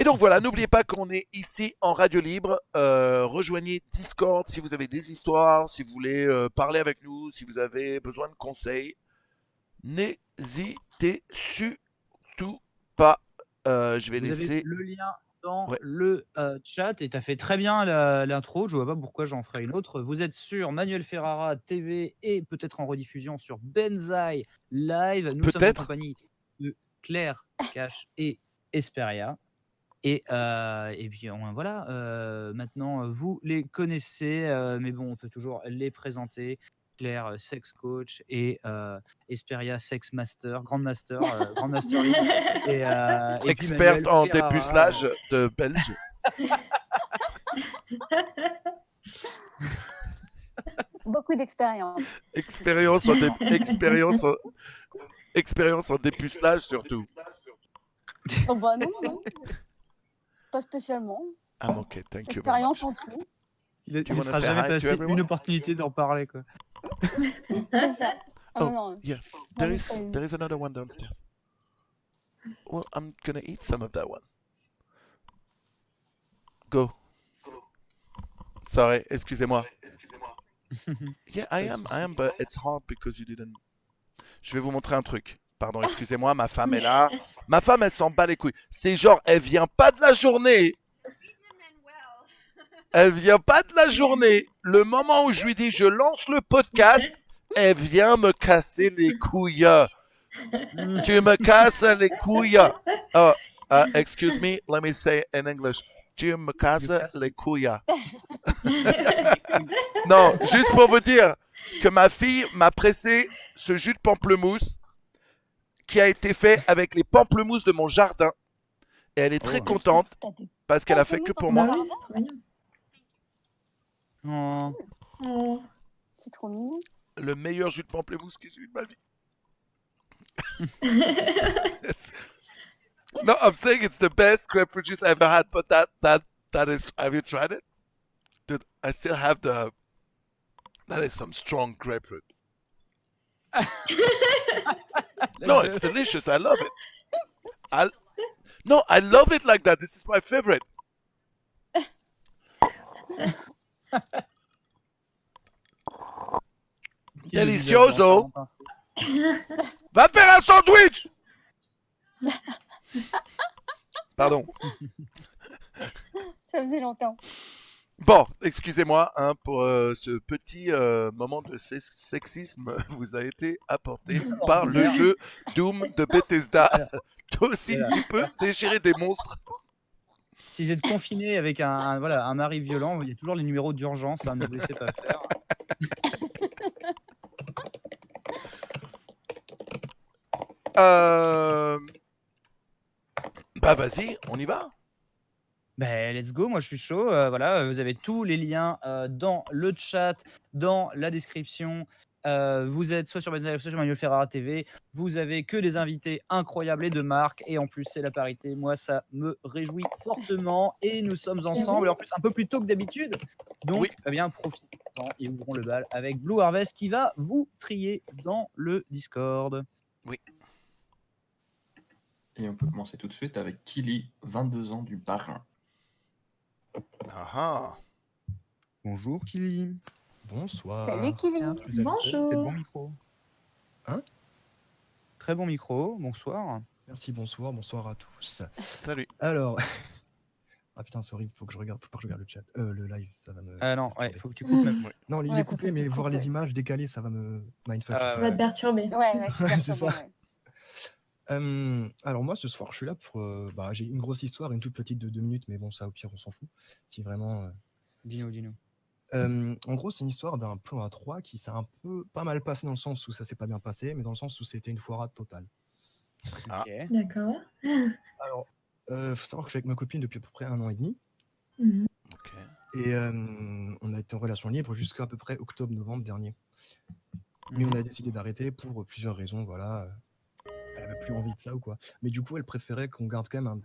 donc voilà, n'oubliez pas qu'on est ici en radio libre. Rejoignez Discord si vous avez des histoires, si vous voulez parler avec nous, si vous avez besoin de conseils. N'hésitez surtout pas. Je vais Vous avez laisser. le lien dans Ouais. le chat et tu as fait très bien l'intro. Je vois pas pourquoi j'en ferai une autre. Vous êtes sur Manuel Ferrara TV et peut-être en rediffusion sur Benzaï Live. Nous sommes en Peut-être. compagnie de Claire, Cash et Esperia. Et puis voilà, maintenant vous les connaissez, mais bon, on peut toujours les présenter. Claire, sex coach et Esperia, sex master, grand master, grand master lead. Et puis Manuel Experte en Ferrara. dépucelage de Belge. Beaucoup d'expérience. Expérience en dépucelage surtout. Oh bah non. Pas spécialement. I'm okay, thank you very Expérience much. en tout. Il ne Do you wanna sera say jamais hi to passé everyone? une opportunité d'en parler, quoi. C'est ça. Ah Oh, non. yeah. Non, mais There is another one downstairs. Well, I'm gonna eat some of that one. Go. Sorry, excusez-moi. Yeah, I am, but it's hard because you didn't. Je vais vous montrer un truc. Pardon, excusez-moi, ma femme est là. Ma femme, elle s'en bat les couilles. C'est genre, elle vient pas de la journée. Elle vient pas de la journée. Le moment où je lui dis, je lance le podcast, elle vient me casser les couilles. Tu me casses les couilles. Oh, excuse me, let me say in English. Tu me casses les couilles. Non, juste pour vous dire que ma fille m'a pressé ce jus de pamplemousse qui a été fait avec les pamplemousses de mon jardin. Et elle est très contente parce qu'elle a fait que pour moi. Bah oui, c'est trop mignon. Oh. Oh. C'est trop mignon. Le meilleur jus de pamplemousse que j'ai eu de ma vie. No, I'm saying it's the best grapefruit juice I ever had, but that is. Have you tried it? Dude, I still have the. That is some strong grapefruit. No, it's delicious. I love it. No, I love it like that. This is my favorite. Delicioso. Va te faire un sandwich. Pardon. Ça faisait longtemps. Bon, excusez-moi hein, pour ce petit moment de sexisme vous a été apporté par le jeu Doom de Bethesda. Toi aussi, tu peux déchirer des monstres. Si vous êtes confiné avec un mari violent, il y a toujours les numéros d'urgence, hein, ne vous laissez pas faire. Bah vas-y, on y va. Ben, let's go, moi je suis chaud. Voilà, vous avez tous les liens dans le chat, dans la description. Vous êtes soit sur Benzaï, soit sur Manuel Ferrara TV. Vous avez que des invités incroyables et de marque. Et en plus, c'est la parité. Moi, ça me réjouit fortement. Et nous sommes ensemble, et en plus un peu plus tôt que d'habitude. Donc, Oui. eh bien, profitons et ouvrons le bal avec Blue Harvest qui va vous trier dans le Discord. Oui. Et on peut commencer tout de suite avec Kili, 22 ans du Barin. Ah Bonjour Kili. Bonsoir. Salut Kili. Bonjour. Très bon micro. Hein? Très bon micro, bonsoir. Merci, bonsoir à tous. Salut. Alors, ah putain, c'est horrible, faut pas que je regarde le chat, le live, ça va me. Non, ouais, faut que tu coupes même. Non, il Ouais, est faut coupé, que mais tu voir coupes, les ouais. images décalées, ça va me mindfuck. Ah, Ça va te perturber. Ouais, C'est ça. ouais. Alors moi, ce soir, je suis là pour. J'ai une grosse histoire, une toute petite de 2 minutes, mais bon, ça, au pire, on s'en fout. Si vraiment. Dis-nous. En gros, c'est une histoire d'un plan à 3 qui s'est un peu pas mal passé dans le sens où ça s'est pas bien passé, mais dans le sens où c'était une foirade totale. Ah. Ok. D'accord. Alors, faut savoir que je suis avec ma copine depuis à peu près 1 an et demi. Mhm. Ok. Et on a été en relation libre jusqu'à à peu près octobre-novembre dernier. Mais on a décidé d'arrêter pour plusieurs raisons, voilà. Elle avait plus envie de ça ou quoi. Mais du coup, elle préférait qu'on garde quand même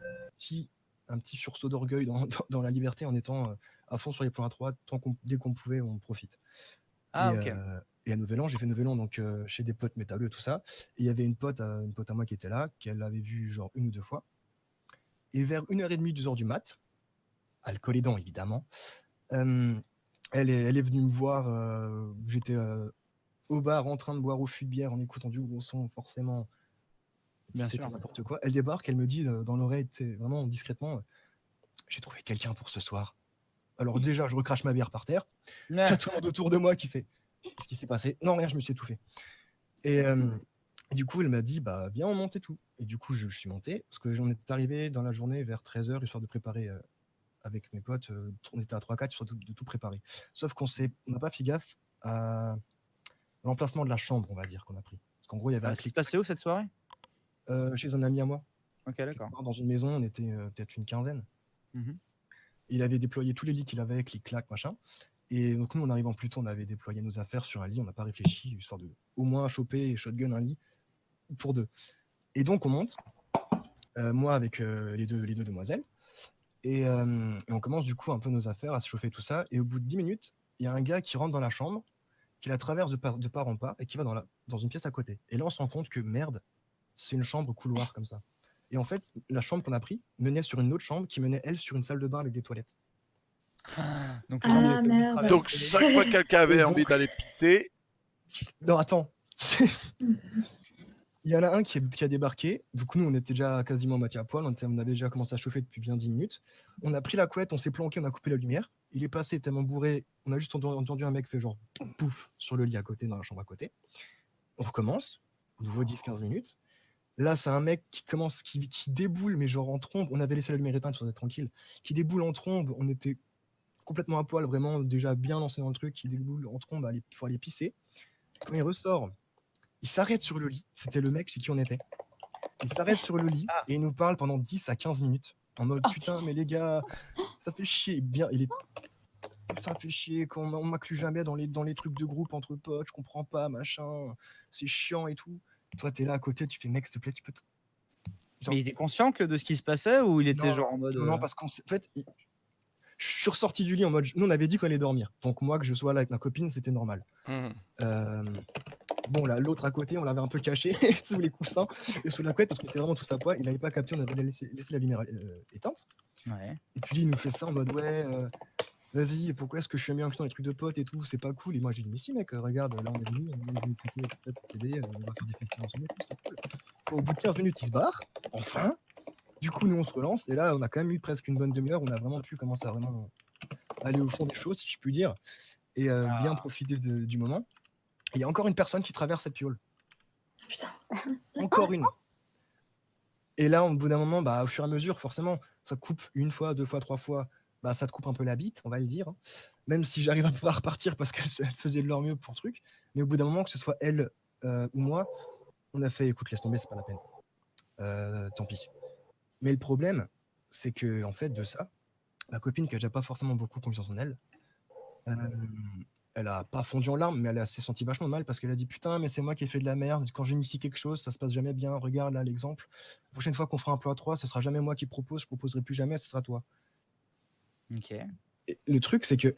un petit sursaut d'orgueil dans la liberté en étant à fond sur les plans à 3. Dès qu'on pouvait, on profite. Ah, et, ok. et à Nouvel An, j'ai fait Nouvel An donc, chez des potes métalleux et tout ça. Et il y avait une pote à moi qui était là, qu'elle avait vue genre 1 ou 2 fois. Et vers 1h30, 2h du mat, alcool aidant évidemment, elle est venue me voir. J'étais au bar en train de boire au fût de bière en écoutant du gros son, forcément. Bien C'était sûr. n'importe quoi. Elle débarque, elle me dit dans l'oreille, vraiment discrètement, j'ai trouvé quelqu'un pour ce soir. Alors déjà, je recrache ma bière par terre. Ça tout le monde autour de moi qui fait, qu'est-ce qui s'est passé? Non, rien, je me suis étouffé. Et du coup, elle m'a dit, bah viens, on monte et tout. Et du coup, je suis monté, parce que j'en est arrivé dans la journée vers 13h, histoire de préparer avec mes potes. On était à 3-4, histoire de tout préparer. Sauf qu'on n'a pas fait gaffe à l'emplacement de la chambre, on va dire, qu'on a pris. Parce qu'en gros, il y avait un Ça se clic passait où cette soirée? chez un ami à moi. Ok, d'accord. Dans une maison, on était peut-être une quinzaine. Mhm. Il avait déployé tous les lits qu'il avait, clic-clac, machin. Et donc, nous, en arrivant plus tôt, on avait déployé nos affaires sur un lit. On n'a pas réfléchi, histoire de au moins choper et shotgun un lit pour 2. Et donc, on monte, moi avec les deux demoiselles. Et on commence du coup un peu nos affaires, à se chauffer, tout ça. Et au bout de 10 minutes, il y a un gars qui rentre dans la chambre, qui la traverse de part en part et qui va dans une pièce à côté. Et là, on se rend compte que merde, c'est une chambre couloir comme ça. Et en fait, la chambre qu'on a pris menait sur une autre chambre qui menait, elle, sur une salle de bain avec des toilettes. Donc, les gens, vous avez pas dû merde. traverser Donc, chaque fois que quelqu'un avait Et donc- envie d'aller pisser, Non, attends. Il y en a un qui a débarqué. Du coup, nous, on était déjà quasiment moitié à poil. On avait déjà commencé à chauffer depuis bien 10 minutes. On a pris la couette, on s'est planqué, on a coupé la lumière. Il est passé tellement bourré. On a juste entendu un mec fait genre pouf sur le lit à côté, dans la chambre à côté. On recommence. Nouveau 10-15 minutes. Là, c'est un mec qui déboule, mais genre en trombe. On avait laissé la lumière éteinte, on était tranquille. Qui déboule en trombe. On était complètement à poil, vraiment déjà bien lancé dans le truc. Qui déboule en trombe pour aller pisser. Quand il ressort, il s'arrête sur le lit. C'était le mec chez qui on était. Il s'arrête sur le lit et il nous parle pendant 10 à 15 minutes. En mode, putain, mais les gars, ça fait chier. Ça fait chier qu'on on m'inclut jamais dans les trucs de groupe entre potes. Je comprends pas, machin. C'est chiant et tout. Toi, t'es là à côté, tu fais, mec, s'il te plaît, tu peux. Mais il était conscient de ce qui se passait ou il était Non, genre en mode. Non, parce qu'en fait, je suis ressorti du lit en mode. Nous, on avait dit qu'on allait dormir. Donc, moi, que je sois là avec ma copine, c'était normal. Bon, là, l'autre à côté, on l'avait un peu caché sous les coussins et sous la couette parce qu'on était vraiment tous à poil. Il n'avait pas capté, on avait laissé la lumière éteinte. Ouais. Et puis, il nous fait ça en mode, ouais, vas-y, pourquoi est-ce que je suis mis dans les trucs de potes et tout, c'est pas cool. Et moi, j'ai dit, mais si, mec, regarde, là, on est venu plutôt pour t'aider, on va faire des festivités ensemble et tout, c'est cool. Au bout de 15 minutes, il se barre, enfin. Du coup, nous, on se relance. Et là, on a quand même eu presque une bonne demi-heure où on a vraiment pu commencer à vraiment aller au fond des choses, si je puis dire, et bien profiter du moment. Il y a encore une personne qui traverse cette piole. Putain. Encore une. Et là, au bout d'un moment, bah, au fur et à mesure, forcément, ça coupe une fois, 2 fois, 3 fois. Bah, ça te coupe un peu la bite, on va le dire. Même si j'arrive à pouvoir repartir parce qu'elle faisait de leur mieux pour le truc. Mais au bout d'un moment, que ce soit elle ou moi, on a fait, écoute, laisse tomber, c'est pas la peine. Tant pis. Mais le problème, c'est que, en fait, de ça, ma copine, qui a déjà pas forcément beaucoup confiance en elle, elle a pas fondu en larmes, mais elle s'est sentie vachement mal parce qu'elle a dit putain, mais c'est moi qui ai fait de la merde. Quand j'initie quelque chose, ça se passe jamais bien. Regarde là l'exemple. La prochaine fois qu'on fera un plan à 3, ce sera jamais moi qui propose, je proposerai plus jamais, ce sera toi. Ok. Et le truc, c'est que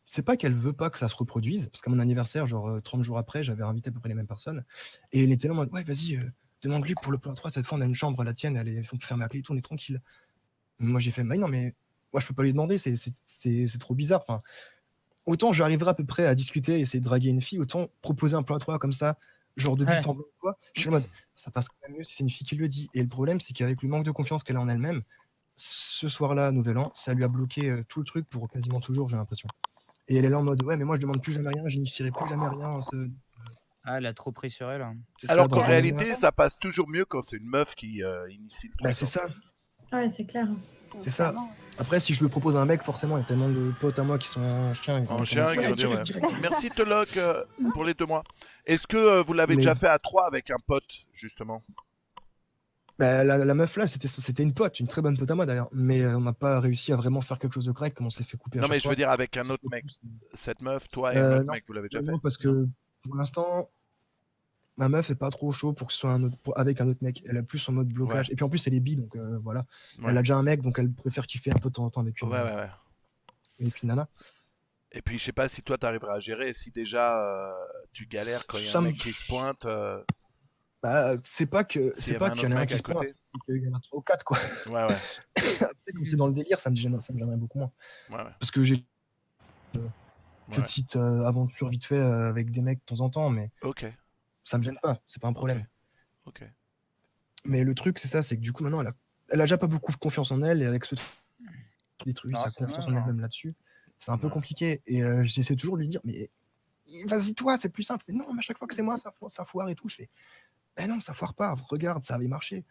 c'est pas qu'elle veut pas que ça se reproduise, parce qu'à mon anniversaire, genre 30 jours après, j'avais invité à peu près les mêmes personnes, et elle était là en mode ouais, vas-y, demande-lui pour le plan 3, cette fois on a une chambre, la tienne, elle faut faire ma clé et tout, on est tranquille. Moi j'ai fait, mais non, mais moi je peux pas lui demander, c'est trop bizarre. Enfin, autant j'arriverai à peu près à discuter et essayer de draguer une fille, autant proposer un plan 3 comme ça, genre de but en blanc, quoi. Je suis en mode, ça passe quand même mieux si c'est une fille qui le dit. Et le problème, c'est qu'avec le manque de confiance qu'elle a en elle-même, ce soir-là, Nouvel An, ça lui a bloqué tout le truc pour quasiment toujours, j'ai l'impression. Et elle est là en mode, ouais, mais moi je demande plus jamais rien, j'initierai plus jamais rien. Ah, elle a trop pris sur elle. alors qu'en réalité, ça passe toujours mieux quand c'est une meuf qui initie le truc. Bah, c'est ça. Ouais, c'est clair. C'est ça. Après, si je le propose à un mec, forcément, il y a tellement de potes à moi qui sont en chien. En chien, ouais, qui vont dire, direct. Merci Toloc pour les 2 mois. Est-ce que vous l'avez déjà fait à 3 avec un pote, justement? Bah, la meuf là, c'était une pote, une très bonne pote à moi d'ailleurs, mais on n'a pas réussi à vraiment faire quelque chose de correct, comme on s'est fait couper. Non, mais je veux dire avec un autre mec. Cette meuf, toi et un autre mec, vous l'avez déjà fait? Non, parce que pour l'instant, ma meuf est pas trop chaud pour que ce soit avec un autre mec. Elle a plus en mode blocage. Ouais. Et puis en plus, elle est bi, donc voilà. Ouais. Elle a déjà un mec, donc elle préfère kiffer un peu de temps en temps avec une nana. Et puis, je sais pas si toi, t'arriveras à gérer. Si déjà, tu galères quand il y a un mec qui se pointe. Bah, c'est pas S'il qu'il y y en avait un a un mec qui à se pointe, côté. c'est qu'il y en a 3 ou 4, quoi. Ouais, ouais. Après, comme c'est dans le délire, ça me gênerait beaucoup moins. Ouais, ouais. Parce que j'ai Ouais. petites aventures vite fait avec des mecs de temps en temps, mais Ok, ça me gêne pas, c'est pas un ok, problème. ok. Mais le truc, c'est ça, c'est que du coup, maintenant, elle a déjà pas beaucoup confiance en elle, et avec ce détruit Non, sa c'est confiance en dommage, hein. elle-même là-dessus, c'est un peu Ouais. compliqué. Et j'essaie toujours de lui dire, mais vas-y, toi, c'est plus simple. Elle fait, non, mais à chaque fois que c'est moi, ça foire et tout. Je fais, ben non, ça foire pas, regarde, ça avait marché.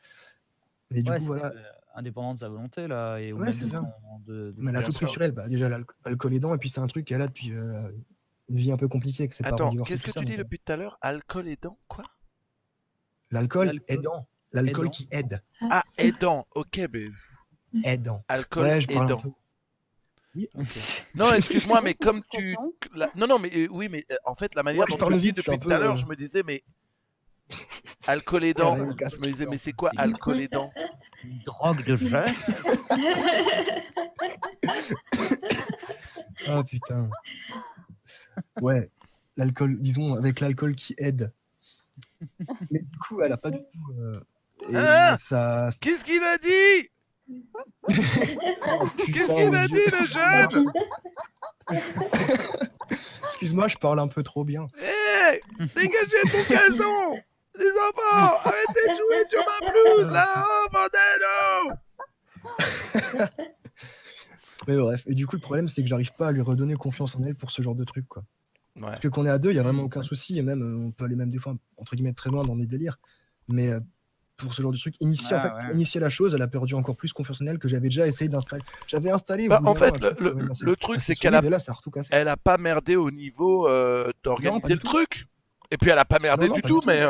Mais du Ouais, coup, c'est voilà, indépendant de sa volonté, là, et ou ouais, même c'est de ça. de Mais elle a Bien tout pris sûr. sur elle. Bah, déjà, l'alcool aidant, et puis c'est un truc qu'elle a depuis une vie un peu compliquée, que ses parents Attends, divorcés, qu'est-ce que tout ça. tu dis Donc, depuis tout à l'heure? Alcool aidant? Quoi? l'alcool L'alcool aidant. L'alcool aidant. qui aide. Ah, aidant. Ok, mais Aidant. alcool Ouais, je parle un aidant. peu. Oui, Ok. Non, excuse-moi, mais Oui, c'est comme une tu... expression. Non, non, mais oui, mais en fait, la manière ouais, je dont tu parle le dis vite, je suis depuis un tout à l'heure, peu. je me disais, mais alcool Ouais, aidant, le je casque. me disais, mais c'est quoi alcool aidant? Une drogue de jeune. Ah putain. Ouais, l'alcool, disons, avec l'alcool qui aide. Mais du coup, elle a pas du tout. Et Hein? ça. Qu'est-ce qu'il a dit? Oh Qu'est-ce putain, qu'il mon a Dieu. dit, le jeune? Excuse-moi, je parle un peu trop bien. Hé! Dégagez de mon gazon! Les enfants! Arrêtez de jouer sur ma pelouse, là! Oh, bordel! Oh! Mais bref, et du coup, le problème, c'est que j'arrive pas à lui redonner confiance en elle pour ce genre de truc, quoi. Ouais. Parce que quand on est à deux, il y a vraiment aucun souci, et même on peut aller même des fois, entre guillemets, très loin dans des délires. Mais pour ce genre de truc, Ah, en fait, pour ouais. initier la chose, elle a perdu encore plus confiance en elle que j'avais déjà essayé d'installer. J'avais installé au Bah, bout en d'un moment fait, un truc quand même le truc, assez c'est qu'elle solide, et là, ça a tout cassé. a pas merdé au niveau Non, pas d'organiser du le tout. truc. Et puis, elle a pas merdé Non, du pas tout, du tout. mais...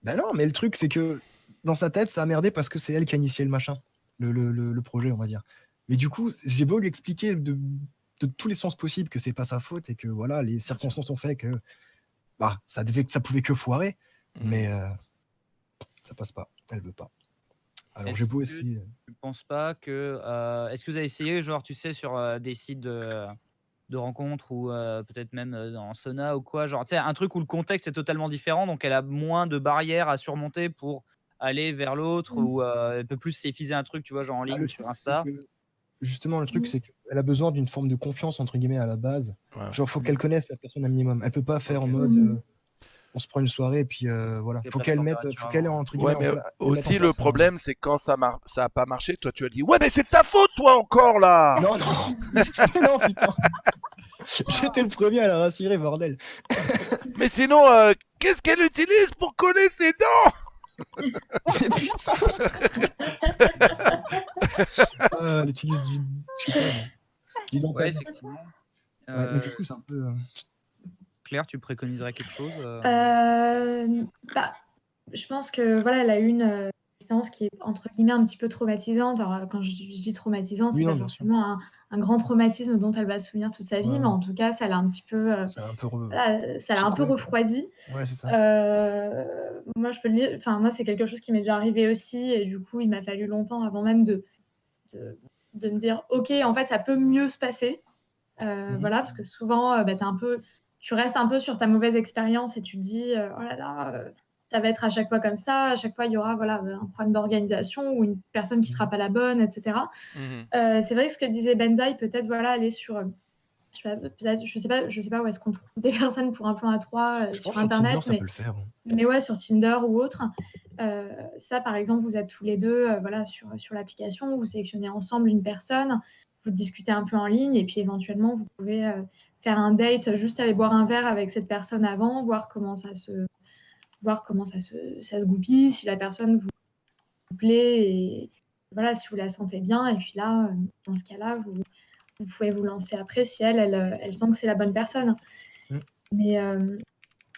Ben non, mais le truc, c'est que dans sa tête, ça a merdé parce que c'est elle qui a initié le machin, le projet, on va dire. Mais du coup, j'ai beau lui expliquer de tous les sens possibles que c'est pas sa faute et que voilà, les circonstances ont fait que bah, ça pouvait que foirer, mais ça passe pas, elle veut pas. Alors j'ai Est-ce beau que essayer. tu penses pas que. Est-ce que vous avez essayé, genre, tu sais, sur des sites de rencontres ou peut-être même dans Sona ou quoi, genre, tu sais, un truc où le contexte est totalement différent, donc elle a moins de barrières à surmonter pour aller vers l'autre ou elle peut plus s'effiser un truc, tu vois, genre en Ah, ligne le ou sur truc, c'est Insta. que justement, le truc, c'est qu'elle a besoin d'une forme de confiance entre guillemets à la base. Ouais. Genre, faut qu'elle connaisse la personne un minimum. Elle peut pas faire en Ok. mode on se prend une soirée et puis voilà. Qu'elle Faut passe qu'elle température faut qu'elle ait avant. entre Ouais, guillemets mais elle mette en aussi, le place problème, c'est quand ça a pas marché, toi, tu as dit, ouais, mais c'est de ta faute, toi, encore, là! Non, non, non, putain. J'étais le premier à la rassurer, bordel. Mais sinon, qu'est-ce qu'elle utilise pour coller ses dents? Mais putain. Elle utilise je sais pas, du Ouais, dentelle. effectivement. Ouais, mais du coup, c'est un peu. Claire, tu préconiserais quelque chose Bah, je pense que voilà, elle a eu une expérience qui est entre guillemets un petit peu traumatisante. Alors, quand je dis traumatisant, Oui, c'est non, pas bien sûr. forcément un grand traumatisme dont elle va se souvenir toute sa vie, Ouais. mais en tout cas, ça l'a un petit peu, C'est un peu. voilà, ça l'a un peu secoué, quoi. refroidi. Ouais, c'est ça. Moi, je peux le dire, enfin, moi, c'est quelque chose qui m'est déjà arrivé aussi, et du coup, il m'a fallu longtemps avant même de me dire, ok, en fait, ça peut mieux se passer. Voilà, parce que souvent, bah, tu restes un peu sur ta mauvaise expérience et tu te dis, oh là là, ça va être à chaque fois comme ça, à chaque fois il y aura voilà, un problème d'organisation ou une personne qui ne sera pas la bonne, etc. C'est vrai que ce que disait Benzaï, peut-être voilà, aller sur, je sais pas où est-ce qu'on trouve des personnes pour un plan à trois Je pense sur sur Tinder, Internet, ça peut le faire. mais ouais, sur Tinder ou autre. Ça, par exemple, vous êtes tous les deux voilà, sur l'application, vous sélectionnez ensemble une personne, vous discutez un peu en ligne et puis éventuellement, vous pouvez faire un date, juste aller boire un verre avec cette personne avant, voir comment ça se goupille, si la personne vous plaît et voilà, si vous la sentez bien. Et puis là, dans ce cas-là, vous pouvez vous lancer après si elle sent que c'est la bonne personne. Mm.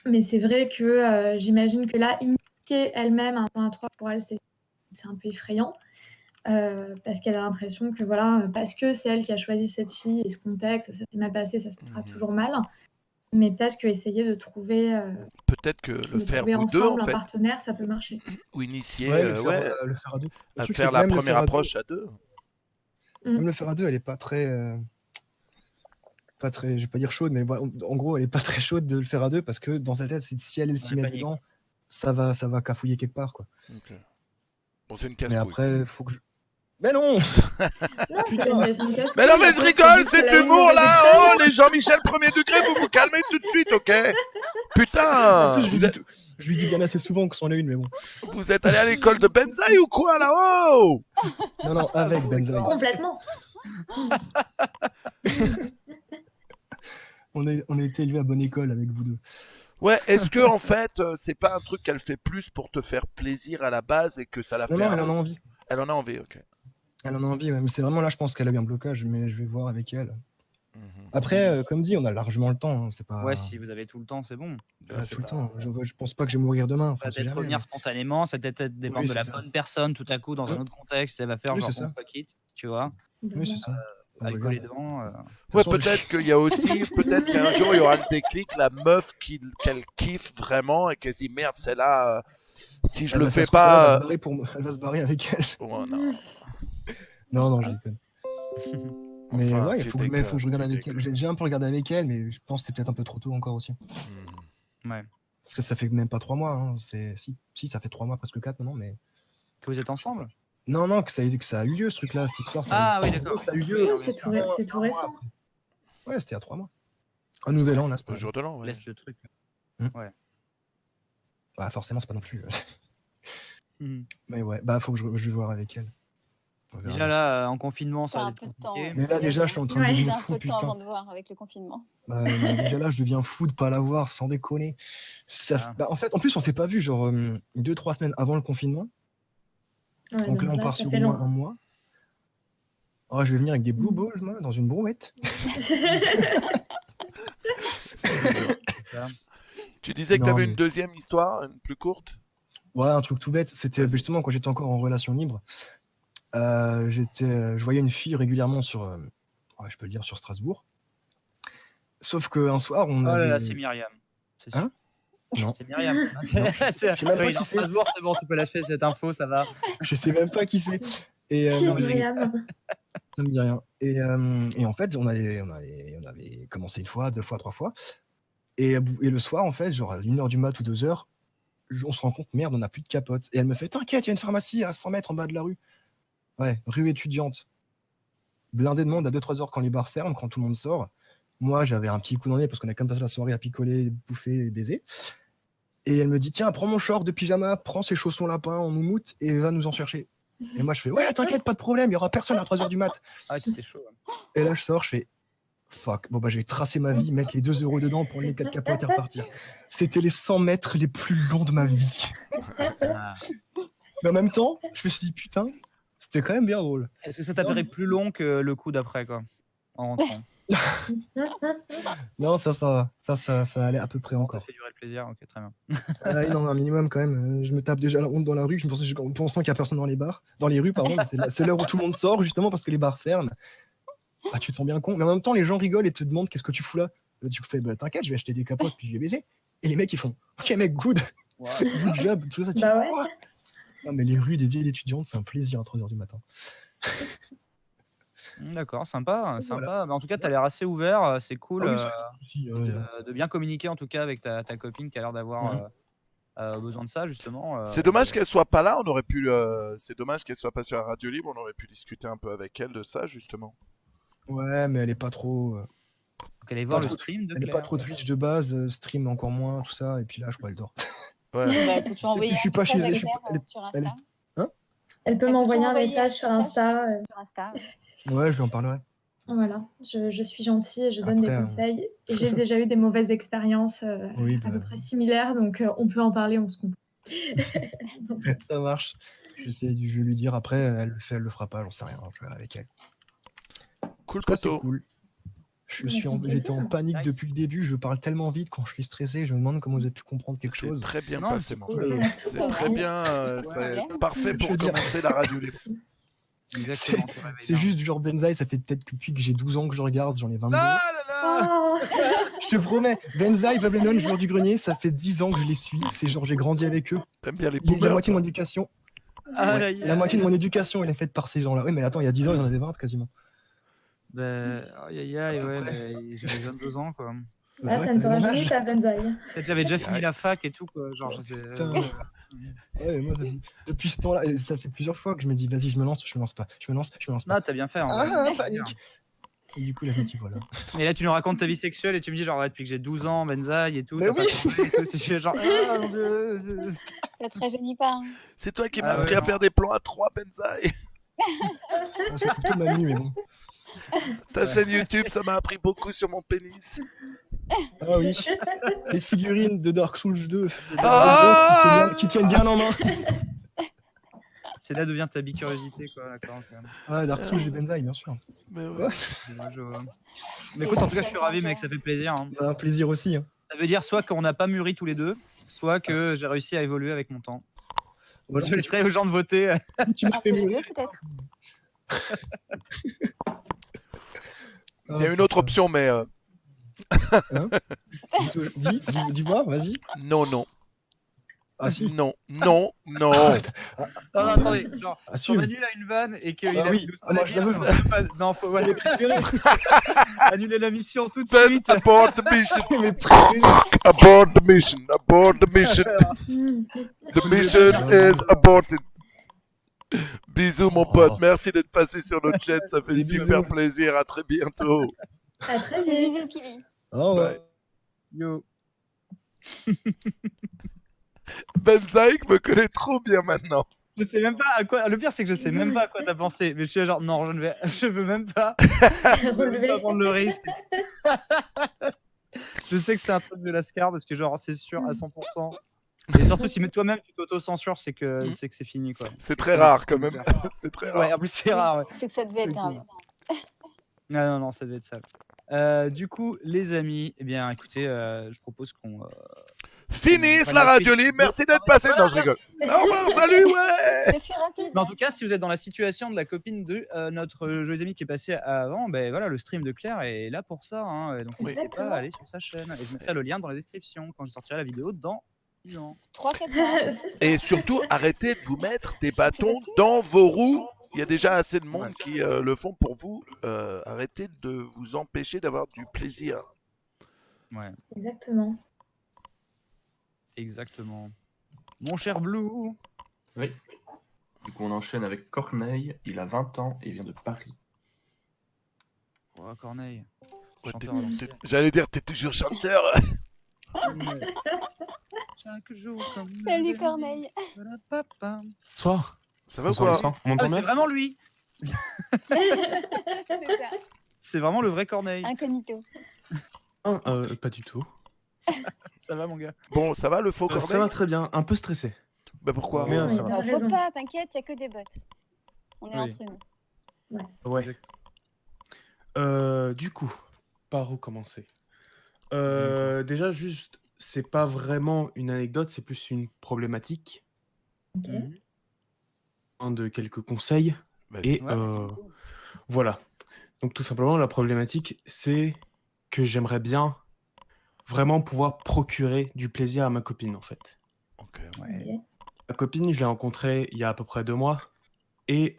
Mais c'est vrai que j'imagine que là, initier elle-même un point à 3 pour elle, c'est un peu effrayant. Parce qu'elle a l'impression que voilà, parce que c'est elle qui a choisi cette fille et ce contexte, ça s'est mal passé, ça se passera toujours mal. Mais peut-être qu'essayer de trouver, Peut-être que le faire vous deux, en ensemble un fait, partenaire, ça peut marcher. ou initier, Ouais, le faire à deux. Le à truc, faire c'est que la même le première faire à deux- approche à deux. Même le faire à deux, elle est pas très. Pas très, je vais pas dire chaude, mais voilà, en gros, elle est pas très chaude de le faire à deux parce que dans sa tête, c'est si elle s'y met panique. dedans, ça va cafouiller quelque part, quoi. Ok. Bon, c'est une Mais casse-couille. après, faut que je. Mais non. Non, c'est une casse-couille. Mais non, mais je Après, rigole, juste c'est de la l'humour mauvaise là. expérience. Oh, les Jean-Michel premier degré, vous vous calmez tout de suite, ok? En Putain, plus, je lui dis bien assez souvent que c'en est une, mais bon. vous êtes allé à l'école de Benzaï ou quoi là? Oh! Non, avec Benzaï. Complètement. On a été élevés à bonne école avec vous deux. Ouais, est-ce que en fait, c'est pas un truc qu'elle fait plus pour te faire plaisir à la base et que ça la fait. Non, elle en a envie. Elle en a envie, ok. Elle en a envie, ouais. Mais c'est vraiment là, je pense qu'elle a eu un blocage, mais je vais voir avec elle. Mhm. Après, comme dit, on a largement le temps. Hein. C'est pas. Ouais, si vous avez tout le temps, c'est bon. Pas C'est tout le pas- temps. Je pense pas que je vais mourir demain. Enfin, Ça on sait peut-être jamais, revenir mais- spontanément, ça peut être dépendre Oui, de la c'est ça. bonne personne tout à coup dans un autre contexte, elle va faire Oui, genre c'est ça. bon, fuck it, tu vois, Oui, c'est ça. On alcool et regarde. dents. Ouais, De toute façon, peut-être qu'il y a aussi, peut-être qu'un jour il y aura le déclic, la meuf qu'elle kiffe vraiment et qu'elle se dit merde, celle-là, si je Ah le bah, ça fais se trouve, celle-là, pas. Elle va se barrer elle va se barrer avec elle. Oh, non. Non, je déconne. Mais Enfin, ouais, il tu faut que je regarde tu avec elle. déconnes. J'ai déjà un peu regardé avec elle, mais je pense que c'est peut-être un peu trop tôt encore aussi. Hmm. Ouais. Parce que ça fait même pas 3 mois. Hein. Si, ça fait 3 mois, presque 4 maintenant. Mais Que vous êtes ensemble? non, que ça a eu lieu ce truc-là, cette histoire. Ah oui, d'accord. Ça a eu lieu. Oui, c'est tout récent. Ouais, c'était il y a 3 mois. Un nouvel an, là. Au jour de l'an, ouais. Laisse le truc. Bah, forcément, c'est pas non plus. Mhm. Mais ouais, bah, faut que je vais voir avec elle. On verra Déjà bien. là, en confinement, ça T'as va un être peu de temps, compliqué. ouais. Mais là, déjà, je suis en train de Ouais. T'as devenir un fou, peu de temps avant putain. de voir avec le confinement. Mais déjà là, je deviens fou de pas la voir, sans déconner. Ah. Bah, en fait, en plus, on s'est pas vu genre 2-3 semaines avant le confinement. Ouais, Donc là, on part ça sur fait au moins long. un mois. Oh, je vais venir avec des blue balls, moi, dans une brouette. Ça. Tu disais que Non, tu avais mais- une deuxième histoire, une plus courte? Ouais, un truc tout bête. C'était Vas-y. justement quand j'étais encore en relation libre. Je voyais une fille régulièrement sur, ouais, je peux le dire, sur Strasbourg. Sauf qu'un soir, on Oh là avait. là, c'est Myriam. C'est Hein sûr. Non. C'est Myriam. je sais même pas Oui, qui dans c'est. Strasbourg, c'est bon, tu peux lâcher cette info, ça va. Je sais même pas qui c'est. Et, Qui est non, mais je rigole. Myriam? ça me dit rien. Et en fait, on avait commencé 1 fois, 2 fois, 3 fois. Et le soir, en fait, genre à 1h du mat ou 2h, on se rend compte, merde, on n'a plus de capote. Et elle me fait, t'inquiète, il y a une pharmacie à 100 mètres en bas de la rue. Ouais, rue étudiante. Blindé de monde à 2-3 heures quand les bars ferment, quand tout le monde sort. Moi, j'avais un petit coup dans le nez parce qu'on a quand même passé la soirée à picoler, bouffer et baiser. Et elle me dit, tiens, prends mon short de pyjama, prends ces chaussons lapins en moumoute et va nous en chercher. Et moi, je fais, ouais, t'inquiète, pas de problème, il y aura personne à 3h du mat. Ah, t'étais chaud. hein. Et là, je sors, je fais, fuck, bon, bah, je vais tracer ma vie, mettre les 2 € dedans pour les 4 capotes et repartir. C'était les 100 mètres les plus longs de ma vie. Ah. Mais en même temps, je me suis dit, putain, c'était quand même bien drôle. Est-ce que ça t'apparaît plus long que le coup d'après, quoi, en rentrant? Non, ça allait à peu près Ça encore. fait durer le plaisir, ok, très bien. Ah, non, un minimum quand même. Je me tape déjà la honte dans la rue, en pensant qu'il n'y a personne dans les rues, pardon. C'est l'heure où tout le monde sort, justement, parce que les bars ferment. Ah, tu te sens bien con. Mais en même temps, les gens rigolent et te demandent qu'est-ce que tu fous là. Tu fais, bah t'inquiète, je vais acheter des capotes, puis je vais baiser. Et les mecs, ils font, ok, mec, good, Wow. good job, tout ça. Tu Bah fais, ouais. quoi Ah, mais les rues des villes étudiantes, c'est un plaisir à 3h du matin. D'accord, sympa, Donc, sympa. voilà. Mais en tout cas, tu as l'air assez ouvert, c'est cool Ah oui, ça, si, ouais, de bien communiquer en tout cas avec ta copine qui a l'air d'avoir Mhm. besoin de ça justement. C'est dommage qu'elle soit pas là, on aurait pu. C'est dommage qu'elle soit pas sur la radio libre, on aurait pu discuter un peu avec elle de ça, justement. Ouais, mais elle est pas trop. Donc allez voir pas le trop- stream de Elle est Claire. pas trop Twitch de base, stream encore moins, tout ça. Et puis là, je crois qu'elle dort. Ouais. Bah, peux-tu envoyer je suis un pas chez message elle, à je suis pas- Claire, sur elle est- Insta? Elle peut Elle m'envoyer un envoyer message sur Insta. Sur Insta. Ouais, je lui en parlerai. Voilà, je suis gentille et je donne des Après, conseils. Et j'ai déjà eu des mauvaises expériences Oui, à bah, peu près similaires, donc on peut en parler, on se comprend. ça marche. Je vais lui dire après, elle le fait, elle le fera pas, j'en sais rien, je verrai avec elle. Cool, Ça, c'est poteau. cool. Bah, ça fait J'étais en plaisir. panique Nice. depuis le début, je parle tellement vite quand je suis stressé, je me demande comment vous avez pu comprendre quelque C'est chose. très bien Non, passé, c'est mon cool. frère. Et- C'est très bien, c'est Ouais. parfait pour Je veux dire- commencer la radio libre. Exactement. tu réveilles C'est bien. juste genre Benzaï, ça fait peut-être que depuis que j'ai 12 ans que je regarde, j'en ai 22. Ah là là. Oh Je te promets, Benzaï, Babylon, joueur du grenier, ça fait 10 ans que je les suis, c'est genre j'ai grandi avec eux. T'aimes bien les La boomers, moitié de toi. mon éducation, Ah, ouais, là, il y a- la moitié de mon éducation, elle est faite par ces gens-là. Oui, mais attends, il y a 10 ans, ils en avaient 20 quasiment. Ben, aïe aïe aïe, À peu ouais, près. ben, j'avais 22 ans quoi. Bah Ah, ouais, ça ne t'as te rajeunit dommage. pas, Benzaï. J'avais déjà fini la fac et tout, quoi. Genre, Putain. Ouais, moi, depuis ce temps-là, ça fait plusieurs fois que je me dis, vas-y, je me lance pas. Je me lance pas. Non, t'as bien fait, en vrai. Ah, panique. Et du coup, là, je me dis, voilà. Mais là, tu nous racontes ta vie sexuelle et tu me dis, genre, ouais, depuis que j'ai 12 ans, Benzaï et tout, Mais t'as pas oui. changé et tout. Je suis genre, ah, mon Dieu. Ça te rajeunit pas. Hein. C'est toi qui Ah m'as appris ouais, à non. faire des plans à 3, Benzaï. Ah, ça, c'est plutôt Manu, mais bon. Ta chaîne YouTube, ça m'a appris beaucoup sur mon pénis. Ah oui. Les figurines de Dark Souls 2. Ah Qui tiennent bien en main. C'est là d'où vient ta bicuriosité, quoi. D'accord, quand même. Ah, Dark Souls et Benzaï, bien sûr. Mais ouais. Quoi Dommage, Mais écoute, en tout cas, je suis ravi, mec, ça fait plaisir. Hein. Bah, un plaisir aussi. Hein. Ça veut dire soit qu'on n'a pas mûri tous les deux, soit que j'ai réussi à évoluer avec mon temps. Voilà, Je laisserai aux gens de voter. tu me Un fais peu les mourir. deux, peut-être. Il y a une autre option, mais Dis voir, vas-y. non. Ah si. Non. Non, non, attendez, genre, si on Assume. annule à une vanne et qu'il Ah a oui. Ah, moi, je la veux. Non, faut ouais, annuler la mission tout de Ben, suite. abort the mission. Mais préféré. Abort the mission. Abort the mission. The mission is aborted. Bisous, mon pote. Merci d'être passé sur notre chaîne. Ça fait Des super bisous. plaisir. À très bientôt. À très Des vite. bisous, Kili. Oh, ouais. Yo. Benzaïk me connaît trop bien maintenant. Je sais même pas à quoi. Le pire, c'est que je sais même pas à quoi t'as pensé. Mais je suis là, genre, non, je veux même pas. Je veux même pas prendre le risque. Je sais que c'est un truc de Lascar parce que, genre, c'est sûr à 100%. Et surtout, si toi-même tu t'auto-censures, c'est que c'est fini, quoi. C'est très rare quand même. C'est très rare. Ouais, en plus, c'est rare, ouais. C'est que ça devait être grave. Non, ça devait être ça. Du coup, les amis, eh bien, écoutez, je propose qu'on. Finisse la radio libre. Merci d'être passé. Non, je rigole. Au revoir, salut, ouais. Ce fut rapide. Mais en tout cas, si vous êtes dans la situation de la copine de notre joyeuse amie qui est passée avant, ben voilà, le stream de Claire est là pour ça. Hein, et donc, n'hésitez pas Exactement. à aller sur sa chaîne. Et je mettrai le lien dans la description quand je sortirai la vidéo dans 10 ans. 3-4 mois. Et surtout, arrêtez de vous mettre des bâtons dans vos roues. Il y a déjà assez de monde qui le font pour vous. Arrêtez de vous empêcher d'avoir du plaisir. Ouais, Exactement. exactement. Mon cher Blue. Oui. Du coup, on enchaîne avec Corneille. Il a 20 ans et vient de Paris. Oh, Corneille. Ouais, Chanteur à l'ancienne. J'allais dire, t'es toujours chanteur. Chaque jour comme Salut, Corneille. Papa. Bonsoir. Ça va ou Bonsoir, quoi? bonsoir. On Ah, m'entend mais c'est bien vraiment lui. C'est ça. C'est vraiment le vrai Corneille. Incognito. Pas du tout. Ça va, mon gars? Bon, ça va le faux Ça va Corneille? très bien, un peu stressé. Bah pourquoi? Mais ça Oui, va. t'as Faut raison. pas, t'inquiète, il n'y a que des bots. On est Oui. entre nous. Ouais. Du coup, par où commencer? Déjà, juste, c'est pas vraiment une anecdote, c'est plus une problématique. Ok. Un de quelques conseils. Vas-y. Et Ouais. voilà. Donc, tout simplement, la problématique, c'est que j'aimerais bien vraiment pouvoir procurer du plaisir à ma copine, en fait. Ok. Ouais. Ok. Ma copine, je l'ai rencontrée il y a à peu près 2 mois. Et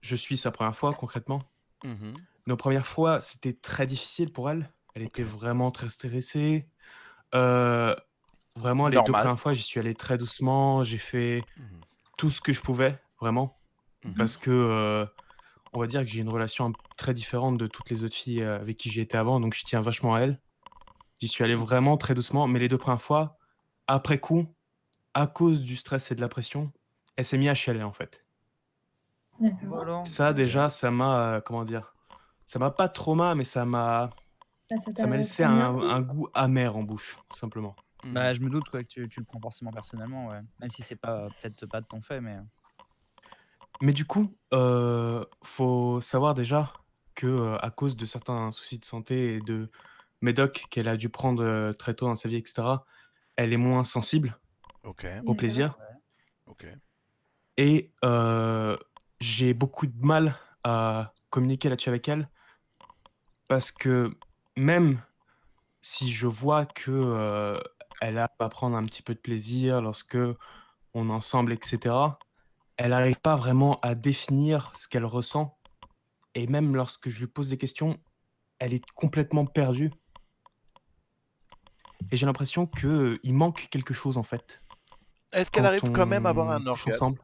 je suis sa première fois, concrètement. Mhm. Nos premières fois, c'était très difficile pour elle. Elle était vraiment très stressée. Vraiment, les 2 Normal. premières fois, j'y suis allé très doucement. J'ai fait Mhm. tout ce que je pouvais, vraiment. Mhm. Parce que, on va dire que j'ai une relation très différente de toutes les autres filles avec qui j'ai été avant. Donc, je tiens vachement à elle. J'y suis allé vraiment très doucement. Mais les 2 premières fois, après coup, à cause du stress et de la pression, elle s'est mise à chialer, en fait. D'accord. Voilà. Ça, déjà, ça m'a, comment dire, ça m'a pas trauma, mais ça m'a laissé un goût amer en bouche, tout simplement. Mhm. Bah, je me doute quoi, que tu le prends forcément personnellement, ouais. Même si c'est pas peut-être pas de ton fait, mais. Mais du coup, faut savoir déjà que à cause de certains soucis de santé et de médocs qu'elle a dû prendre très tôt dans sa vie, etc., elle est moins sensible Ok. au plaisir. Ok. Et j'ai beaucoup de mal à communiquer là-dessus avec elle parce que même si je vois que elle a à prendre un petit peu de plaisir lorsque on est ensemble, etc., elle n'arrive pas vraiment à définir ce qu'elle ressent. Et même lorsque je lui pose des questions, elle est complètement perdue. et j'ai l'impression qu'il manque quelque chose en fait Est-ce qu'elle quand arrive quand même à avoir on un couche orgasme? ensemble.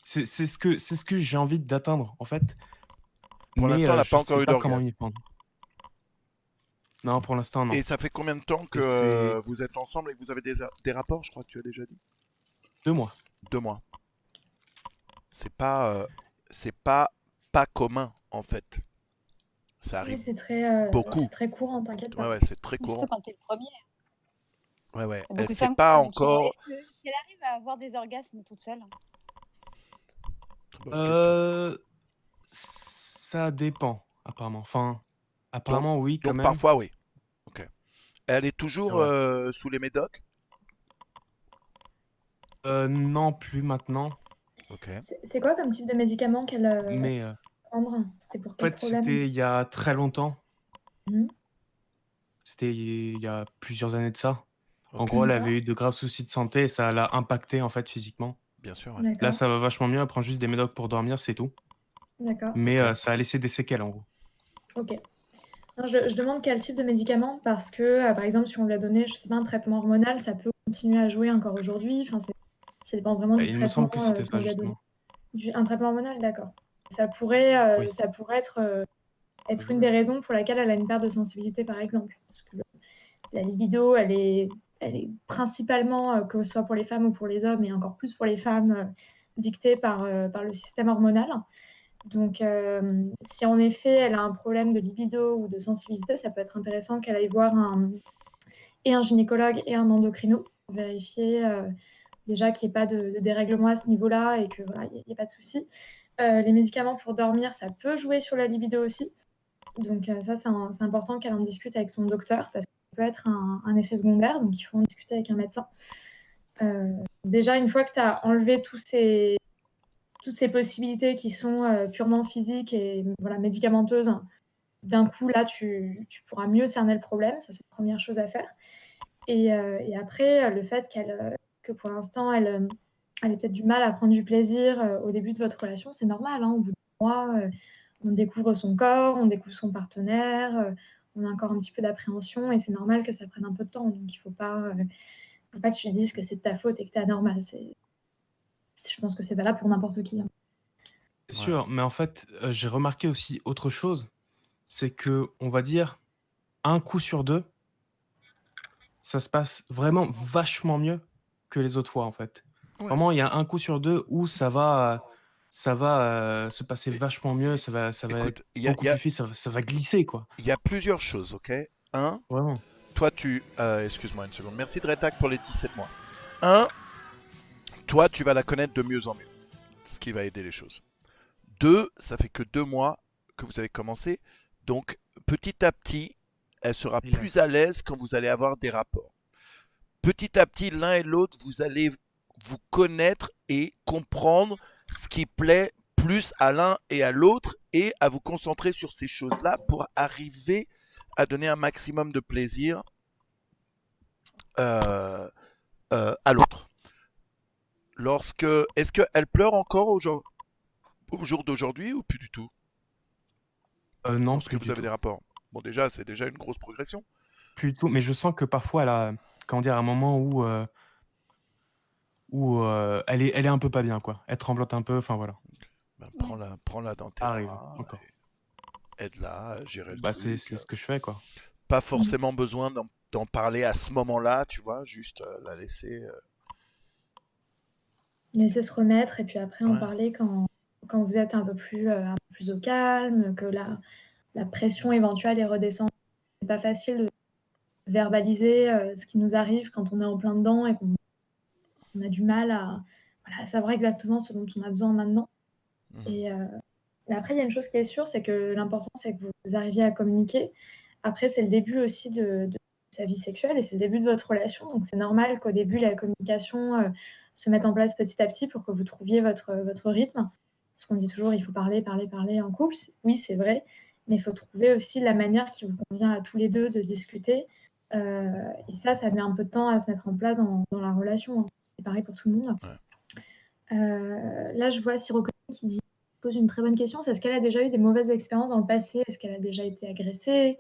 C'est ce que j'ai envie d'atteindre en fait, Pour mais l'instant, elle n'a je pas encore sais eu pas comment d'orgasme. m'y prendre. Non, pour l'instant, non. Et ça fait combien de temps que Et c'est vous êtes ensemble et que vous avez des rapports, je crois que tu as déjà dit? 2 mois. 2 mois. C'est pas commun, en fait. Ça Oui, arrive c'est beaucoup. très courant, t'inquiète Ouais, pas. ouais, c'est très Mais surtout courant. quand t'es le premier. Ouais, ouais. Il y a Elle beaucoup de sait femmes pas qui vont. encore. Est-ce qu'elle arrive à avoir des orgasmes toute seule? Très bonne question. Ça dépend, apparemment. Enfin, Donc, apparemment, oui, quand donc même. parfois, oui. Ok. Elle est toujours Ouais. sous les médocs? Non, plus maintenant. Ok. C'est quoi comme type de médicament qu'elle Mais prend? C'est pour en quel fait, problème? c'était il y a très longtemps. Mhm. C'était il y a plusieurs années de ça. En Ok. gros, elle D'accord. avait eu de graves soucis de santé et ça l'a impacté en fait physiquement. Bien sûr, ouais. Là, D'accord, ça va vachement mieux. Elle prend juste des médocs pour dormir, c'est tout. d'accord, Mais Ok. ça a laissé des séquelles en gros. ok. Non, je demande quel type de médicament parce que, par exemple, si on lui a donné, je sais pas, un traitement hormonal, ça peut continuer à jouer encore aujourd'hui. Enfin, ça dépend vraiment du Il me traitement semble que c'était qu'on ça lui a donné. justement. Un traitement hormonal, d'accord. Ça Oui. pourrait être une Mhm. des raisons pour laquelle elle a une perte de sensibilité, par exemple. Parce que la libido, elle est principalement, que ce soit pour les femmes ou pour les hommes, et encore plus pour les femmes, dictée par le système hormonal. Donc, si en effet elle a un problème de libido ou de sensibilité, ça peut être intéressant qu'elle aille voir un gynécologue et un endocrino pour vérifier déjà qu'il n'y ait pas de dérèglement à ce niveau-là et que voilà, il n'y ait pas de souci. Les médicaments pour dormir, ça peut jouer sur la libido aussi. Donc ça, c'est important qu'elle en discute avec son docteur parce que ça peut être un effet secondaire, donc il faut en discuter avec un médecin. Déjà, une fois que tu as enlevé toutes ces possibilités qui sont purement physiques et voilà, médicamenteuses, d'un coup, là, tu pourras mieux cerner le problème. Ça, c'est la première chose à faire. Et après, le fait que pour l'instant, elle ait peut-être du mal à prendre du plaisir au début de votre relation, c'est normal. Hein, au bout de mois, on découvre son corps, on découvre son partenaire, on a encore un petit peu d'appréhension et c'est normal que ça prenne un peu de temps. Donc, il ne faut pas que tu dises que c'est de ta faute et que tu es anormal. Je pense que c'est valable pour n'importe qui. Hein. C'est Ouais. sûr, mais en fait, j'ai remarqué aussi autre chose, c'est que, on va dire, un coup sur 2, ça se passe vraiment vachement mieux que les autres fois, en fait. Ouais. Vraiment, il y a un coup sur 2 où ça va se passer vachement mieux, ça va Écoute, être beaucoup plus fluide, ça va glisser, quoi. il y a plusieurs choses, ok? Un, Vraiment. toi excuse-moi une seconde. Merci Dretak pour les 17 mois. Un, toi tu vas la connaître de mieux en mieux, ce qui va aider les choses. Deux, ça fait que 2 mois que vous avez commencé, donc petit à petit, elle sera Relax. plus à l'aise quand vous allez avoir des rapports. Petit à petit, l'un et l'autre, vous allez vous connaître et comprendre ce qui plaît plus à l'un et à l'autre et à vous concentrer sur ces choses-là pour arriver à donner un maximum de plaisir à l'autre. Est-ce qu'elle pleure encore au jour d'aujourd'hui ou plus du tout Non, lorsque plus vous du avez tout. des rapports? Bon, déjà, c'est déjà une grosse progression. Plus du tout, mais je sens que parfois elle a, comment dire, un moment où elle est un peu pas bien, quoi. Elle tremblote un peu, enfin voilà. Ben, Ouais. prends-la dans tes Ça arrive, bras, encore. aide-la à gérer le Bah, c'est truc. ce que je fais, quoi. Pas forcément besoin d'en parler à ce moment-là, tu vois, juste la laisser. Laisser se remettre et puis après en Ouais. parler quand vous êtes un peu plus au calme, que la pression éventuelle est redescendue. C'est pas facile de verbaliser ce qui nous arrive quand on est en plein dedans et qu'on a du mal à savoir exactement ce dont on a besoin maintenant. Mhm. Mais après, il y a une chose qui est sûre, c'est que l'important, c'est que vous arriviez à communiquer. Après, c'est le début aussi de sa vie sexuelle et c'est le début de votre relation. Donc, c'est normal qu'au début, la communication se mette en place petit à petit pour que vous trouviez votre rythme. Parce qu'on dit toujours, il faut parler, parler, parler en couple. Oui, c'est vrai. Mais il faut trouver aussi la manière qui vous convient à tous les deux de discuter. Et ça met un peu de temps à se mettre en place dans la relation. Hein. C'est pareil pour tout le monde. Là, je vois Sirocco qui pose une très bonne question. C'est est-ce qu'elle a déjà eu des mauvaises expériences dans le passé? Est-ce qu'elle a déjà été agressée?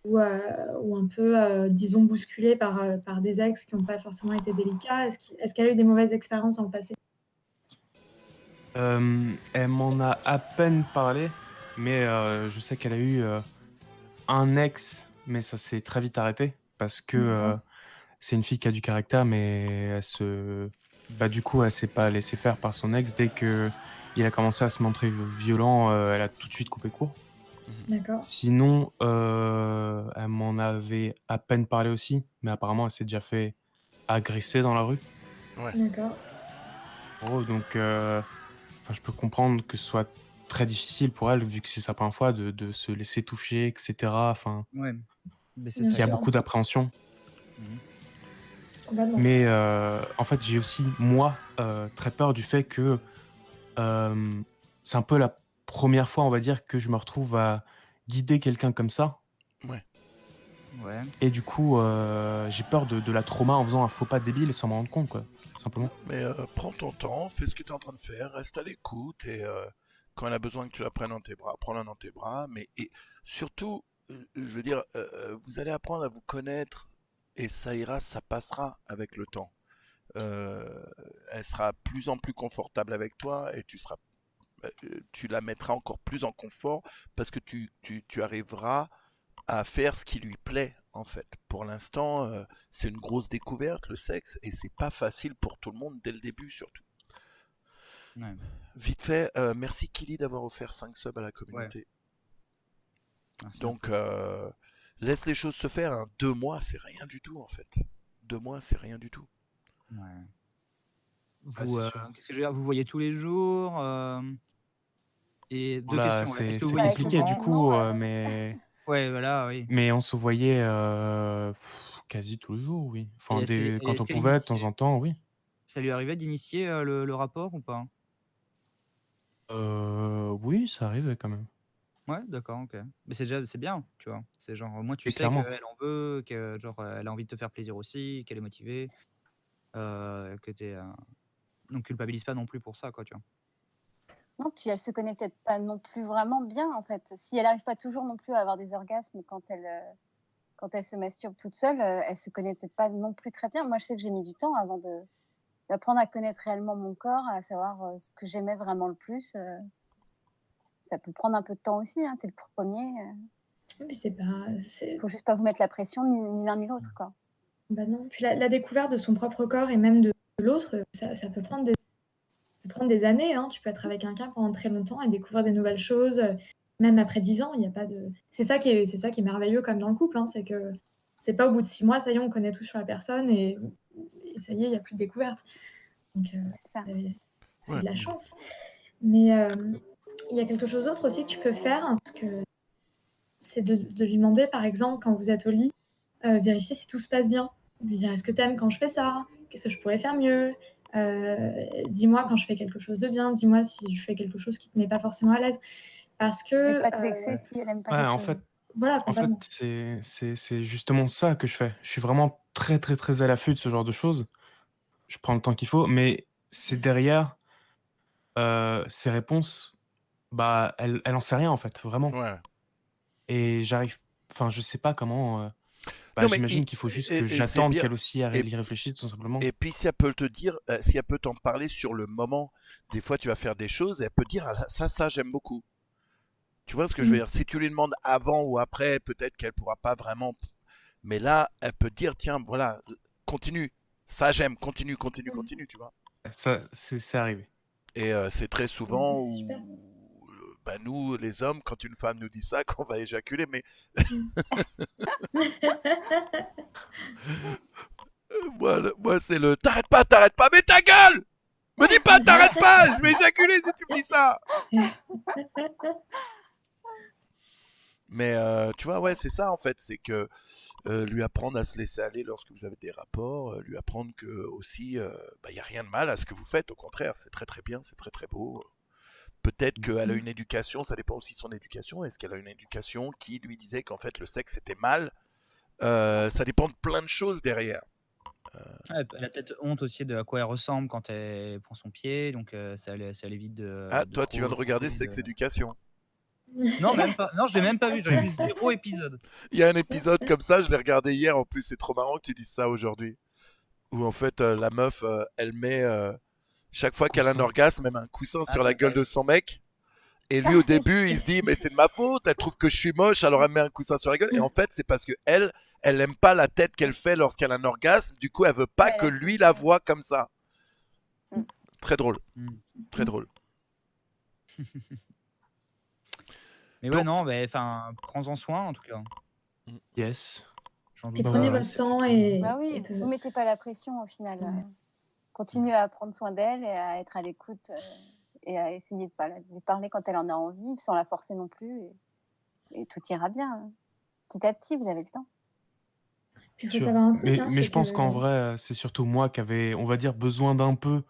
ou un peu, disons, bousculée par des ex qui n'ont pas forcément été délicats? Est-ce qu'elle a eu des mauvaises expériences dans le passé? Elle m'en a à peine parlé, mais je sais qu'elle a eu un ex, mais ça s'est très vite arrêté parce que D'accord. c'est une fille qui a du caractère, mais du coup, elle s'est pas laissée faire par son ex. Dès que il a commencé à se montrer violent, elle a tout de suite coupé court. D'accord. Sinon, elle m'en avait à peine parlé aussi, mais apparemment, elle s'est déjà fait agresser dans la rue. D'accord. Donc, je peux comprendre que ce soit très difficile pour elle, vu que c'est sa première fois, de se laisser toucher, etc. Enfin, Ouais, mais c'est Bien ça. il y a sûr. beaucoup d'appréhension. Mhm. Complètement. Mais en fait, j'ai aussi, moi, très peur du fait que c'est un peu la première fois, on va dire, que je me retrouve à guider quelqu'un comme ça. Ouais. Ouais. Et du coup, j'ai peur de la trauma en faisant un faux pas débile et sans m'en rendre compte, quoi. Simplement. Mais prends ton temps, fais ce que tu es en train de faire, reste à l'écoute et quand elle a besoin que tu la prennes dans tes bras, prends-la dans tes bras. Mais et surtout, je veux dire, vous allez apprendre à vous connaître et ça ira, ça passera avec le temps. Euh, Elle sera plus en plus confortable avec toi et tu la mettras encore plus en confort parce que tu arriveras à faire ce qui lui plaît en fait. Pour l'instant, c'est une grosse découverte le sexe et c'est pas facile pour tout le monde dès le début surtout. Ouais. Vite fait, merci Kili d'avoir offert 5 subs à la communauté. Merci Donc beaucoup. laisse les choses se faire, hein. 2 mois c'est rien du tout en fait. 2 mois c'est rien du tout. Ouais. Ah, Vous, c'est sûr. qu'est-ce que je veux dire? Vous voyez tous les jours et deux Là, questions. Ouais. Est-ce que vous c'est voyez compliqué du souvent? coup, Actuellement, Ouais, voilà, oui. mais on se voyait quasi tous les jours, oui. Et Enfin, quand est-ce on qu'elle pouvait, de temps initiait? en temps, oui. Ça lui arrivait d'initier le rapport ou pas? Oui, ça arrivait quand même. Ouais, d'accord, ok. Mais c'est bien, tu vois. C'est genre, au moins tu Et sais clairement. qu'elle en veut, que genre elle a envie de te faire plaisir aussi, qu'elle est motivée, que t'es, donc culpabilise pas non plus pour ça, quoi, tu vois. non, puis elle se connaît peut-être pas non plus vraiment bien, en fait. Si elle arrive pas toujours non plus à avoir des orgasmes quand elle se masturbe toute seule, elle se connaît peut-être pas non plus très bien. Moi, je sais que j'ai mis du temps avant d'apprendre à connaître réellement mon corps, à savoir ce que j'aimais vraiment le plus. Ça peut prendre un peu de temps aussi, hein, t'es le premier. Oui, puis c'est pas c'est Faut juste pas vous mettre la pression, ni l'un ni l'autre, quoi. bah, non. Puis la découverte de son propre corps et même de l'autre, ça peut prendre des années, hein. Tu peux être avec quelqu'un pendant très longtemps et découvrir des nouvelles choses, même après 10 ans, il y a pas de c'est ça qui est merveilleux comme dans le couple, hein, c'est que c'est pas au bout de 6 mois, ça y est, on connaît tout sur la personne et ça y est, il y a plus de découverte. Donc C'est ça. c'est Ouais. de la chance. Mais il y a quelque chose d'autre aussi que tu peux faire, parce que c'est de lui demander, par exemple, quand vous êtes au lit, vérifier si tout se passe bien. Lui dire: «Est-ce que tu aimes quand je fais ça? Qu'est-ce que je pourrais faire mieux? Dis-moi quand je fais quelque chose de bien, dis-moi si je fais quelque chose qui te met pas forcément à l'aise». Parce Et que, pas te vexer si elle aime pas Ouais, quelque en chose. fait, voilà, en fait, complètement. c'est justement ça que je fais. Je suis vraiment très, très, très à l'affût de ce genre de choses. Je prends le temps qu'il faut, mais c'est derrière ces réponses, bah, elle en sait rien en fait, vraiment. Ouais. Et je sais pas comment. Non mais J'imagine qu'il faut juste que et c'est j'attende bien. qu'elle aussi Et, y réfléchisse tout simplement. et puis si elle peut te dire, si elle peut t'en parler sur le moment, des fois tu vas faire des choses et elle peut dire ah, ça j'aime beaucoup. Tu vois ce que je veux dire? Si tu lui demandes avant ou après, peut-être qu'elle pourra pas vraiment. Mais là, elle peut te dire tiens voilà, continue, ça j'aime, continue, continue, continue, tu vois. Ça, c'est arrivé. Et c'est très souvent C'est où super. bah, nous les hommes, quand une femme nous dit ça, qu'on va éjaculer, mais moi c'est le t'arrêtes pas, mais ta gueule! Me dis pas t'arrêtes pas, je vais éjaculer si tu me dis ça. Mais tu vois, ouais, c'est ça en fait, c'est que lui apprendre à se laisser aller lorsque vous avez des rapports, lui apprendre que aussi, il n'y a rien de mal à ce que vous faites, au contraire, c'est très très bien, c'est très très beau. Peut-être qu'elle a une éducation, ça dépend aussi de son éducation. Est-ce qu'elle a une éducation qui lui disait qu'en fait le sexe c'était mal? Ça dépend de plein de choses derrière. Ouais, elle a peut-être honte aussi de à quoi elle ressemble quand elle prend son pied, donc ça l'évite Ah, de toi tu viens trop de regarder tenter Sex de. Education. Non, même pas. Non, je l'ai même pas vu. J'en ai vu 0 épisode. Il y a un épisode comme ça, je l'ai regardé hier en plus, c'est trop marrant que tu dises ça aujourd'hui. Où en fait, la meuf, elle met, chaque fois qu'elle a un Coussin. orgasme, elle met un coussin sur la ouais, gueule ouais. de son mec. Et lui, au début, il se dit, mais c'est de ma faute, elle trouve que je suis moche, alors elle met un coussin sur la gueule. Et en fait, c'est parce que elle aime pas la tête qu'elle fait lorsqu'elle a un orgasme, du coup, elle veut pas Ouais, que la lui fille, la ouais. voie comme ça. Mm. Très drôle, Mm. très drôle. Mais Donc- ouais, non, mais enfin, prends-en soin en tout cas. Yes. J'en Et doute Bah, pas. prenez ouais, votre c'est temps tout. et, Bah oui, et tout vous mettez pas la pression au final. Ouais. Continuez à prendre soin d'elle et à être à l'écoute et à essayer de lui parler quand elle en a envie, sans la forcer non plus. Et tout ira bien. Hein. Petit à petit, vous avez le temps. Puis il faut Sûr. savoir un truc, Mais, hein, mais c'est je pense que qu'en vrai, c'est surtout moi qui avait, on va dire, besoin d'un peu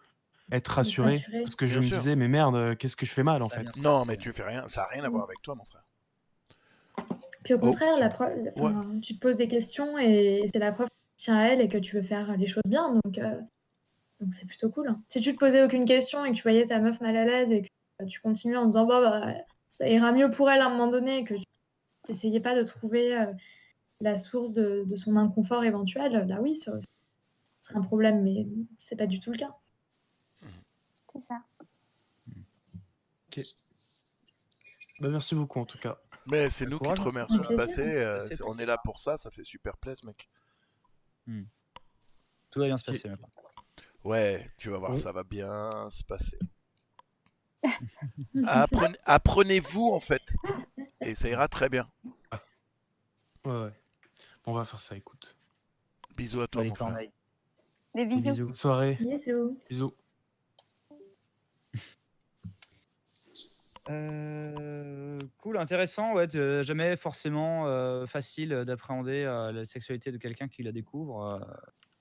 être rassuré. rassuré. Parce que je Bien me sûr. disais, mais merde, qu'est-ce que je fais mal en Ça va fait? bien se Non, passer. mais tu fais rien, ça n'a rien à voir avec toi, mon frère. Puis au Oh, contraire, Ouais. tu te poses des questions et c'est la preuve que tu tiens à elle et que tu veux faire les choses bien. Donc c'est plutôt cool. Hein. Si tu te posais aucune question et que tu voyais ta meuf mal à l'aise et que tu continuais en disant bah, ça ira mieux pour elle à un moment donné et que tu n'essayais pas de trouver la source de son inconfort éventuel, là oui, ce serait un problème, mais c'est pas du tout le cas. C'est ça. Ok. Bah, merci beaucoup en tout cas. Mais c'est nous qui te courage, hein. remercions de Avec plaisir. passer. Merci à toi. On est là pour ça, ça fait super plaisir, mec. Tout va bien se Ok. passer maintenant. Ouais, tu vas voir, Oui. ça va bien se passer. Apprenez-vous en fait, et ça ira très bien. Ouais, ouais. On va faire ça, écoute. Bisous à toi, Allez, mon frère. Corneille. Des Des bisous. bisous. Bonne soirée. Bisous. Bisous. Cool, intéressant, ouais, jamais forcément facile d'appréhender la sexualité de quelqu'un qui la découvre.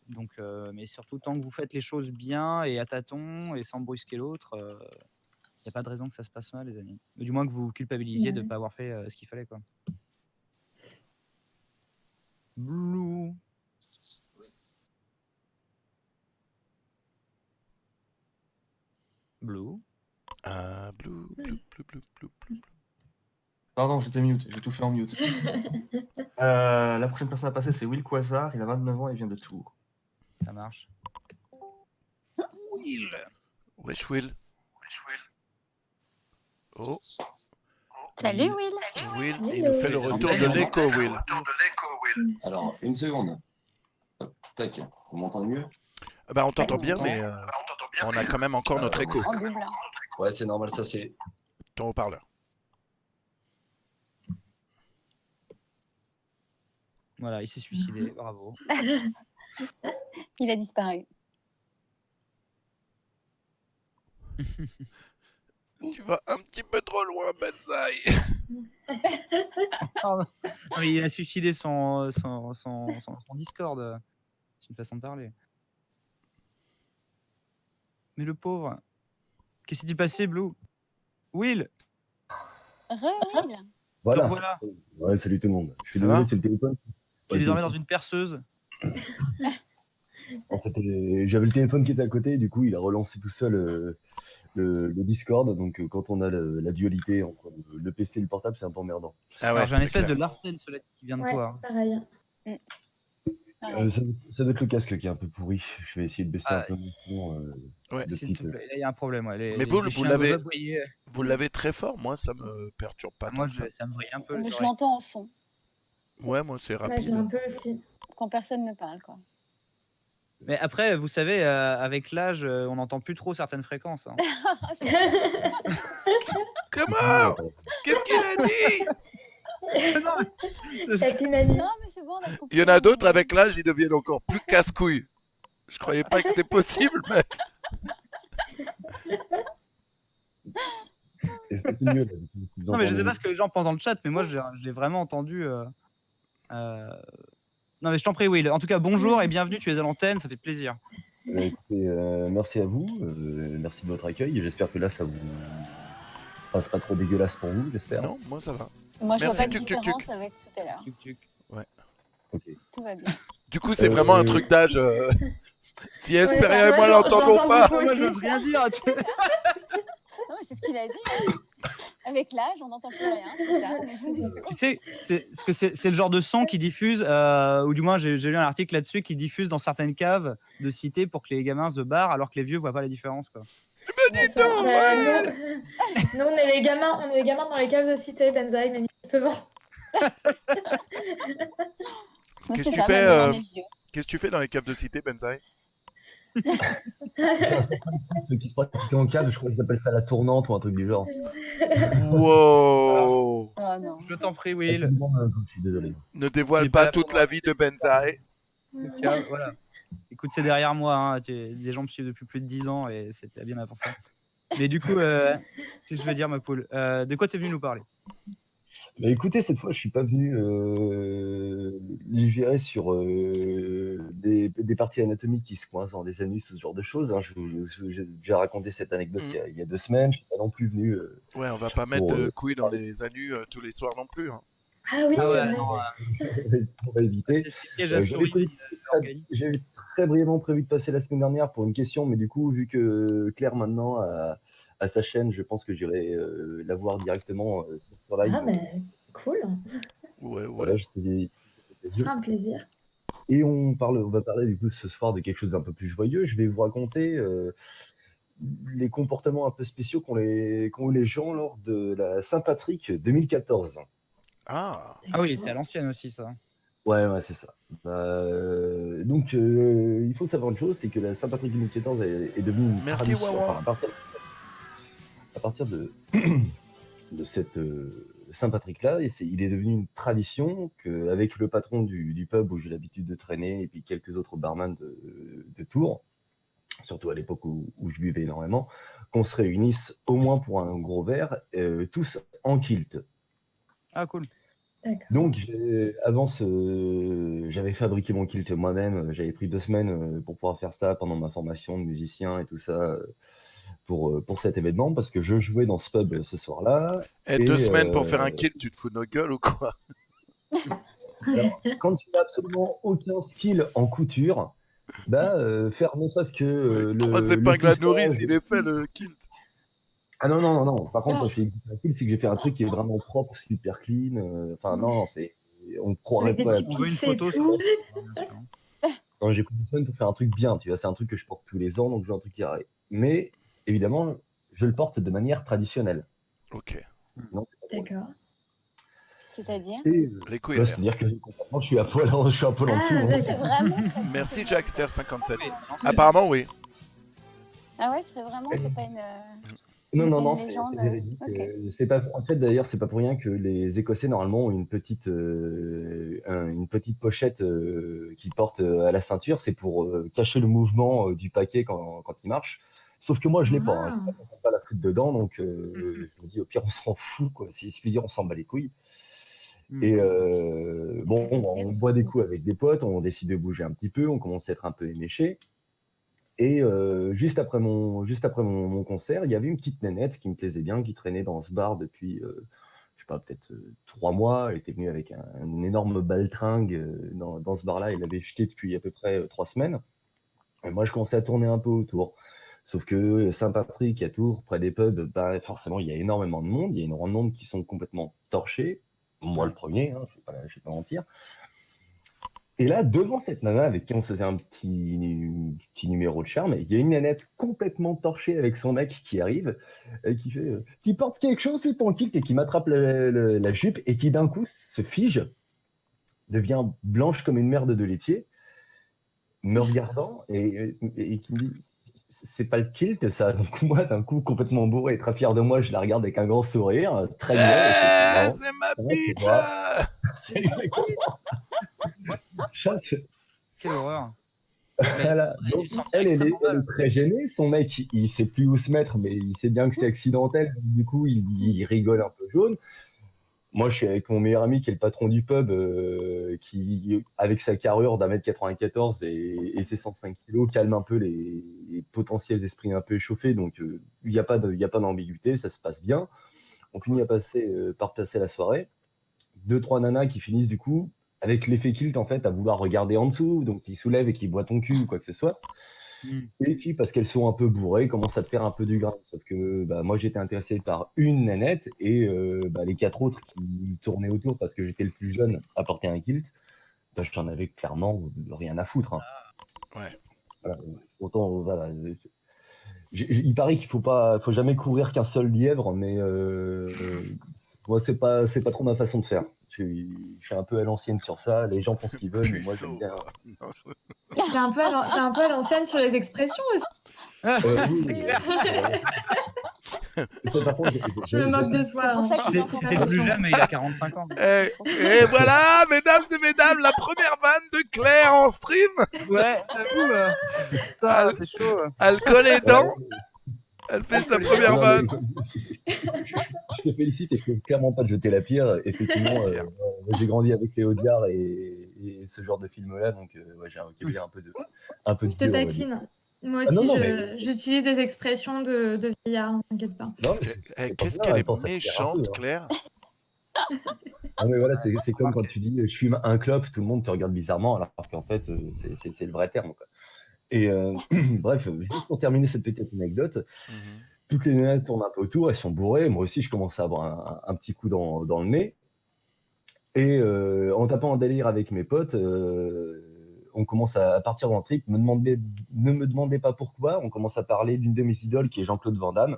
Donc, mais surtout, tant que vous faites les choses bien et à tâtons et sans brusquer l'autre, il n'y a pas de raison que ça se passe mal, les amis. Ou du moins que vous culpabilisiez de ne Ouais. pas avoir fait ce qu'il fallait, quoi. Blue. Blue. Blue, blue, blue, blue, blue, blue. Pardon, j'étais mute, j'ai tout fait en mute. La prochaine personne à passer, c'est Will Quasar. Il a 29 ans et vient de Tours. Ça marche. Will. Wesh Will. Oh, Salut Will. Will, il nous fait le retour de l'écho, Will. Alors, une seconde. Hop, tac, vous m'entendez mieux? Bah, on t'entend Ouais, bien, on mais on a quand même encore notre écho. En double. Hein. Ouais, c'est normal, ça c'est. Ton haut-parleur. Voilà, il s'est suicidé, bravo. Il a disparu. Tu vas un petit peu trop loin, Benzaï. Non, mais il a suicidé son Discord. C'est une façon de parler. Mais le pauvre. Qu'est-ce qui s'est passé, Blue? Will, Will. voilà. Voilà. Voilà. Ouais, salut tout le monde. Je suis Ça désolé, va c'est le téléphone. Tu es désormais dans une perceuse. Non, j'avais le téléphone qui était à côté, et du coup, il a relancé tout seul le Discord. Donc, quand on a la dualité entre le PC et le portable, c'est un peu emmerdant. Ah Alors, j'ai un c'est espèce clair. de Larsen cela qui vient de Ouais, toi. pareil. Ça doit être le casque qui est un peu pourri. Je vais essayer de baisser un peu mon son. Ouais. de S'il te petite- plaît, là, il y a un problème. Ouais. Mais vous chiens l'avez- doivent aboyer. Vous l'avez très fort, moi ça me perturbe pas. Moi, tant que ça. ça me brille un peu. les Je oreilles. l'entends en fond, Ouais, moi c'est Ouais, je l'ai un rapide. peu aussi. quand personne ne parle. Quoi. Mais après, vous savez, avec l'âge, on n'entend plus trop certaines fréquences. Hein. Comment? Qu'est-ce qu'il a dit? Non, mais- Happy Mani. Non, mais c'est bon, on a compris. Il y en a d'autres avec l'âge, ils deviennent encore plus casse-couilles. Je croyais pas que c'était possible, mais C'est mieux. Là, vous Non, mais je sais entendez pas ce que les gens pensent dans le chat, mais moi, j'ai vraiment entendu. Non, mais je t'en prie, Will. En tout cas, bonjour et bienvenue. Tu es à l'antenne, ça fait plaisir. Écoutez, merci à vous. Merci de votre accueil. J'espère que là, ça vous passe pas trop dégueulasse pour vous, j'espère. non, moi ça va. Moi, je Merci, vois pas de tuc, tuc, différence tuc. avec tout à l'heure. Tuc, tuc. Ok. Tout va bien. Du coup, c'est vraiment un truc d'âge. Si Espéria et moi ouais, l'entendons j'entends pas. beaucoup. Moi, j'ose rien dire. Non, mais c'est ce qu'il a dit. Hein. Avec l'âge, on n'entend plus rien, c'est ça, on est plus du sourd. Tu sais, c'est le genre de son qui diffuse, ou du moins j'ai lu un article là-dessus, qui diffuse dans certaines caves de cité pour que les gamins se barrent alors que les vieux voient pas la différence, quoi. Dis donc, ouais. Nous, on est les gamins dans les caves de cité, Benzaï, manifestement. Moi, Qu'est-ce c'est que tu ça, fais, maintenant, on est vieux. Qu'est-ce que tu fais dans les caves de cité, Benzaï? C'est un spectacle qui se pratique en cave, je crois qu'ils appellent ça la tournante ou un truc du genre. Wow. Oh non. Je t'en prie, Ah, Will. c'est bon, je suis désolé. Ne dévoile J'ai pas pas la toute la vie de Benzaï. Voilà. Écoute, c'est derrière moi, hein. Des gens me suivent depuis plus de 10 ans et c'était bien avant ça. Mais du coup, qu'est-ce que je veux dire, ma poule, de quoi tu es venu nous parler? Bah, écoutez, cette fois, je suis pas venu légiférer sur des parties anatomiques qui se coincent dans des anus ou ce genre de choses. Hein. J'ai déjà raconté cette anecdote il y a 2 semaines. Je suis pas non plus venu. Ouais, on va pas mettre pour, de couilles dans les anus tous les soirs non plus. Hein. Ah oui, Ah c'est ouais, vrai. non, on va éviter. J'avais très brièvement prévu de passer la semaine dernière pour une question, mais du coup, vu que Claire maintenant a sa chaîne, je pense que j'irai la voir directement sur live. Ah, mais cool. Ouais, ouais. Voilà, je sais. Ce sera un plaisir. Et on va parler du coup ce soir de quelque chose d'un peu plus joyeux. Je vais vous raconter les comportements un peu spéciaux qu'ont eu les gens lors de la Saint-Patrick 2014. Ah. Ah oui, c'est à l'ancienne aussi, ça. Ouais, c'est ça. Donc, il faut savoir une chose, c'est que la Saint-Patrick 2014 est devenue une Merci, tradition. Wawa. Enfin, à partir de cette Saint-Patrick-là, il est devenu une tradition qu'avec le patron du pub où j'ai l'habitude de traîner et puis quelques autres barman de Tours, surtout à l'époque où je buvais énormément, qu'on se réunisse au moins pour un gros verre, tous en kilt. Ah, cool. Donc, j'avais fabriqué mon kilt moi-même. J'avais pris 2 semaines pour pouvoir faire ça pendant ma formation de musicien et tout ça pour cet événement parce que je jouais dans ce pub ce soir-là. Et 2 semaines pour faire un kill, tu te fous de nos gueules ou quoi? Alors, quand tu n'as absolument aucun skill en couture, faire ne serait-ce que C'est pas que la nourrice, il est fait le kilt. Ah non. Par contre, quand je fais un kilt, c'est que j'ai fait un truc qui est vraiment propre, super clean. Enfin, non, on croirait pas. On veut une photo sur Non, j'ai pris 2 semaines pour faire un truc bien, tu vois. C'est un truc que je porte tous les ans, donc je veux un truc qui arrive. Mais évidemment, je le porte de manière traditionnelle. Ok. D'accord. C'est-à-dire les couilles. C'est-à-dire que concrètement, je suis un peu en dessous. C'est vraiment. Merci Jackster57. Apparemment, oui. Ah ouais, c'est vraiment, c'est pas une. Non, une c'est légende. véridique. Ok. C'est pas, en fait, d'ailleurs, c'est pas pour rien que les Écossais, normalement, ont une petite pochette qu'ils portent à la ceinture. C'est pour cacher le mouvement du paquet quand ils marchent. Sauf que moi, je l'ai pas. Hein. Je n'ai pas la foutre dedans. Donc, je me dis, au pire, on s'en fout. Quoi. Si je puis dire, on s'en bat les couilles. Et on boit des coups avec des potes. On décide de bouger un petit peu. On commence à être un peu éméché. Et juste après mon concert, il y avait une petite nénette qui me plaisait bien, qui traînait dans ce bar depuis, je sais pas, peut-être 3 mois. Elle était venue avec un énorme baltringue dans ce bar-là. Elle l'avait jeté depuis à peu près 3 semaines. Et moi, je commençais à tourner un peu autour. Sauf que Saint-Patrick, à Tours, près des pubs, forcément, il y a énormément de monde. Il y a énormément de monde qui sont complètement torchés. Moi, le premier, hein, je vais pas mentir. Et là, devant cette nana avec qui on se faisait un petit numéro de charme, il y a une nanette complètement torchée avec son mec qui arrive et qui fait tu portes quelque chose sous ton kilt et qui m'attrape la jupe et qui d'un coup se fige, devient blanche comme une merde de laitier, me regardant et qui me dit c'est pas le kilt ça. Donc moi, d'un coup, complètement bourré et très fier de moi, je la regarde avec un grand sourire, très bien. C'est ma bite. C'est exactement ça. Quelle horreur. Voilà. Donc, elle est très gênée. Son mec, il sait plus où se mettre, mais il sait bien que c'est accidentel. Du coup, il rigole un peu jaune. Moi, je suis avec mon meilleur ami qui est le patron du pub, qui, avec sa carrure d'1m94 et ses 105 kilos, calme un peu les potentiels esprits un peu échauffés. Donc, il n'y a pas d'ambiguïté, ça se passe bien. On finit par passer la soirée. 2-3 nanas qui finissent du coup avec l'effet kilt en fait à vouloir regarder en dessous, donc qui soulèvent et qui boit ton cul ou quoi que ce soit. Et puis parce qu'elles sont un peu bourrées, commencent à te faire un peu du grain. Sauf que moi j'étais intéressé par une nanette et les 4 autres qui tournaient autour parce que j'étais le plus jeune à porter un kilt, j'en avais clairement rien à foutre. Hein. Ouais. Voilà. Autant, voilà. Il paraît qu'il faut jamais courir qu'un seul lièvre, mais moi c'est pas trop ma façon de faire. Je suis un peu à l'ancienne sur ça. Les gens font ce qu'ils veulent, mais moi j'aime bien. T'es un peu à l'ancienne sur les expressions aussi. Oui, C'est- ça, par contre, Je me moque de C'est toi. pour ça hein. qu'il en faut C'était le plus attention. jeune, mais il a 45 ans. Et voilà, mesdames et mesdames, la première vanne de Claire en stream. Ouais, j'avoue. Ah, C'est chaud. Elle colle les dents. Ouais, Elle fait sa Non, première non, vanne. je te félicite et je peux clairement pas te jeter la pierre. Effectivement, Pierre. j'ai grandi avec Léo Diard et ce genre de film-là, donc j'ai un vocabulaire un peu de Je te vieux, on va dire. taquine. Moi Ah, aussi, non, mais- j'utilise des expressions de vieillard, hein, t'inquiète pas. Non, Parce mais que- c'est pas Qu'est-ce bien, en qu'elle même temps, est ça fait méchante, un peu, hein. Claire. Ah, mais voilà, c'est comme quand tu dis je fume un clope, tout le monde te regarde bizarrement, alors qu'en fait, c'est le vrai terme, quoi. Et bref, juste pour terminer cette petite anecdote, Mhm. toutes les nanas tournent un peu autour, elles sont bourrées. Moi aussi, je commence à avoir un petit coup dans le nez. Et en tapant un délire avec mes potes, on commence à partir dans le trip. Ne me demandez pas pourquoi. On commence à parler d'une de mes idoles qui est Jean-Claude Van Damme.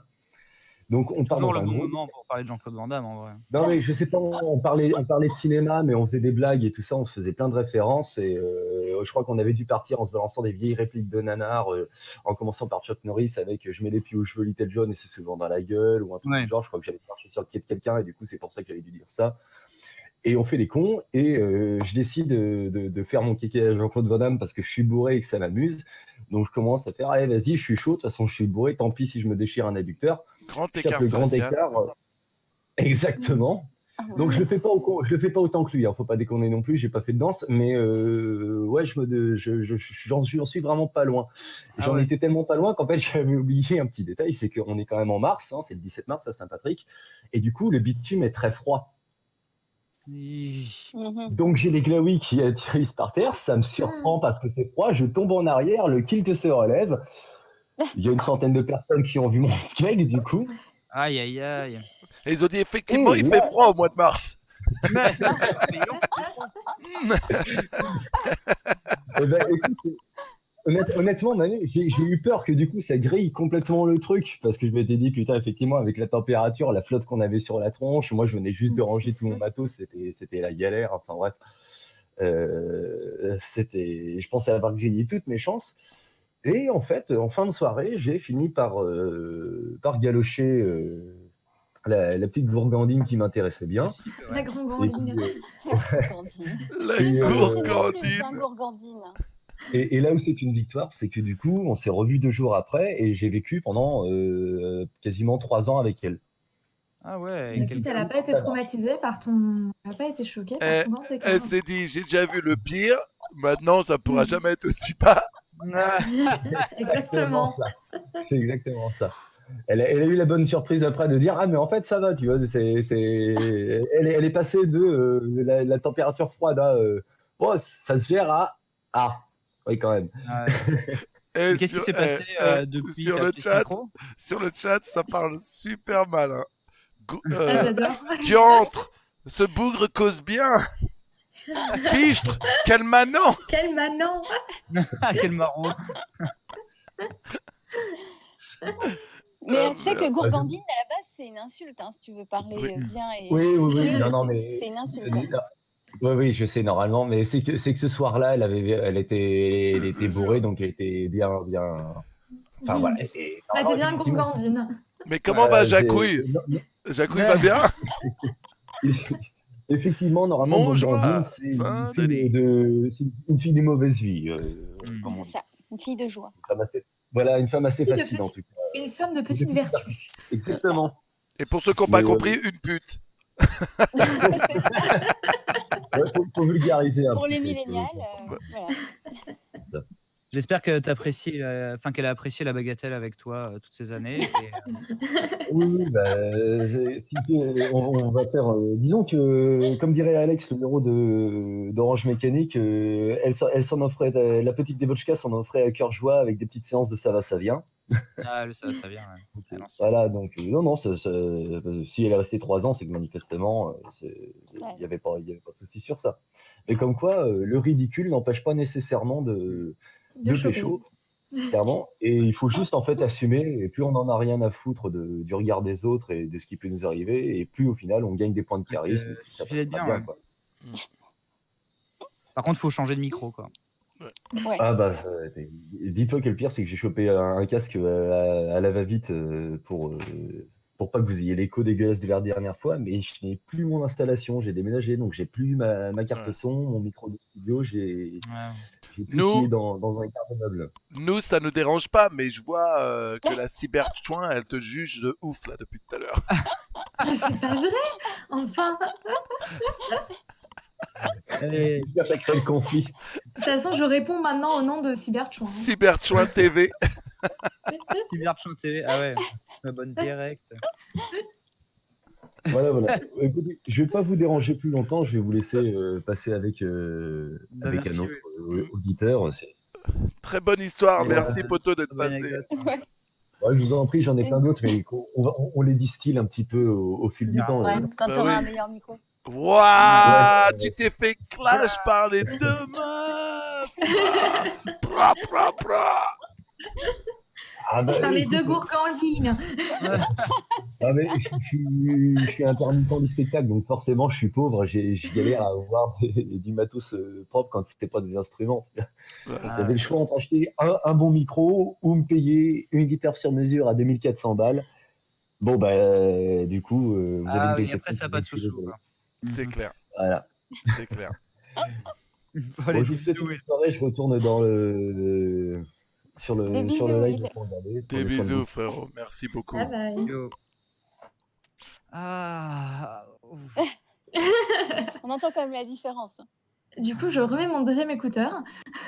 Donc, on part Toujours dans le un bon groupe. moment pour parler de Jean-Claude Van Damme, en vrai. Non, mais je sais pas, on parlait de cinéma, mais on faisait des blagues et tout ça, on se faisait plein de références. Et je crois qu'on avait dû partir en se balançant des vieilles répliques de nanar, en commençant par Chuck Norris avec je mets les pieds aux cheveux Little John et c'est souvent dans la gueule, ou un truc Ouais. du genre. Je crois que j'avais marché sur le pied de quelqu'un et du coup, c'est pour ça que j'avais dû dire ça. Et on fait les cons, et je décide de faire mon kéké à Jean-Claude Van Damme parce que je suis bourré et que ça m'amuse. Donc je commence à faire, allez, vas-y, je suis chaud, de toute façon, je suis bourré, tant pis si je me déchire un adducteur. Grand Je écart tape le grand facial. écart. Exactement. Ah ouais. Donc je le fais pas autant que lui, hein, faut pas déconner non plus, j'ai pas fait de danse, mais ouais, j'en suis vraiment pas loin. Ah J'en ouais. étais tellement pas loin qu'en fait j'avais oublié un petit détail, c'est qu'on est quand même en mars, hein, c'est le 17 mars à Saint-Patrick, et du coup le bitume est très froid. Mhm. Donc j'ai les glaouis qui atterrissent par terre, ça me surprend parce que c'est froid, je tombe en arrière, le kilt se relève. Il y a une centaine de personnes qui ont vu mon skeg du coup. Aïe, aïe, aïe. Et ils ont dit effectivement, Et il là- fait froid au mois de mars. Mais- Eh ben, écoute, honnêtement, Manu, j'ai eu peur que du coup ça grille complètement le truc parce que je m'étais dit, putain, effectivement, avec la température, la flotte qu'on avait sur la tronche, moi je venais juste de ranger tout mon matos, c'était la galère. Enfin bref, je pensais avoir grillé toutes mes chances. Et en fait, en fin de soirée, j'ai fini par galocher la petite gourgandine qui m'intéressait bien. La grande Et ligne. Gourgandine. La Et, Ça, c'est très gourgandine. bien, Gourgandine. Et là où c'est une victoire, c'est que du coup, on s'est revus 2 jours après et j'ai vécu pendant quasiment 3 ans avec elle. Ah ouais, Écoute, quelqu'un- elle n'a pas été traumatisée par ton. Elle n'a pas été choquée par ton danse écart. Elle s'est dit, j'ai déjà vu le pire, maintenant ça pourra jamais être aussi bas. Ah, Exactement. ça. C'est exactement ça. Elle a eu la bonne surprise après de dire ah mais en fait ça va, tu vois, elle est passée de la température froide à oh, ça se gère à oui quand même. ouais. Et Qu'est-ce qui sur- s'est passé depuis sur ta le petite chat, micro sur le chat, ça parle super mal. Hein. Ah, j'adore. Diantre, ce bougre cause bien. Fichtre, quel manant. Quel manant. Ah, quel marrant. Mais Ah, tu sais que merde. Gourgandine, à la base, c'est une insulte, hein, si tu veux parler Oui. bien. Et... Oui. Non, C'est- mais C'est une insulte. oui, je sais normalement, mais c'est que ce soir-là, elle était bourrée, donc elle était bien. Enfin Oui. voilà. Elle était normalement, bien effectivement, gourgandine. Mais comment va c'est- Jacouille non, Jacouille va bien. effectivement, normalement, Mon Gourgandine, joie, c'est Saint-Denis. c'est une fille de mauvaise vie. Comme on C'est dit. ça, une fille de joie. Une femme assez Fille de facile en petite- tout cas. Une femme de petite vertu. Exactement. Et pour ceux qui n'ont pas Mais, compris, une pute. Ouais, faut vulgariser un Pour petit les peu, millénials, faut- voilà. J'espère que qu'elle a apprécié la bagatelle avec toi toutes ces années. Oui, on va faire. Disons que, comme dirait Alex, le numéro d'Orange Mécanique, elle s'en offrait, la petite Devochka s'en offrait à cœur joie avec des petites séances de ça va, ça vient. Ça vient. Ouais. Voilà, donc non, si elle est restée 3 ans, c'est que manifestement, il n'y avait pas de souci sur ça. Mais comme quoi, le ridicule n'empêche pas nécessairement de pécho, clairement. Et il faut juste en fait assumer, et plus on en a rien à foutre du regard des autres et de ce qui peut nous arriver, et plus au final on gagne des points de charisme, et puis ça passe bien, ouais. quoi. Par contre, faut changer de micro, quoi. Ouais. Ah bah, dis-toi que le pire, c'est que j'ai chopé un casque à la va-vite pour pas que vous ayez l'écho dégueulasse de la dernière fois, mais je n'ai plus mon installation, j'ai déménagé, donc j'ai plus ma carte son, mon micro de studio, j'ai tout qui est dans un quart de meuble. Nous, ça nous dérange pas, mais je vois que la cyberchouin, elle te juge de ouf là depuis tout à l'heure. Mais c'est pas vrai. Enfin. Ça crée le conflit. De toute façon, je réponds maintenant au nom de Cyberchouin. Cyberchouin TV. Cyberchouin TV, ah ouais, la bonne direct. Voilà. Écoutez, je vais pas vous déranger plus longtemps, je vais vous laisser passer avec un autre auditeur. Très bonne histoire, merci Poto d'être passé. Ouais, je vous en prie, j'en ai plein d'autres, mais on les distille un petit peu au fil du temps. Ouais, quand tu auras un meilleur micro. Waouh, tu t'es fait clash par les deux meufs. Par les deux gourgandines. Mais je suis intermittent du spectacle, donc forcément je suis pauvre, j'ai galère à avoir du matos propre quand c'était pas des instruments. J'avais le choix entre acheter un bon micro ou me payer une guitare sur mesure à 2400 balles. Bon du coup, vous avez une après ça pas de sous-sous. C'est clair. Voilà. C'est clair. Bon, je vous souhaite une soirée, je retourne sur le live. Des bisous, frérot. Merci beaucoup. Bye bye. On entend quand même la différence. Du coup, je remets mon deuxième écouteur.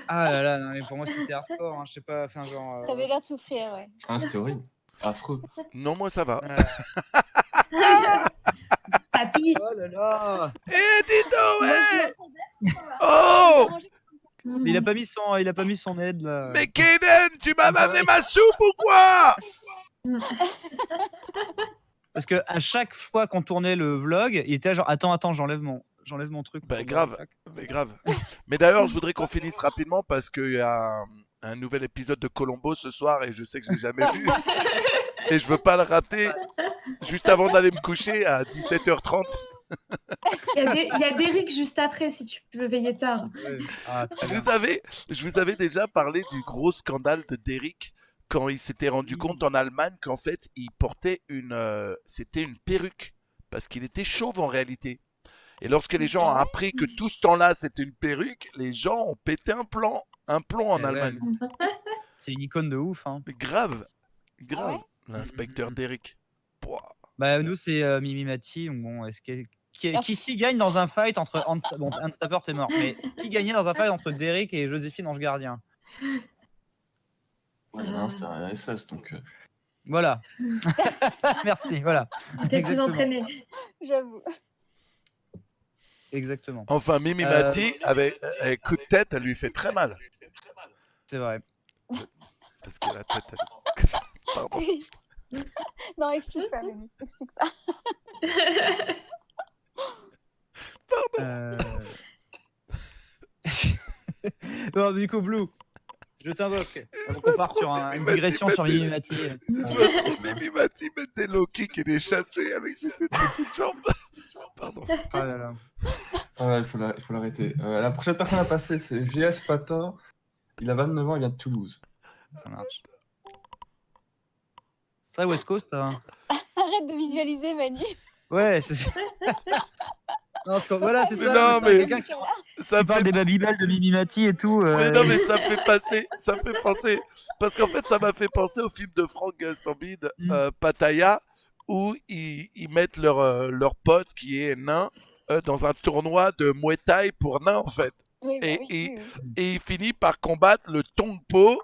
Ah là là, non, mais pour moi c'était hardcore, je sais pas, enfin genre. T'avais l'air de souffrir, ouais. Ah, c'était horrible. Affreux. Non, moi ça va. Papy. Oh là là. Dis donc, ouais. Oh. Mais il a pas mis son aide là. Mais Kaden, tu m'as amené ma soupe ou quoi? Parce que à chaque fois qu'on tournait le vlog, il était genre attends, j'enlève mon truc. Grave. Mais d'ailleurs, je voudrais qu'on finisse rapidement parce qu'il y a un nouvel épisode de Colombo ce soir et je sais que je l'ai jamais vu. Et je veux pas le rater juste avant d'aller me coucher à 17h30. Il y a Derrick juste après si tu veux veiller tard. Je vous avais déjà parlé du gros scandale de Derrick quand il s'était rendu compte en Allemagne qu'en fait il portait c'était une perruque parce qu'il était chauve en réalité. Et lorsque les gens ont appris que tout ce temps-là c'était une perruque, les gens ont pété un plomb en Allemagne. C'est une icône de ouf. Grave. L'inspecteur Derrick. Bah nous c'est Mimi Mati. Donc bon, qui gagne dans un fight entre Hans Tapper t'es mort, mais qui gagnait dans un fight entre Derrick et Joséphine Ange Gardien? Ouais, non, c'était un SS donc. Voilà. Merci, voilà. T'es plus entraîné. J'avoue. Exactement. Enfin, Mimi Mati, avec coup de tête, elle lui fait très mal. C'est vrai. Parce que la tête, pardon. Non, explique pas, Mimi. Explique pas. Pardon. Non, du coup, Blue, je t'invoque. On part sur une digression sur Mimi Mati. Je me trouve Mimi Mati mettre des low kicks et des chassés avec ses petites jambes. Pardon. Oh là là. Ah ouais, il faut l'arrêter. La prochaine personne à passer, c'est GS Pator. Il a 29 ans, il vient de Toulouse. Ça marche. Très West Coast. Arrête de visualiser, Manu. Ouais, c'est non, voilà, c'est ça. Non, mais ça parle des Babybel de Mimi Mati et tout. Mais non, mais ça me fait penser. Parce qu'en fait, ça m'a fait penser au film de Frank Gastambide, Pattaya, où ils mettent leur pote qui est nain dans un tournoi de Muay Thai pour nains, en fait. Oui, bah Et, oui, et- oui, oui. et il finit par combattre le Tongpo,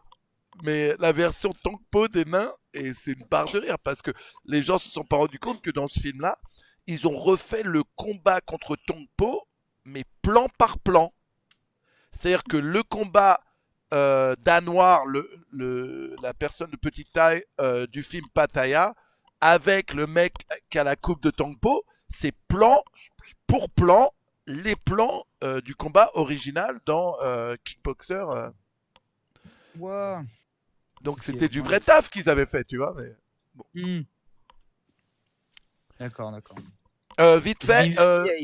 mais la version Tongpo des nains, et c'est une barre de rire parce que les gens se sont pas rendus compte que dans ce film-là, ils ont refait le combat contre Tongpo, mais plan par plan. C'est-à-dire que le combat danois, la personne de petite taille du film Pattaya, avec le mec qui a la coupe de Tongpo, c'est plan pour plan les plans du combat original dans Kickboxer. Ouah. Donc C'est c'était du vraiment- vrai taf qu'ils avaient fait, tu vois. Mais... Hmm. D'accord. Vite fait, Il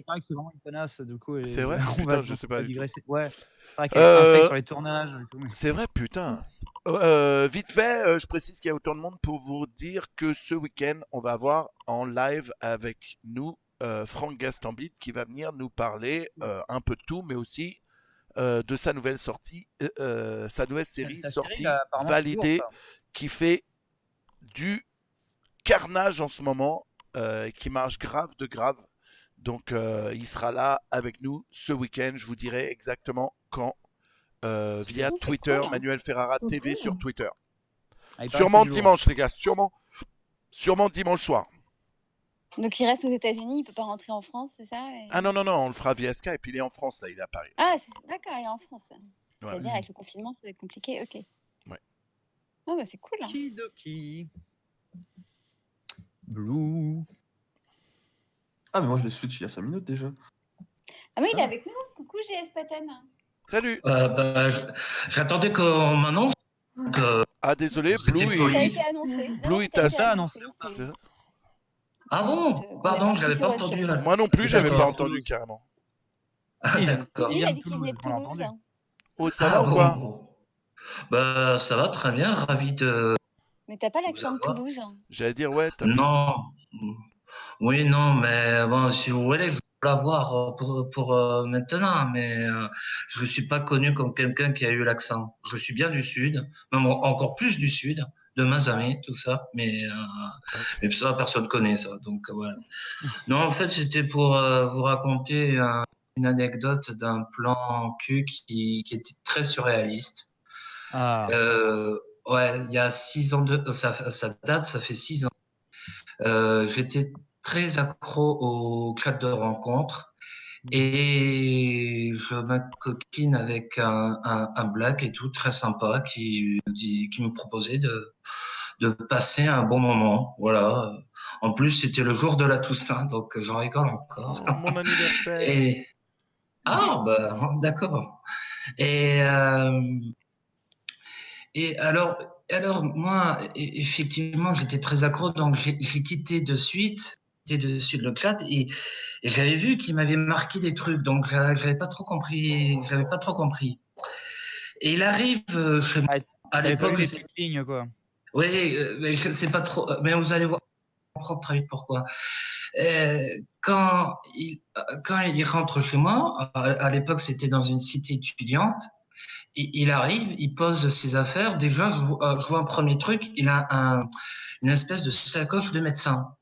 paraît que c'est vraiment une connasse, du coup. c'est vrai. On Putain, je sais pas va du tout. digresser. Ouais. Il paraît qu'elle est infecte Euh, sur les tournages. Et tout, mais- C'est vrai, putain. Vite fait, je précise qu'il y a autant de monde pour vous dire que ce week-end, on va avoir en live avec nous Franck Gastambide qui va venir nous parler un peu de tout, mais aussi de sa nouvelle sortie, sa nouvelle série Sa série, sortie, là, apparemment, c'est lourd, validée, ça. qui fait du carnage en ce moment, qui marche grave de grave. Donc il sera là avec nous ce week-end. Je vous dirai exactement quand. Via cool, c'est Twitter, cool. Manuel Ferrara Trop TV cool. sur Twitter. Ah, il paraît que Sûrement c'est du lourd. dimanche, les gars, sûrement dimanche soir. Donc il reste aux États-Unis, il peut pas rentrer en France, c'est ça? Ah non, on le fera via Skype, il est en France, là, il est à Paris. Ah, d'accord, il est en France. Ouais. C'est-à-dire avec le confinement, ça va être compliqué. Ok. Ouais. Ah bah c'est cool. Hein. Kidoki. Blue. Ah, mais moi je l'ai switch il y a 5 minutes déjà. Ah oui, il est avec nous. Coucou GS Paten. Salut. J'attendais qu'on m'annonce. Ah désolé, J'étais Blue, poli. T'as il... été annoncé. Blue, Non, il t'as t'a- été Ah, annoncé. non, c'est- Ah bon? qu'on est Pardon, parti j'avais sur pas autre entendu chose. là. Moi non plus, j'avais pas D'accord. entendu carrément. Ah, Si, d'accord. Si, il vient a de dit qu'il Toulouse, venait de on l'a Toulouse. entendu. Oh, ça va ou quoi? bon. Bah, ça va très bien, ravi de Mais t'as pas vous l'accent de avoir. Toulouse. J'allais dire, ouais, t'as plus... Non. Oui, non, mais bon, si vous voulez, je vais l'avoir pour maintenant, mais je ne suis pas connu comme quelqu'un qui a eu l'accent. Je suis bien du Sud, même encore plus du Sud, de Mazamet, tout ça, mais ça, personne ne connaît ça, donc voilà. Non, en fait, c'était pour vous raconter une anecdote d'un plan cul qui était très surréaliste. Ah. Ouais, il y a 6 ans, ça date, ça fait 6 ans. J'étais très accro au chat de rencontre et je m'acoquine avec un black et tout, très sympa, qui me proposait de passer un bon moment. Voilà. En plus, c'était le jour de la Toussaint, donc j'en rigole encore. Oh, mon anniversaire. Et... Ah, bah, d'accord. Et alors, moi, effectivement, j'étais très accro, donc j'ai quitté de suite le chat et j'avais vu qu'il m'avait marqué des trucs, donc j'avais pas trop compris. Et il arrive chez moi. À T'avais pas lu l'époque, les petites lignes, quoi. oui, mais je sais pas trop, mais vous allez voir, comprendre très vite pourquoi. Quand il rentre chez moi, à l'époque, c'était dans une cité étudiante. Il arrive, il pose ses affaires. Déjà, je vois un premier truc. Il a une espèce de sacoche de médecin.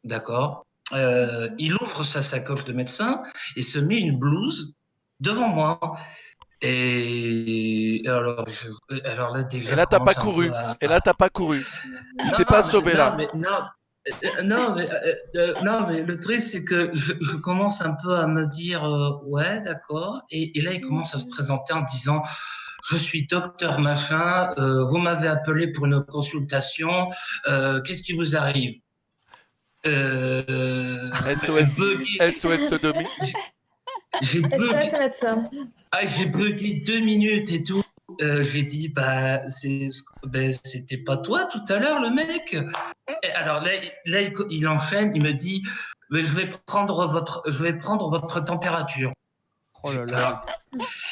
D'accord. Il ouvre sa sacoche de médecin et se met une blouse devant moi. Et alors là, déjà, Et là, t'as pas commence un peu couru. à- Et là, t'as pas couru. Tu Non, t'es pas sauvé non, là. mais non, mais le truc, c'est que je commence un peu à me dire, ouais, d'accord. Et là, il commence à se présenter en disant, je suis docteur machin, vous m'avez appelé pour une consultation, qu'est-ce qui vous arrive? SOS, Bugué. SOS sodomie. J'ai SOS bugué. médecin. J'ai bugué 2 minutes et tout. J'ai dit, c'était pas toi tout à l'heure, le mec. Et alors là, il enchaîne, il me dit, mais je vais prendre votre température. Oh là là. Alors,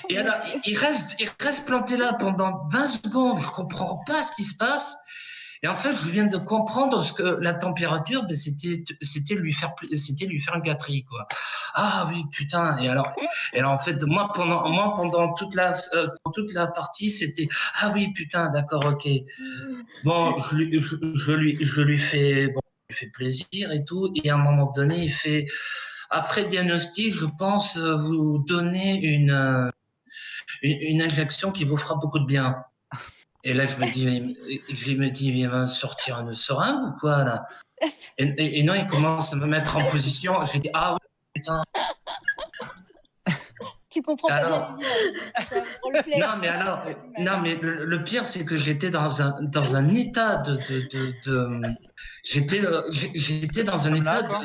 et alors, il reste planté là pendant 20 secondes. Je comprends pas ce qui se passe. Et en fait, je viens de comprendre ce que la température, c'était lui faire une gâterie, quoi. Ah oui, putain. Et alors, en fait, moi pendant toute la partie, c'était ah oui, putain, d'accord, ok. Bon, je lui fais plaisir et tout. Et à un moment donné, il fait après diagnostic, je pense vous donner une injection qui vous fera beaucoup de bien. Et là, je me dis, il va me sortir une seringue ou quoi, là? Et non, il commence à me mettre en position. J'ai dit, ah oui, putain. Tu comprends pas Alors, bien les images. C'est un roleplay. non, mais alors, non, mais le pire, c'est que j'étais dans un état j'étais dans un Comme là, état quoi.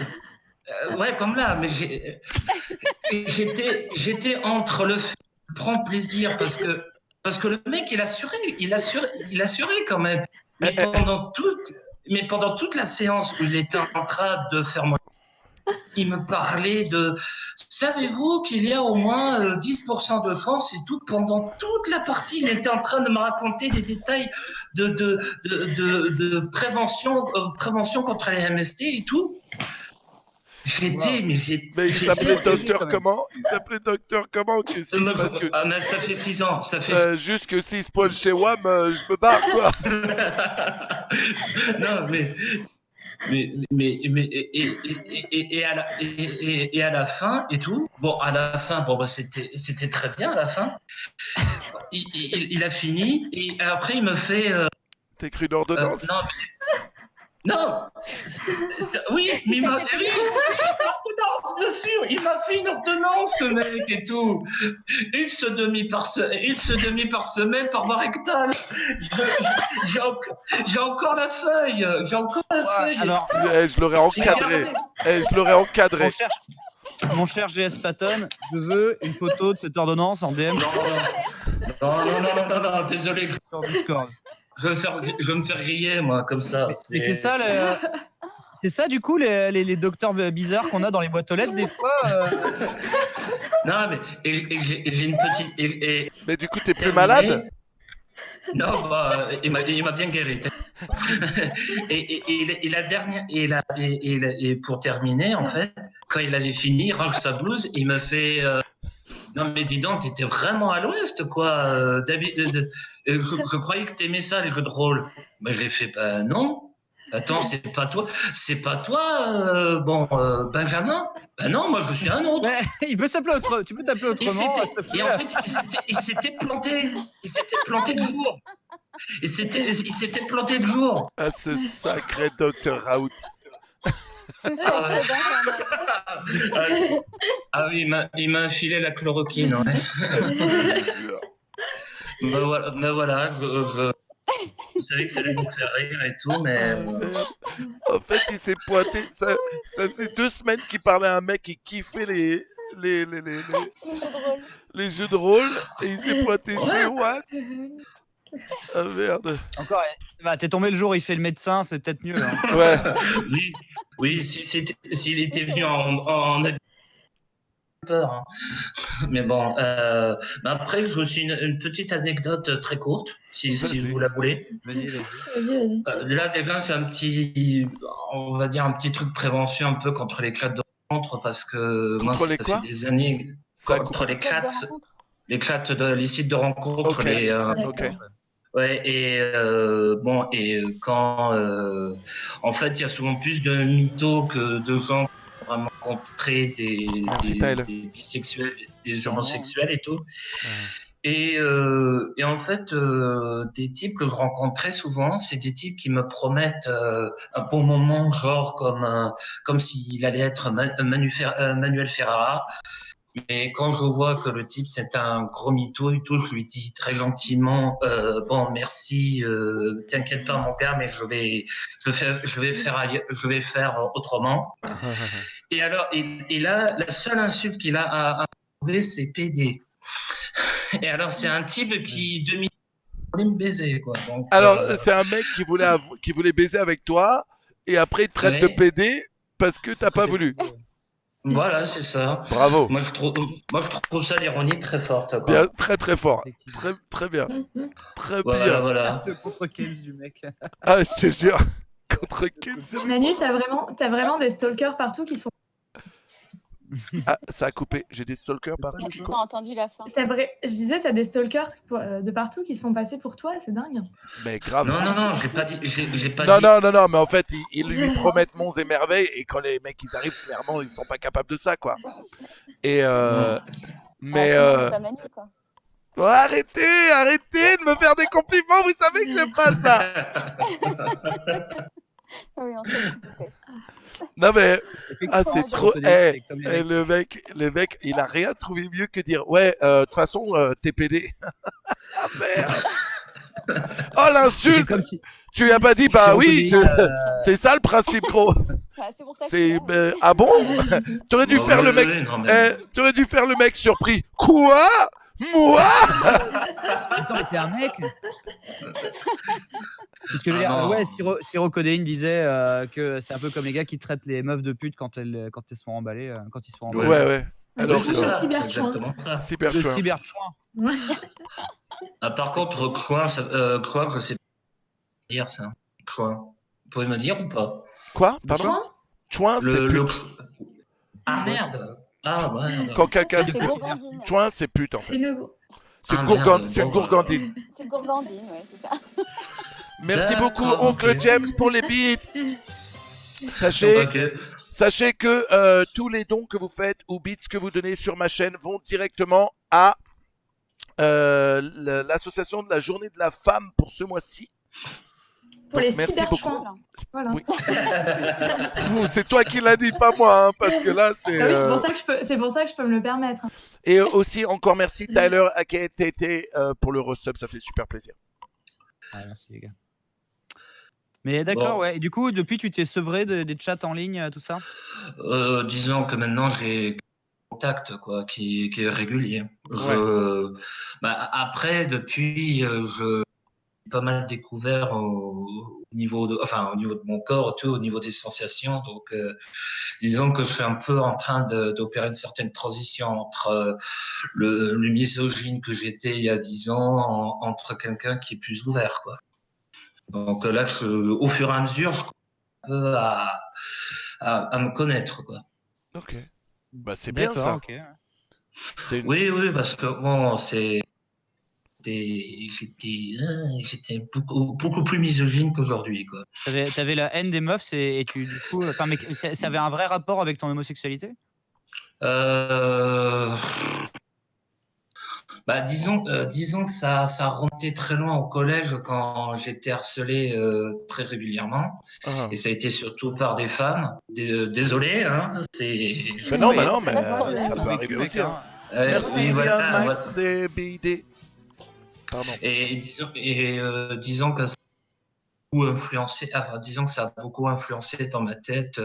ouais, comme là, mais j'étais entre le fait de prendre plaisir parce que le mec, il assurait quand même. Mais pendant toute la séance où il était en train de faire moi, il me parlait de savez-vous qu'il y a au moins 10% de chance et tout. Pendant toute la partie, il était en train de me raconter des détails de prévention contre les MST et tout. Mais il s'appelait docteur comment? Il s'appelait docteur comment que si, parce que... Ah, mais ça fait 6 ans. Ça fait juste que s'il spoil chez WAM, je me barre, quoi. Non, et à la fin et tout. Bon, à la fin, bon, bah, c'était très bien à la fin. Il a fini et après il me fait. T'as cru une ordonnance? Non, oui, mais il m'a fait une ordonnance, bien sûr. Il m'a fait une ordonnance, ce mec et tout. Une sodomie par semaine par voie rectale. J'ai encore la feuille. Alors, je l'aurais encadré. Je l'aurais encadré. Mon cher GS Patton, je veux une photo de cette ordonnance en DM. Non, désolé. Sur Discord. Je vais me faire griller, moi, comme ça. Mais c'est ça, c'est ça, du coup, les docteurs bizarres qu'on a dans les boîtes aux lettres, des fois. Non, mais j'ai une petite. Mais du coup, t'es plus malade? Non, bah, il m'a bien guéri. Et la dernière, et pour terminer, en fait, quand il avait fini, il range sa blouse, il me fait. Non, mais dis donc, t'étais vraiment à l'ouest, quoi. David, je croyais que t'aimais ça, les jeux de rôle. Mais j'ai fait, bah non. Attends, c'est pas toi, Benjamin? Bah non, moi je suis un autre. Ouais, il peut s'appeler autrement. Tu peux t'appeler autrement. Et en fait, il s'était planté. Il s'était planté de jour. Il s'était planté de jour. Ah, ce sacré docteur Raoult. C'est ça. Ah oui, il m'a infilé la chloroquine. Ouais. Mais voilà, vous savez que ça allait vous faire rire et tout, mais... En fait, il s'est pointé. Ça faisait 2 semaines qu'il parlait à un mec qui kiffait les jeux de rôle. Et il s'est pointé chez Watt. Ah merde. Encore, bah, t'es tombé le jour où il fait le médecin, c'est peut-être mieux. Hein. Ouais. Oui, s'il était venu en peur. Hein. Mais bon, après, j'ai aussi une petite anecdote très courte, si vous la voulez. Vas-y. Là, déjà, c'est un petit truc de prévention un peu contre l'éclat de rencontre, parce que moi, ça fait des années contre l'éclat les sites de rencontre. Okay. Ouais, et quand en fait, il y a souvent plus de mythos que de gens qui ont vraiment rencontré des bisexuels, des homosexuels et tout. Et en fait, des types que je rencontre très souvent, c'est des types qui me promettent un bon moment, genre comme s'il allait être Manuel Ferrara. Mais quand je vois que le type c'est un gros mytho et tout, je lui dis très gentiment bon merci, t'inquiète pas mon gars, mais je vais faire autrement. Et alors et là la seule insulte qu'il a à trouver c'est PD. Et alors c'est un type qui voulait me baiser quoi. Donc, alors c'est un mec qui voulait baiser avec toi et après il te traite de PD parce que t'as pas voulu. Voilà, c'est ça. Bravo. Moi, je trouve ça l'ironie très forte. Quoi. Bien, très fort. Très bien. Très bien. Voilà. Le contre-kills du mec. Ah, je te jure. Contre-kills. Manu, t'as vraiment des stalkers partout qui sont... Ah, ça a coupé. J'ai des stalkers partout. On du n'a coup. pas entendu la fin. Je disais, t'as des stalkers de partout qui se font passer pour toi, c'est dingue. Mais grave. Non, j'ai pas dit. J'ai pas Non, dit. non, non, non, mais en fait, ils lui promettent monts et merveilles, et quand les mecs ils arrivent, clairement, ils sont pas capables de ça, quoi. Et Non. mais Tout le monde n'est pas Manu, quoi. oh, arrêtez de me faire des compliments, vous savez que j'aime pas ça. Oui, on sait que tu détestes. Non mais ah, Effectivement, c'est je trop. reconnais, Eh, c'est comme les le mec, il a rien trouvé mieux que dire ouais, de toute façon, TPD. Ah merde. Oh C'est l'insulte. comme si. Tu lui as pas dit Chez bah oui, Recodé, c'est ça le principe, gros. Bah, c'est pour ça que C'est je suis là. ah bon. T'aurais dû Bah faire oui, le oui, mec. oui, non, mais- T'aurais dû faire le mec surpris. Quoi? Moi? Attends, mais t'es un mec. C'est ce que je veux Ah dire. non. Ouais, Siro Codéine disait que c'est un peu comme les gars qui traitent les meufs de pute quand elles se font emballer, quand ils se font Ouais, emballer. ouais. Alors Oui, c'est ça, c'est exactement ça. Le cyberchouin. cyberchouin. Ouais. Ah, par contre, croix, je sais pas dire ça. Croix. Vous pouvez me dire ou pas? Quoi? Pardon? Chouin Chouin, c'est Le pute. Ah merde. Ah ouais. Quand quelqu'un Ah, dit c'est pute. gourgandine. Chouin, c'est pute en C'est fait. une... C'est Ah, une merde, c'est une bon, gourgandine. C'est gourgandine, ouais, c'est ça. Merci beaucoup, D'accord, oncle ok. James, pour les beats. Sachez, Ok. sachez que tous les dons que vous faites ou beats que vous donnez sur ma chaîne vont directement à l'association de la journée de la femme pour ce mois-ci. Pour Donc, les merci beaucoup. cyberchouins. Voilà. Oui. Ouh, c'est toi qui l'as dit, pas moi, hein, parce que là, c'est. Ah oui, c'est pour ça que je peux me le permettre. Et aussi, encore merci Tyler AKTT pour le resub, ça fait super plaisir. Ah, merci les gars. Mais d'accord, Bon. ouais. Et du coup, depuis, tu t'es sevré des chats en ligne, tout ça? Disons que maintenant j'ai un contact quoi, qui est régulier. Après, depuis, je pas mal découvert au niveau de mon corps, tout, au niveau des sensations. Donc, disons que je suis un peu en train d'opérer une certaine transition entre le misogyne que j'étais il y a 10 ans, entre quelqu'un qui est plus ouvert, quoi. Donc là, au fur et à mesure, je commence un peu à me connaître, quoi. Ok. Bah, c'est bien ça. Ok. C'est une- Oui, parce que bon, j'étais beaucoup plus misogyne qu'aujourd'hui, quoi. T'avais la haine des meufs et tu, du coup, enfin, mais ça avait un vrai rapport avec ton homosexualité? Disons que ça remontait très loin au collège quand j'étais harcelé très régulièrement. Ah. Et ça a été surtout par des femmes. Désolé, hein, c'est. Mais non, Oui, mais non, mais pas de problème. ça peut Oui, arriver mec, aussi. Hein. Ouais, Merci, oui, Liam, voilà, Max et BD. Pardon. Et disons que ça a beaucoup influencé, disons que ça a beaucoup influencé dans ma tête.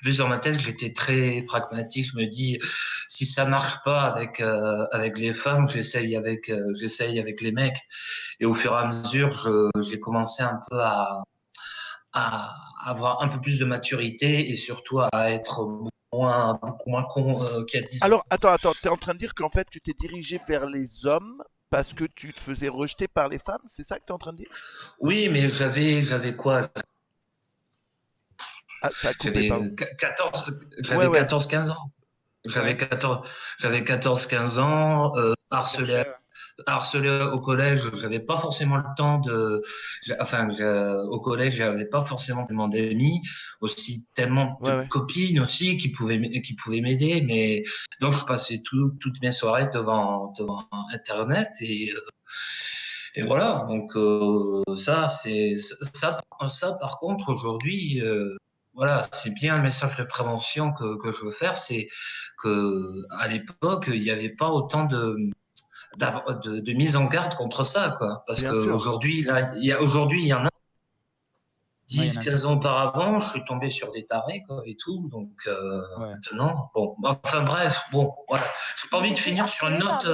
Plus dans ma tête, j'étais très pragmatique. Je me dis, si ça marche pas avec les femmes, j'essaye avec les mecs. Et au fur et à mesure, j'ai commencé un peu à avoir un peu plus de maturité et surtout à être beaucoup moins con qu'il y a 10 ans. Alors, attends, t'es en train de dire qu'en fait, tu t'es dirigé vers les hommes parce que tu te faisais rejeter par les femmes? C'est ça que t'es en train de dire? Oui, mais j'avais quoi? Ah, ça a coupé, pardon. 14-15 ans. J'avais 14-15 ans, harcelé au collège, j'avais pas forcément le temps au collège, j'avais pas forcément tellement d'amis, aussi tellement de copines aussi qui pouvaient m'aider, mais donc je passais toutes mes soirées devant Internet et voilà. Donc ça par contre aujourd'hui, voilà, c'est bien un message de prévention que je veux faire, c'est que à l'époque il n'y avait pas autant de mise en garde contre ça, quoi. Parce qu'aujourd'hui, il y en a 10-15 ans auparavant, je suis tombé sur des tarés, quoi, et tout. Donc, maintenant, bon, enfin bref, bon, voilà. J'ai pas envie de finir sur une note.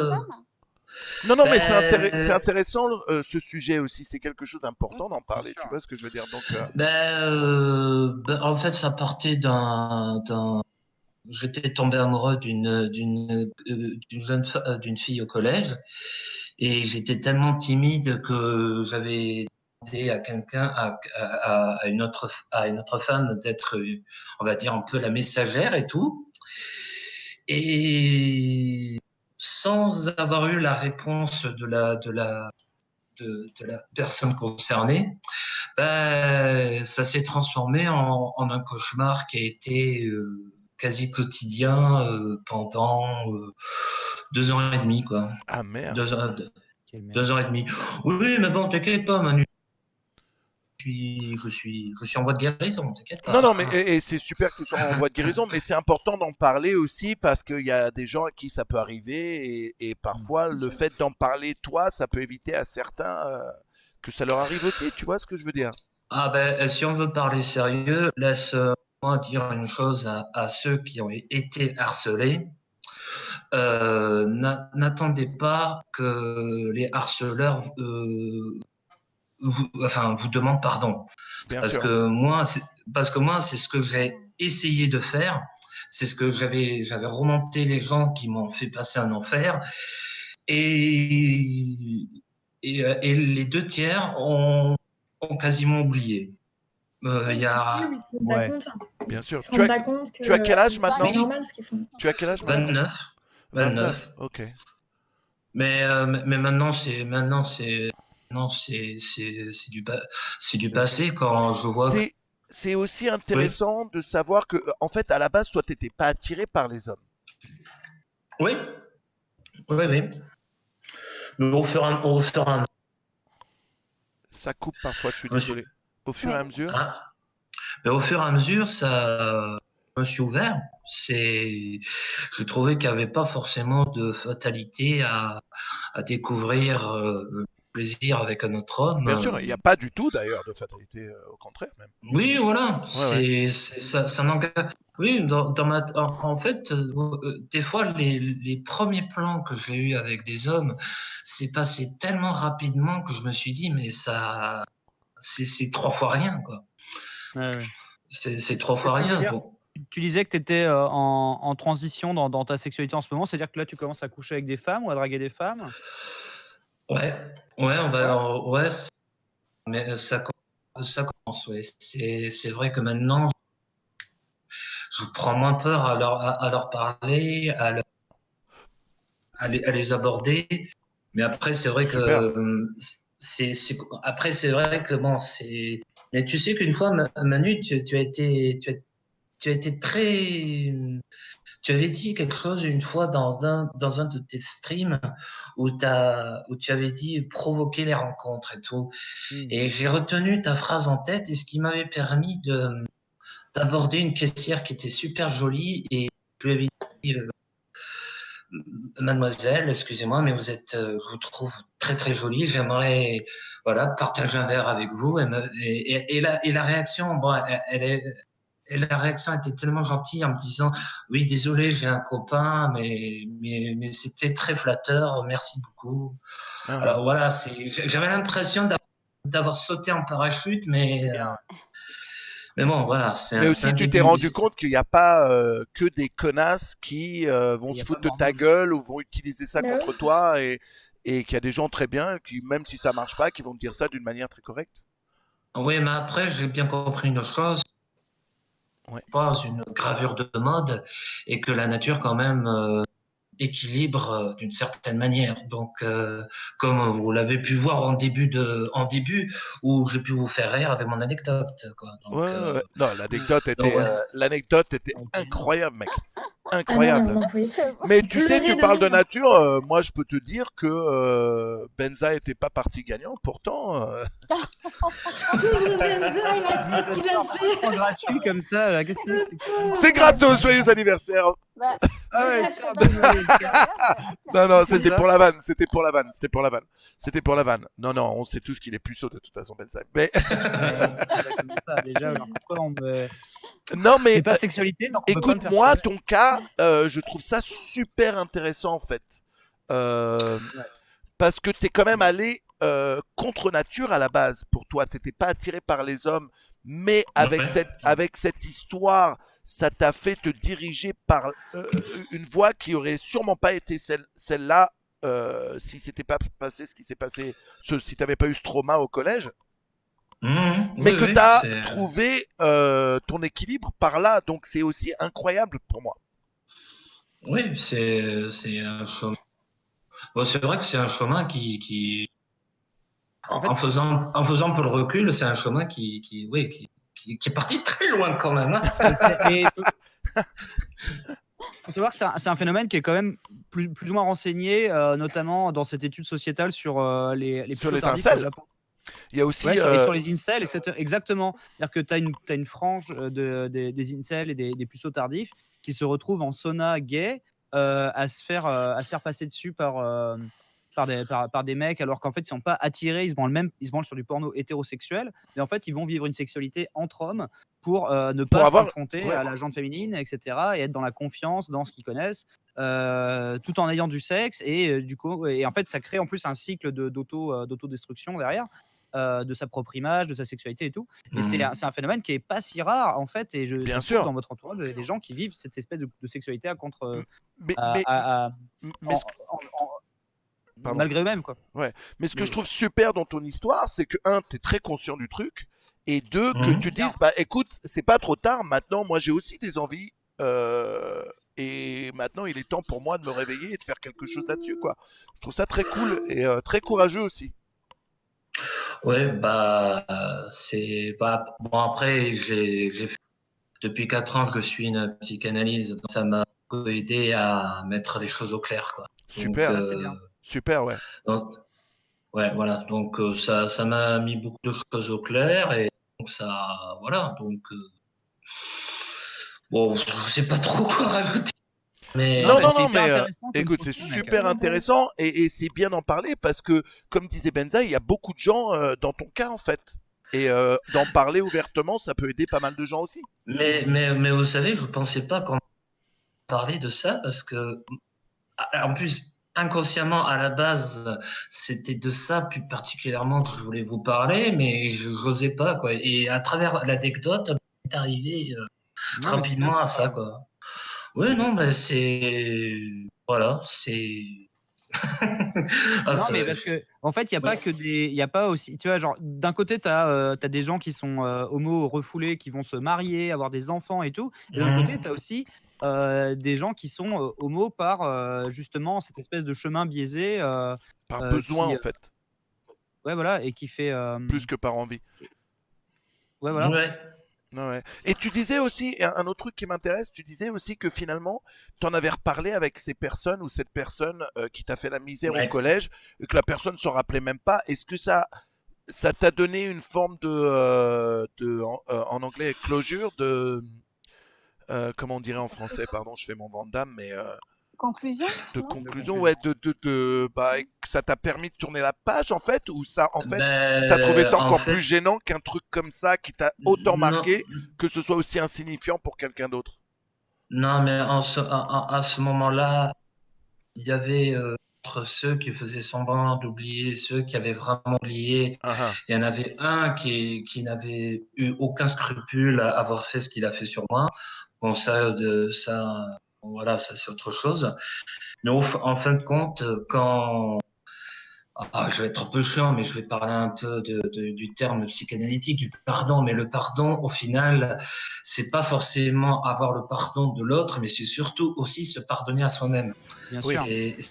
Non, mais c'est intéressant ce sujet aussi. C'est quelque chose d'important d'en parler. Tu vois ce que je veux dire? Donc, en fait, ça partait j'étais tombé amoureux d'une fille au collège et j'étais tellement timide que j'avais demandé à quelqu'un, à une autre femme d'être, on va dire, un peu la messagère et tout. Et sans avoir eu la réponse de la personne concernée, ben, ça s'est transformé en un cauchemar qui a été quasi quotidien pendant 2 ans et demi, quoi. Ah merde. 2 ans et demi. Oui, mais bon, t'inquiète pas, Manu. Je suis en voie de guérison, t'inquiète pas. Non, mais et c'est super que tu sois en voie de guérison, mais c'est important d'en parler aussi parce qu'il y a des gens à qui ça peut arriver et parfois le fait d'en parler toi, ça peut éviter à certains que ça leur arrive aussi. Tu vois ce que je veux dire? Ah ben, si on veut parler sérieux, laisse-moi dire une chose à ceux qui ont été harcelés. N'attendez pas que les harceleurs vous demandent pardon. Bien Parce sûr. que moi, c'est ce que j'ai essayé de faire. C'est ce que j'avais remonté les gens qui m'ont fait passer un enfer. Et les 2 tiers ont quasiment oublié. Il y a Oui, ils se rendent pas compte. Bien sûr. Ils se rendent pas compte que Tu as quel âge c'est maintenant? normal ce qu'ils font. Tu as quel âge maintenant? 29. 29. Ok. Mais maintenant c'est du passé quand je vois. C'est aussi intéressant de savoir que en fait à la base toi t'étais pas attiré par les hommes. Oui. Mais au fur et à mesure. Ça coupe parfois, je suis désolé. Au fur et à mesure. Mais au fur et à mesure, ça, je me suis ouvert. Je trouvais qu'il n'y avait pas forcément de fatalité à découvrir le plaisir avec un autre homme. Bien sûr, il n'y a pas du tout d'ailleurs de fatalité, au contraire même. Oui, voilà. Ouais. Ça n'engage. Oui, en fait, des fois, les premiers plans que j'ai eus avec des hommes, c'est passé tellement rapidement que je me suis dit, mais ça, c'est 3 fois rien, quoi. Ouais. C'est 3 fois rien. Quoi. Tu disais que tu étais en transition dans ta sexualité en ce moment, c'est-à-dire que là, tu commences à coucher avec des femmes ou à draguer des femmes? Ouais, mais ça commence, ouais. C'est vrai que maintenant, je prends moins peur à leur parler, à les aborder. Mais après, c'est vrai que après, c'est vrai que bon, c'est. Mais tu sais qu'une fois, Manu, tu as été très. Tu avais dit quelque chose une fois dans un de tes streams où tu avais dit provoquer les rencontres et tout. Et j'ai retenu ta phrase en tête et ce qui m'avait permis d'aborder une caissière qui était super jolie et je lui avais dit Mademoiselle, excusez-moi, mais je vous trouve très très jolie. J'aimerais partager un verre avec vous. Et la réaction, bon, et la réaction était tellement gentille en me disant oui, désolé, j'ai un copain, mais c'était très flatteur, merci beaucoup. Alors voilà, j'avais l'impression d'avoir sauté en parachute, mais bon, voilà. Mais aussi, tu t'es rendu compte qu'il n'y a pas que des connasses qui vont se foutre de ta gueule ou vont utiliser ça contre toi et qu'il y a des gens très bien qui, même si ça marche pas, qui vont te dire ça d'une manière très correcte. Oui, mais après, j'ai bien compris une chose. Pas une gravure de mode et que la nature quand même équilibre d'une certaine manière. Donc, comme vous l'avez pu voir en début où j'ai pu vous faire rire avec mon anecdote. Quoi. Donc, ouais. Non, l'anecdote était incroyable, mec. Incroyable. Mais tu sais, tu parles de nature. Moi, je peux te dire que Benza était pas parti gagnant. Pourtant. C'est gratuit comme ça. Là. C'est gratos. Joyeux anniversaire. Non, c'était pour la vanne. C'était pour la vanne. Non, on sait tous qu'il est puceau de toute façon, Benza. Mais. Non, mais pas de sexualité. Écoute, moi, ton cas, je trouve ça super intéressant en fait, parce que t'es quand même allé contre nature à la base. Pour toi, t'étais pas attiré par les hommes, mais avec cette histoire, ça t'a fait te diriger par une voie qui aurait sûrement pas été celle-là si c'était pas passé ce qui s'est passé, si t'avais pas eu ce trauma au collège. Mais que tu as trouvé ton équilibre par là, donc c'est aussi incroyable pour moi. Oui, c'est un chemin. Bon, c'est vrai que c'est un chemin qui En fait, en faisant un peu le recul, c'est un chemin oui, qui est parti très loin quand même. Hein. mais faut savoir que c'est un phénomène qui est quand même plus ou moins renseigné, notamment dans cette étude sociétale sur les Sur puceaux les tardifs au incels. Japon. Il y a aussi. Ouais, sur les incels, exactement. C'est-à-dire que tu as une frange des incels et des puceaux tardifs qui se retrouvent en sauna gay à se faire passer dessus par des mecs, alors qu'en fait, ils sont pas attirés, ils se branlent sur du porno hétérosexuel, mais en fait, ils vont vivre une sexualité entre hommes pour ne Pour pas se avoir. confronter Ouais. à la jante féminine, etc., et être dans la confiance, dans ce qu'ils connaissent, tout en ayant du sexe. Et du coup, et en fait, ça crée en plus un cycle d'autodestruction derrière. De sa propre image, de sa sexualité et tout. Et c'est un phénomène qui est pas si rare en fait. Et Bien ça se trouve sûr. dans votre entourage, vous avez des gens qui vivent cette espèce de sexualité Mais, en- ce que- en- pardon. malgré eux-mêmes, quoi. Ouais. Mais ce que Mais- je trouve super dans ton histoire, c'est que tu es très conscient du truc, et deux, que Mhm. tu dises, bah écoute, c'est pas trop tard. Maintenant, moi, j'ai aussi des envies. Et maintenant, il est temps pour moi de me réveiller et de faire quelque chose là-dessus, quoi. Je trouve ça très cool et très courageux aussi. Ouais, c'est bon après j'ai fait depuis 4 ans que je suis une psychanalyse, donc ça m'a beaucoup aidé à mettre les choses au clair quoi. Donc, Super. Ah, c'est bien. Super, ouais. ouais, voilà. Donc ça m'a mis beaucoup de choses au clair et donc ça voilà. Donc bon, je sais pas trop quoi rajouter. Mais Non, c'est hyper mais intéressant comme écoute, c'est question, mec. super intéressant et c'est bien d'en parler parce que, comme disait Benza, il y a beaucoup de gens dans ton cas en fait. Et d'en parler ouvertement, ça peut aider pas mal de gens aussi. mais vous savez, je pensais pas qu'on parlait de ça parce que en plus, inconsciemment, à la base, c'était de ça plus particulièrement que je voulais vous parler, mais je n'osais pas, quoi. Et à travers l'anecdote, on est arrivé Non, mais c'est rapidement bien. à ça, quoi. Oui, non, mais c'est... Voilà, c'est... Ah, Non, ça- mais parce que en fait, il y a pas Ouais. que il y a pas aussi, tu vois, genre d'un côté, tu as des gens qui sont homo refoulés, qui vont se marier, avoir des enfants et tout, et d'un côté, tu as aussi des gens qui sont homo par justement cette espèce de chemin biaisé Par besoin qui, en fait, ouais, voilà, et qui fait, plus que par envie. ouais, voilà. Ouais. Ouais. Et tu disais aussi, un autre truc qui m'intéresse, tu disais aussi que finalement, tu en avais reparlé avec ces personnes ou cette personne qui t'a fait la misère au Ouais. collège et que la personne s'en rappelait même pas. Est-ce que ça t'a donné une forme en anglais, closure, comment on dirait en français, pardon, je fais mon Van Damme, mais Conclusion, de non? conclusion, ouais, que ça t'a permis de tourner la page en fait, ou ça, en fait, Ben, t'as trouvé ça en encore fait, plus gênant qu'un truc comme ça qui t'a autant non, marqué que ce soit aussi insignifiant pour quelqu'un d'autre. non, mais à ce moment-là, il y avait entre ceux qui faisaient semblant d'oublier, ceux qui avaient vraiment oublié. Ah, Il y en avait un qui n'avait eu aucun scrupule à avoir fait ce qu'il a fait sur moi. Bon, bon, voilà, ça c'est autre chose. Mais en fin de compte, je vais être un peu chiant, mais je vais parler un peu du terme psychanalytique, du pardon. Mais le pardon, au final, c'est pas forcément avoir le pardon de l'autre, mais c'est surtout aussi se pardonner à soi-même. Bien Oui.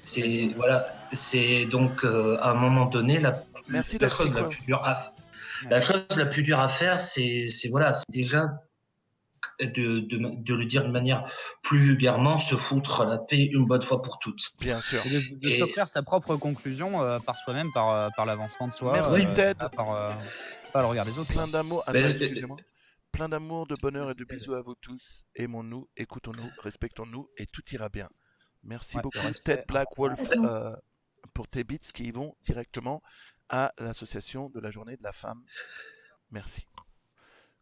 sûr. Voilà, c'est donc à un moment donné merci la Doc chose la Psycho. plus dure la chose la plus dure à faire, c'est voilà, c'est déjà de le dire de manière plus vulgairement, se foutre la paix une bonne fois pour toutes. Bien sûr. Et de Et s'offrir sa propre conclusion par soi-même, par l'avancement de soi, Merci Ted. pas pas le regard des autres. Plein d'amour. Mais- Attends, excusez-moi. Plein d'amour, de bonheur et de bisous à vous tous. Aimons-nous, écoutons-nous, respectons-nous et tout ira bien. Merci Ouais, beaucoup le respect. Ted Black Wolf pour tes bits qui vont directement à l'association de la journée de la femme. Merci.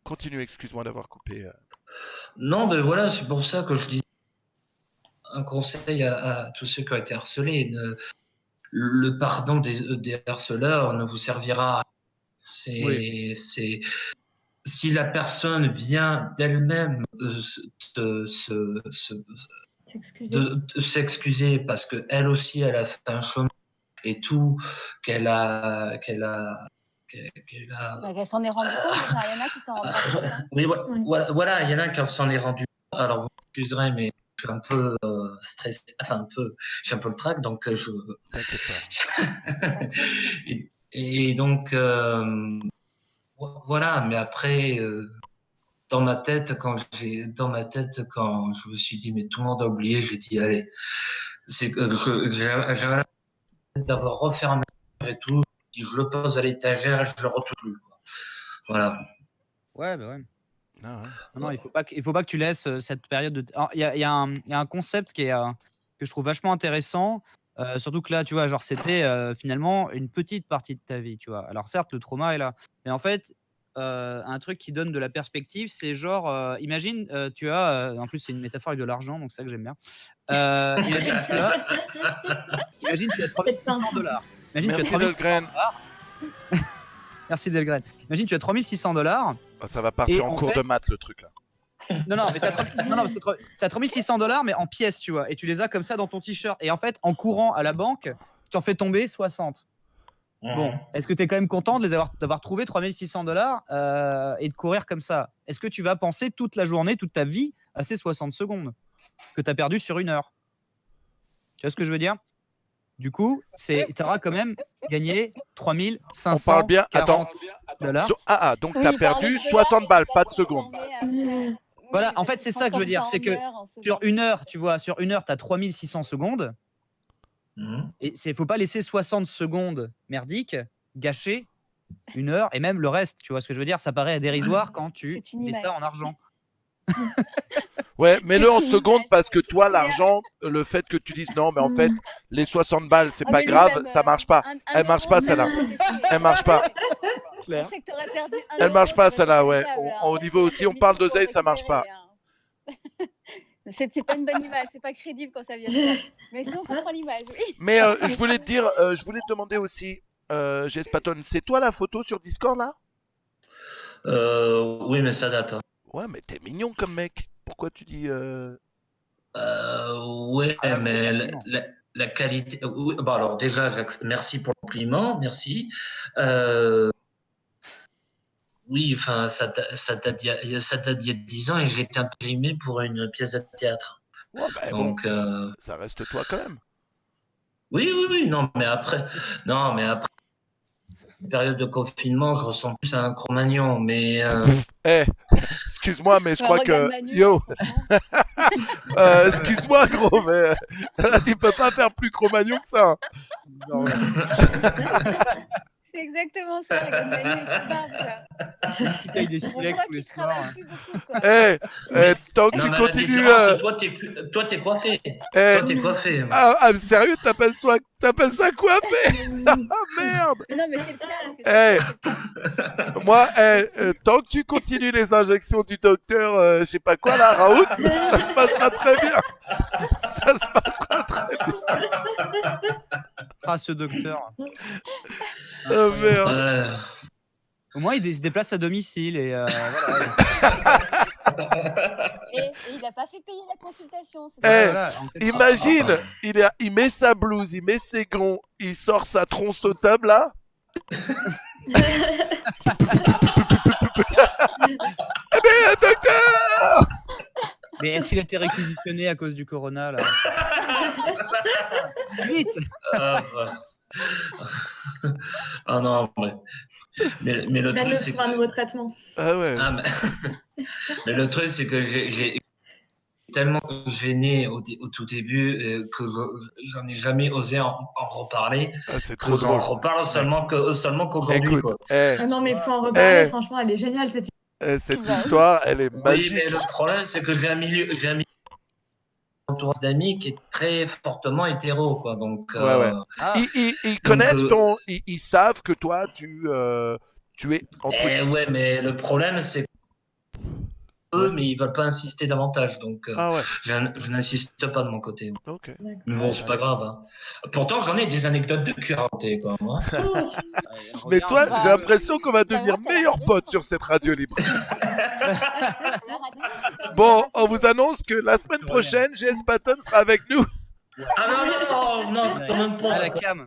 Continue, excuse-moi d'avoir coupé. Non, mais voilà, c'est pour ça que je dis un conseil à tous ceux qui ont été harcelés. Le pardon des harceleurs ne vous servira à rien. Si la personne vient d'elle-même S'excuser. de s'excuser parce que elle aussi elle a fait un chemin et tout qu'elle a Bah, qu'elle s'en est rendue compte déjà. Il y en a qui s'en rendent pas compte. Hein. oui, voilà, il y en a qui s'en est rendu compte. Alors vous m'excuserez, mais suis un peu stressé, enfin un peu, j'ai un peu le trac, donc T'inquiète pas. et donc voilà. Mais après, dans ma tête, quand je me suis dit, mais tout le monde a oublié, j'ai dit, allez, c'est que j'avais la tête d'avoir refermé et tout. Si je le pose à l'étagère, je le retrouve plus, quoi. Voilà. Ouais, bah ouais. Ah ouais. Non, il faut pas que tu laisses cette période de. Alors, il y a un concept que je trouve vachement intéressant. Surtout que là, tu vois, genre, c'était finalement une petite partie de ta vie, tu vois. Alors, certes, le trauma est là. Mais en fait, un truc qui donne de la perspective, c'est genre, imagine, tu as. En plus, c'est une métaphore avec de l'argent, donc c'est ça que j'aime bien. Imagine, tu as 3600 $. Imagine, Merci, tu as 3600 Delgrène. $. Merci, Delgrène. Imagine, tu as 3600 $. Ah, ça va partir Et en en cours fait- de maths, le truc là. Non, mais parce que tu as 3600 $, mais en pièces, tu vois, et tu les as comme ça dans ton t-shirt. Et en fait, en courant à la banque, tu en fais tomber 60. Bon, est-ce que tu es quand même content d'avoir trouvé 3600 $ et de courir comme ça? Est-ce que tu vas penser toute la journée, toute ta vie à ces 60 secondes que tu as perdu sur 1 heure? Tu vois ce que je veux dire? Du coup, tu auras quand même gagné 3500 On parle bien. Attends. $. Donc t'as perdu 60 balles, pas de secondes. Voilà, en fait, c'est ça que je veux dire. C'est que sur 1 heure, tu vois, sur 1 heure, tu as 3600 secondes. Et il ne faut pas laisser 60 secondes merdiques gâcher 1 heure et même le reste. Tu vois ce que je veux dire? Ça paraît dérisoire quand tu C'est une mets image. ça en argent. Ouais, mets-le en C'est une secondes image. parce que toi, l'argent, le fait que tu dises non, mais en fait, les 60 balles, c'est pas grave, ça marche pas. Elle marche pas, celle-là. Elle marche pas. Je pensais que t'aurais perdu un Elle euro, marche pas, ça celle-là, aurait ouais. été agréable, Au niveau, si on parle d'oseille, ça marche pas. C'est pas une bonne image, c'est pas crédible quand ça vient de toi. Mais sinon, on comprend l'image, oui. Mais je voulais te dire, je voulais te demander aussi, Gespaton, c'est toi la photo sur Discord là? Oui, mais ça date, hein. Ouais, mais t'es mignon comme mec. Pourquoi tu dis Ouais, mais la qualité. Oui, bon, alors déjà, merci pour le compliment, merci. Oui, enfin, ça date d'il y a 10 ans et j'ai été imprimé pour une pièce de théâtre. Ouais, bah Donc, bon, ça reste toi quand même. oui, non, mais après, période de confinement, je ressemble plus à un Cro-Magnon, mais Excuse-moi, mais je crois regarde que... Manu, Yo excuse-moi, gros, mais là, tu peux pas faire plus Cro-Magnon que ça. C'est exactement ça, regarde Manu et sa barbe, là. Qui taille des On silex voit tous les qu'il soirs. travaille plus beaucoup, quoi. Tant que non, tu mais continues... la différence, toi, t'es coiffé. Toi, t'es coiffé. Sérieux, t'appelles ça coiffé? Ah, merde. Mais non, mais c'est le casque. Moi, tant que tu continues les injections du docteur, je sais pas quoi, là, Raoult, ça se passera très bien. Ça se passera très bien. Ah, ce docteur. Oh, merde. Au moins, il se déplace à domicile et voilà. Et il n'a pas fait payer la consultation. C'est Eh, ça. Voilà, en fait, imagine, il met sa blouse, il met ses gants, il sort sa tronche au table, là. Eh bien, docteur! Mais est-ce qu'il a été réquisitionné à cause du corona là? Vite! Ah non, mais le truc, c'est pour un nouveau traitement. Ah ouais. Mais le truc, c'est que j'ai tellement gêné au tout début que j'en ai jamais osé en reparler. Ah, c'est trop drôle. On reparle seulement qu'aujourd'hui. Écoute, Ah non, mais pour en reparler, franchement, elle est géniale cette cette histoire, elle est magique. Oui, mais le problème, c'est que j'ai un milieu entourage d'amis qui est très fortement hétéro, quoi. Donc, Ouais. Ils connaissent ils savent que toi, tu es entre... ouais, mais le problème, c'est eux, mais ils veulent pas insister davantage. Donc, je n'insiste pas de mon côté. Ok. Mais bon, c'est pas grave. Hein. Pourtant, j'en ai des anecdotes de cul à raconter, quoi. Moi. Mais toi, j'ai l'impression qu'on va devenir meilleurs potes sur cette radio libre. Bon, on vous annonce que la semaine prochaine, GS Patton sera avec nous. Ah non, quand même pas. À la cam.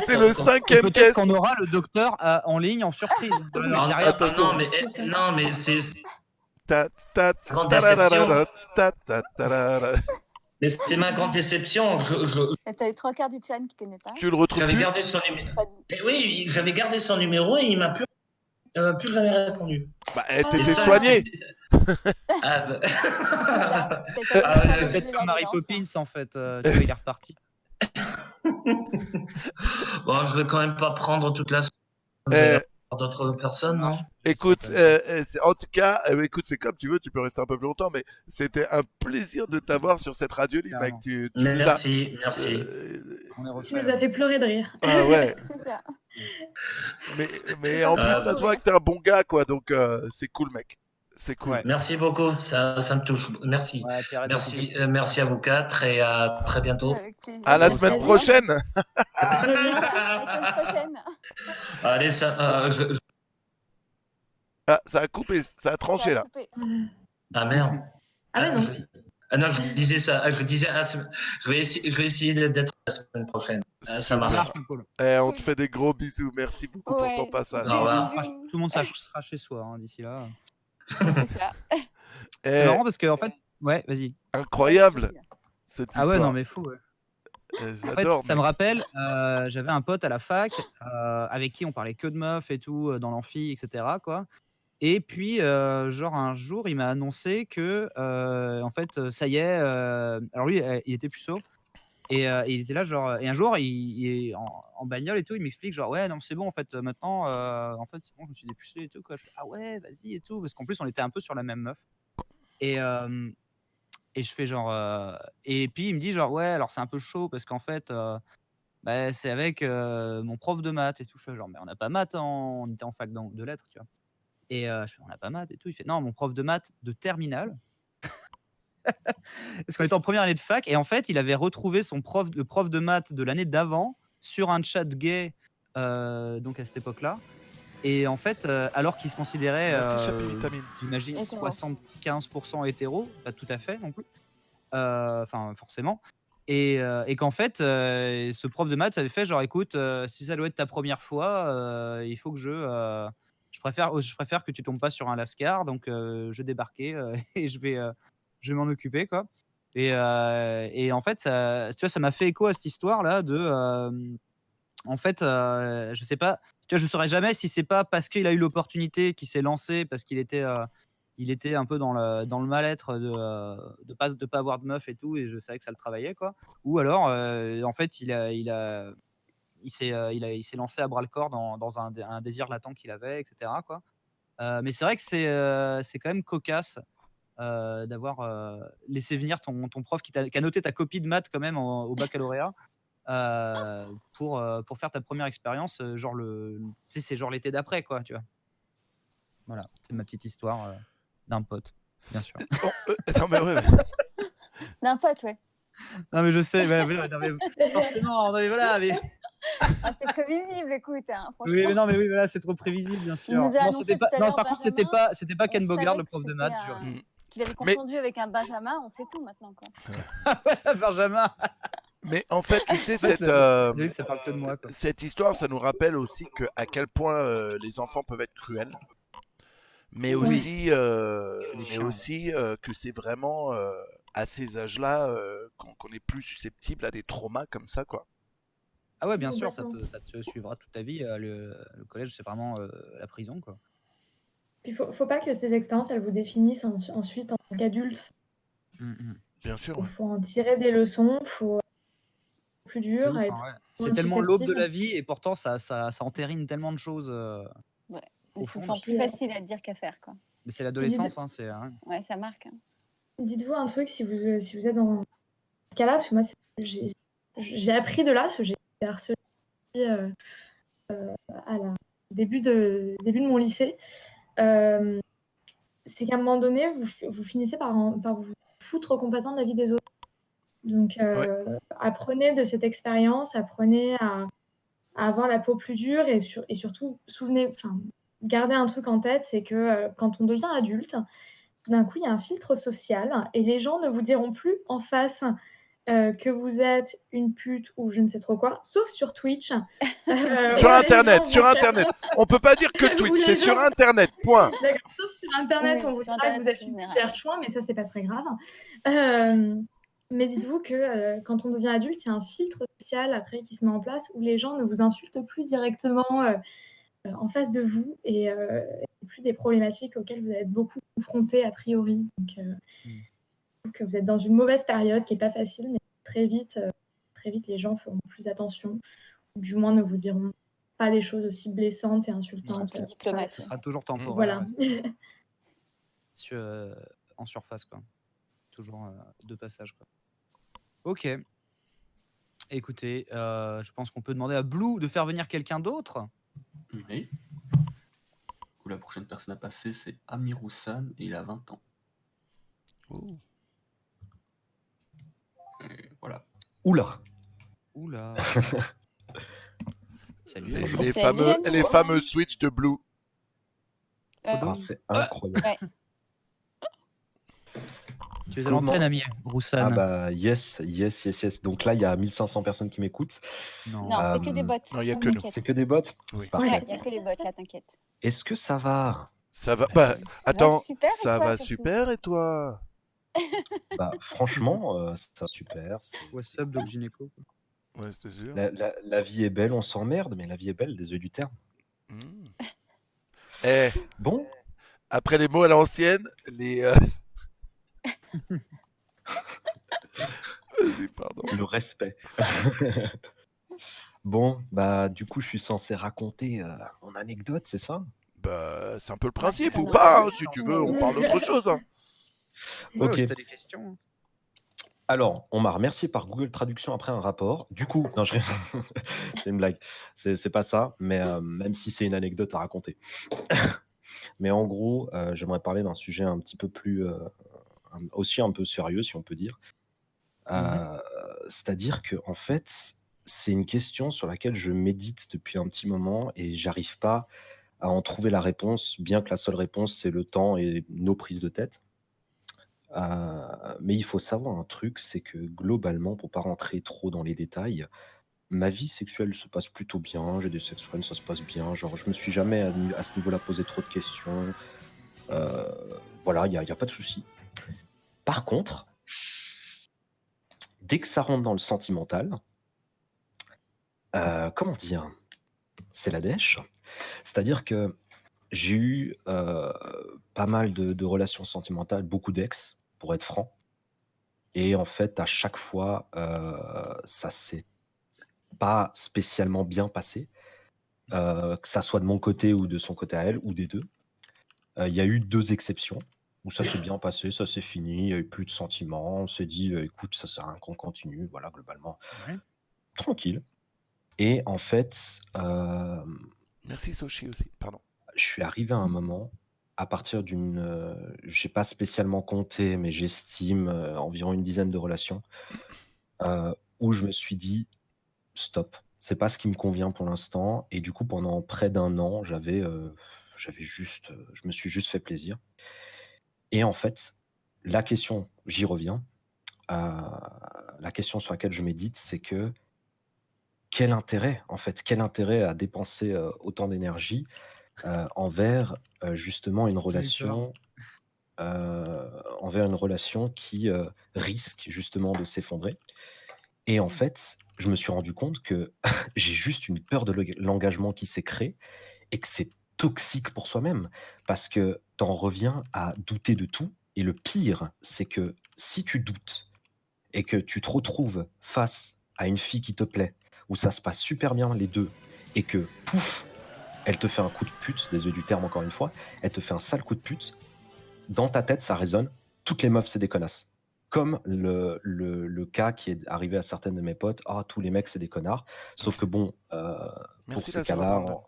C'est le 5e Peut-être guest. qu'on aura le docteur en ligne en surprise. Attention. Non, mais c'est. Ta, ta, Grande tararara, déception. ta, ta, tarara. Mais c'est ma grande déception. Et t'as les 3 quarts du Chan qui connaît pas. Tu le retrouves J'avais plus? gardé son numéro. Pas du... Oui, j'avais gardé son numéro et il m'a plus jamais répondu. Bah, Et t'étais ça, soigné. Ah, bah. C'est ça. T'as pas Ah, réussi à ouais, rejeter Peut-être la comme Mary violence. Poppins en fait, tu vois, il est reparti. Bon, je vais quand même pas prendre toute la soirée. Vous Euh, allez avoir d'autres personnes, non? Écoute, en tout cas, écoute, c'est comme tu veux, tu peux rester un peu plus longtemps, mais c'était un plaisir de t'avoir sur cette radio libre, mec. Clairement. Tu nous as. Merci, merci. On est Tu refait. nous as fait pleurer de rire. Ah ouais. C'est ça. Mais en plus, ça se voit que t'es un bon gars, quoi. Donc, c'est cool, mec. C'est cool. Ouais. Merci beaucoup, ça me touche. Merci. Ouais, puis arrête de Merci, complexer. merci à vous quatre et à très bientôt. Avec plaisir. À la Avec semaine plaisir. prochaine. C'est ça, la semaine prochaine. Allez, ça, Ah, ça a coupé, ça a tranché Ça a là. coupé. Ah merde. Ah ouais, non. Non, je disais ça. Je disais, je vais essayer d'être la semaine prochaine. Ça Ça marche. marche, mon Paul. On te fait des gros bisous. Merci beaucoup pour ton Ouais. passage. Au revoir. Bisous. Tout le monde sera chez soi hein, d'ici là. C'est ça. C'est marrant parce que en fait, ouais, vas-y. Incroyable cette Ah histoire. ouais, non mais fou. Ouais. En fait, J'adore. ça mec. me rappelle, j'avais un pote à la fac avec qui on parlait que de meufs et tout dans l'amphi, etc. quoi. Et puis, genre un jour, il m'a annoncé que, en fait, ça y est. Alors lui, il était puceau et il était là, genre. Et un jour, il est en bagnole et tout, il m'explique genre ouais, non, c'est bon, en fait, maintenant, en fait, c'est bon, je me suis dépucé et tout quoi. Je fais ah ouais, vas-y et tout, parce qu'en plus, on était un peu sur la même meuf. Et et je fais genre, et puis il me dit genre ouais, alors c'est un peu chaud parce qu'en fait, bah, c'est avec mon prof de maths et tout. Je fais genre mais on n'a pas maths, on était en fac de lettres, tu vois. Et je fais on n'a pas maths et tout. Il fait non, mon prof de maths de terminale. Parce qu'on était en première année de fac et en fait, il avait retrouvé le prof de maths de l'année d'avant sur un chat gay, donc à cette époque-là. Et en fait, alors qu'il se considérait, Merci, Chapi Vitamine. j'imagine Hétéro. 75% hétéro, pas tout à fait non plus, enfin forcément. Et qu'en fait, ce prof de maths avait fait genre écoute, si ça doit être ta première fois, il faut que je préfère que tu tombes pas sur un lascar, donc je débarquais et je vais m'en occuper quoi. Et en fait, tu vois, ça m'a fait écho à cette histoire là de en fait, je sais pas, tu vois, je saurais jamais si c'est pas parce qu'il a eu l'opportunité qu'il s'est lancé parce qu'il était un peu dans le mal-être de pas avoir de meuf et tout, et je savais que ça le travaillait quoi. Ou alors, en fait, il s'est lancé à bras le corps dans un désir latent qu'il avait, et cetera quoi. Mais c'est vrai que c'est quand même cocasse, d'avoir laissé venir ton prof qui a noté ta copie de maths quand même au baccalauréat. Pour faire ta première expérience, genre tu sais, c'est genre l'été d'après quoi, tu vois? Voilà, c'est ma petite histoire, d'un pote, bien sûr. Non, mais ouais. D'un pote, ouais. Non mais je sais, non mais forcément, non mais voilà, mais Ah, c'était prévisible, écoute, hein, franchement. oui, mais non, mais oui, voilà, c'est trop prévisible, bien sûr. nous a Non, annoncé c'était pas tout à non, l'heure par contre, Benjamin, c'était pas Ken on Bogard, savait le que prof de c'était maths, un- genre. qu'il avait Mais- confondu avec un Benjamin, on sait tout maintenant, quoi. Benjamin. Mais en fait, tu sais, En fait, j'ai vu que ça parle que de moi, quoi. cette histoire, ça nous rappelle aussi à quel point les enfants peuvent être cruels. Mais Oui. aussi, des chiens, que c'est vraiment à ces âges-là qu'on est plus susceptible à des traumas comme ça, quoi. Ah ouais, bien sûr, ça Complètement. te suivra toute ta vie, le collège, c'est vraiment, la prison, quoi. Il faut pas que ces expériences, elles vous définissent ensuite en tant qu'adulte. Bien sûr. Il Ouais. faut en tirer des leçons, il faut plus C'est dur, ouf, être hein, ouais. moins C'est tellement l'aube de susceptible. la vie et pourtant ça entérine tellement de choses, Ouais. Mais c'est profondes. plus facile à dire qu'à faire, quoi. Mais c'est l'adolescence, hein, c'est Ouais, ça marque. Hein. Dites-vous un truc si vous êtes dans ce cas-là, parce que moi, j'ai appris de là, parce que j'ai été harcelée à la début de mon lycée. C'est qu'à un moment donné, vous finissez par vous foutre complètement de la vie des autres. Donc, apprenez de cette expérience, apprenez à avoir la peau plus dure et surtout, gardez un truc en tête, c'est que quand on devient adulte, tout d'un coup, il y a un filtre social et les gens ne vous diront plus en face que vous êtes une pute ou je ne sais trop quoi, sauf sur Twitch. Sur où les Internet, gens sur vont faire- Internet. On peut pas dire que Où Twitch, les c'est sur gens- Internet, point. D'accord, sauf sur Internet, Oui, on vous sur dira que Internet vous êtes en une général. super chouin, mais ça, c'est pas très grave. Mais dites-vous que quand on devient adulte, il y a un filtre social après qui se met en place où les gens ne vous insultent plus directement en face de vous et c'est plus des problématiques auxquelles vous allez être beaucoup confrontés a priori. Donc, que vous êtes dans une mauvaise période qui n'est pas facile, mais très vite, les gens feront plus attention, ou du moins ne vous diront pas des choses aussi blessantes et insultantes. Plus diplomate. Ce sera toujours temporaire. Voilà. En surface, quoi. Toujours de passage, quoi. Ok. Écoutez, je pense qu'on peut demander à Blue de faire venir quelqu'un d'autre. Oui. Du coup, la prochaine personne à passer, c'est Amirousan et il a 20 ans. Et voilà. Oula. Oula. Salut. Les fameux switch de Blue. Ah, c'est incroyable. Ouais. Tu es à l'antenne, ami Roussan. Ah bah yes. Donc là, il y a 1500 personnes qui m'écoutent. Non, c'est que des bots. Non, il y a que nous. T'inquiète. C'est que des bots. Oui. C'est parfait. Ouais, il n'y a que les bots là, t'inquiète. Est-ce que ça va? Ça va. Bah, attends, super, et ça toi, va surtout super et toi? Bah, franchement, ça va super. What's up, Doc Gynéco? Ouais, c'est sûr. La vie est belle, on s'emmerde, mais la vie est belle, des yeux du terme. Eh, Bon, après les mots à l'ancienne, les. Vas-y, pardon. le respect. Bon, bah du coup, je suis censé raconter mon anecdote, c'est ça? Bah, c'est un peu le principe, c'est ou un pas, hein, peu- si tu veux, on parle d'autre chose. Hein. Ok. Si t'as des questions. Alors, on m'a remercié par Google Traduction après un rapport. Du coup, non, c'est une blague. C'est pas ça, mais même si c'est une anecdote à raconter. Mais en gros, j'aimerais parler d'un sujet un petit peu plus, aussi un peu sérieux, si on peut dire. C'est-à-dire que en fait, c'est une question sur laquelle je médite depuis un petit moment et j'arrive pas à en trouver la réponse, bien que la seule réponse, c'est le temps et nos prises de tête. Mais il faut savoir un truc, c'est que globalement, pour pas rentrer trop dans les détails, ma vie sexuelle se passe plutôt bien, j'ai des sex friends, ça se passe bien, genre je me suis jamais à ce niveau-là posé trop de questions. Voilà, il y a pas de souci. Par contre, dès que ça rentre dans le sentimental, comment dire? C'est la dèche. C'est-à-dire que j'ai eu, pas mal de relations sentimentales, beaucoup d'ex, pour être franc. Et en fait, à chaque fois, ça s'est pas spécialement bien passé, que ça soit de mon côté ou de son côté à elle, ou des 2. Il y a eu 2 exceptions où ça s'est bien passé, ça s'est fini, il y a eu plus de sentiments. On s'est dit: «Écoute, ça sert à rien qu'on continue», voilà, globalement. Ouais. Tranquille. Et en fait, Merci Sochi aussi, pardon. je suis arrivé à un moment, à partir d'une, j'ai pas spécialement compté, mais j'estime, environ une dizaine de relations, où je me suis dit: «Stop, c'est pas ce qui me convient pour l'instant». Et du coup, pendant près d'1 an, j'avais juste, je me suis juste fait plaisir. Et en fait, la question, j'y reviens, la question sur laquelle je médite, c'est que quel intérêt, en fait? Quel intérêt à dépenser, autant d'énergie, envers, justement une relation, qui, risque justement de s'effondrer? Et en fait, je me suis rendu compte que j'ai juste une peur de l'engagement qui s'est créé et que c'est toxique pour soi-même. Parce que tu en reviens à douter de tout et le pire, c'est que si tu doutes et que tu te retrouves face à une fille qui te plaît, où ça se passe super bien les 2 et que pouf, elle te fait un coup de pute, désolé du terme encore une fois, elle te fait un sale coup de pute, dans ta tête ça résonne, toutes les meufs c'est des connasses. Comme le cas qui est arrivé à certaines de mes potes: «Ah, tous les mecs c'est des connards». Sauf que bon, pour Merci ces Lazio cas-là, Brandon.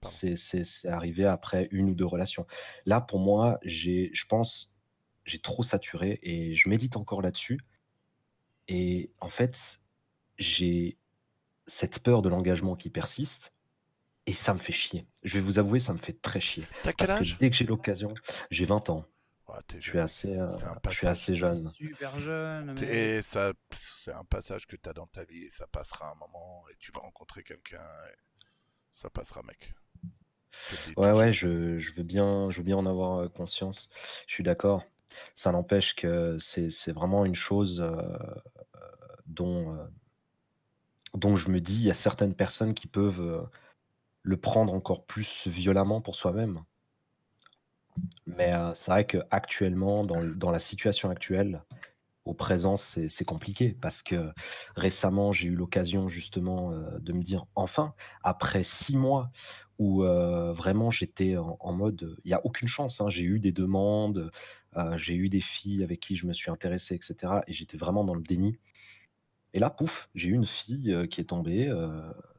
c'est arrivé après 1 ou 2 relations. Là, pour moi, je pense, j'ai trop saturé et je médite encore là-dessus. Et en fait, j'ai cette peur de l'engagement qui persiste et ça me fait chier. Je vais vous avouer, ça me fait très chier. T'as quel Parce que âge? dès que j'ai l'occasion, j'ai 20 ans. T'es Je suis jeune. assez, C'est un je suis passage. assez jeune. Super jeune, mais. Et ça, c'est un passage que t'as dans ta vie et ça passera un moment et tu vas rencontrer quelqu'un et ça passera, mec. Je te le dis tout Ouais, de ouais, suite. je veux bien en avoir conscience. Je suis d'accord. Ça n'empêche que c'est vraiment une chose dont, dont je me dis, il y a certaines personnes qui peuvent le prendre encore plus violemment pour soi-même. Mais c'est vrai qu'actuellement, dans la situation actuelle, au présent, c'est compliqué parce que récemment, j'ai eu l'occasion justement de me dire, enfin, après 6 mois où vraiment j'étais en mode, il n'y a aucune chance, hein, j'ai eu des demandes, j'ai eu des filles avec qui je me suis intéressé, etc. Et j'étais vraiment dans le déni. Et là, pouf, j'ai eu une fille qui est tombée.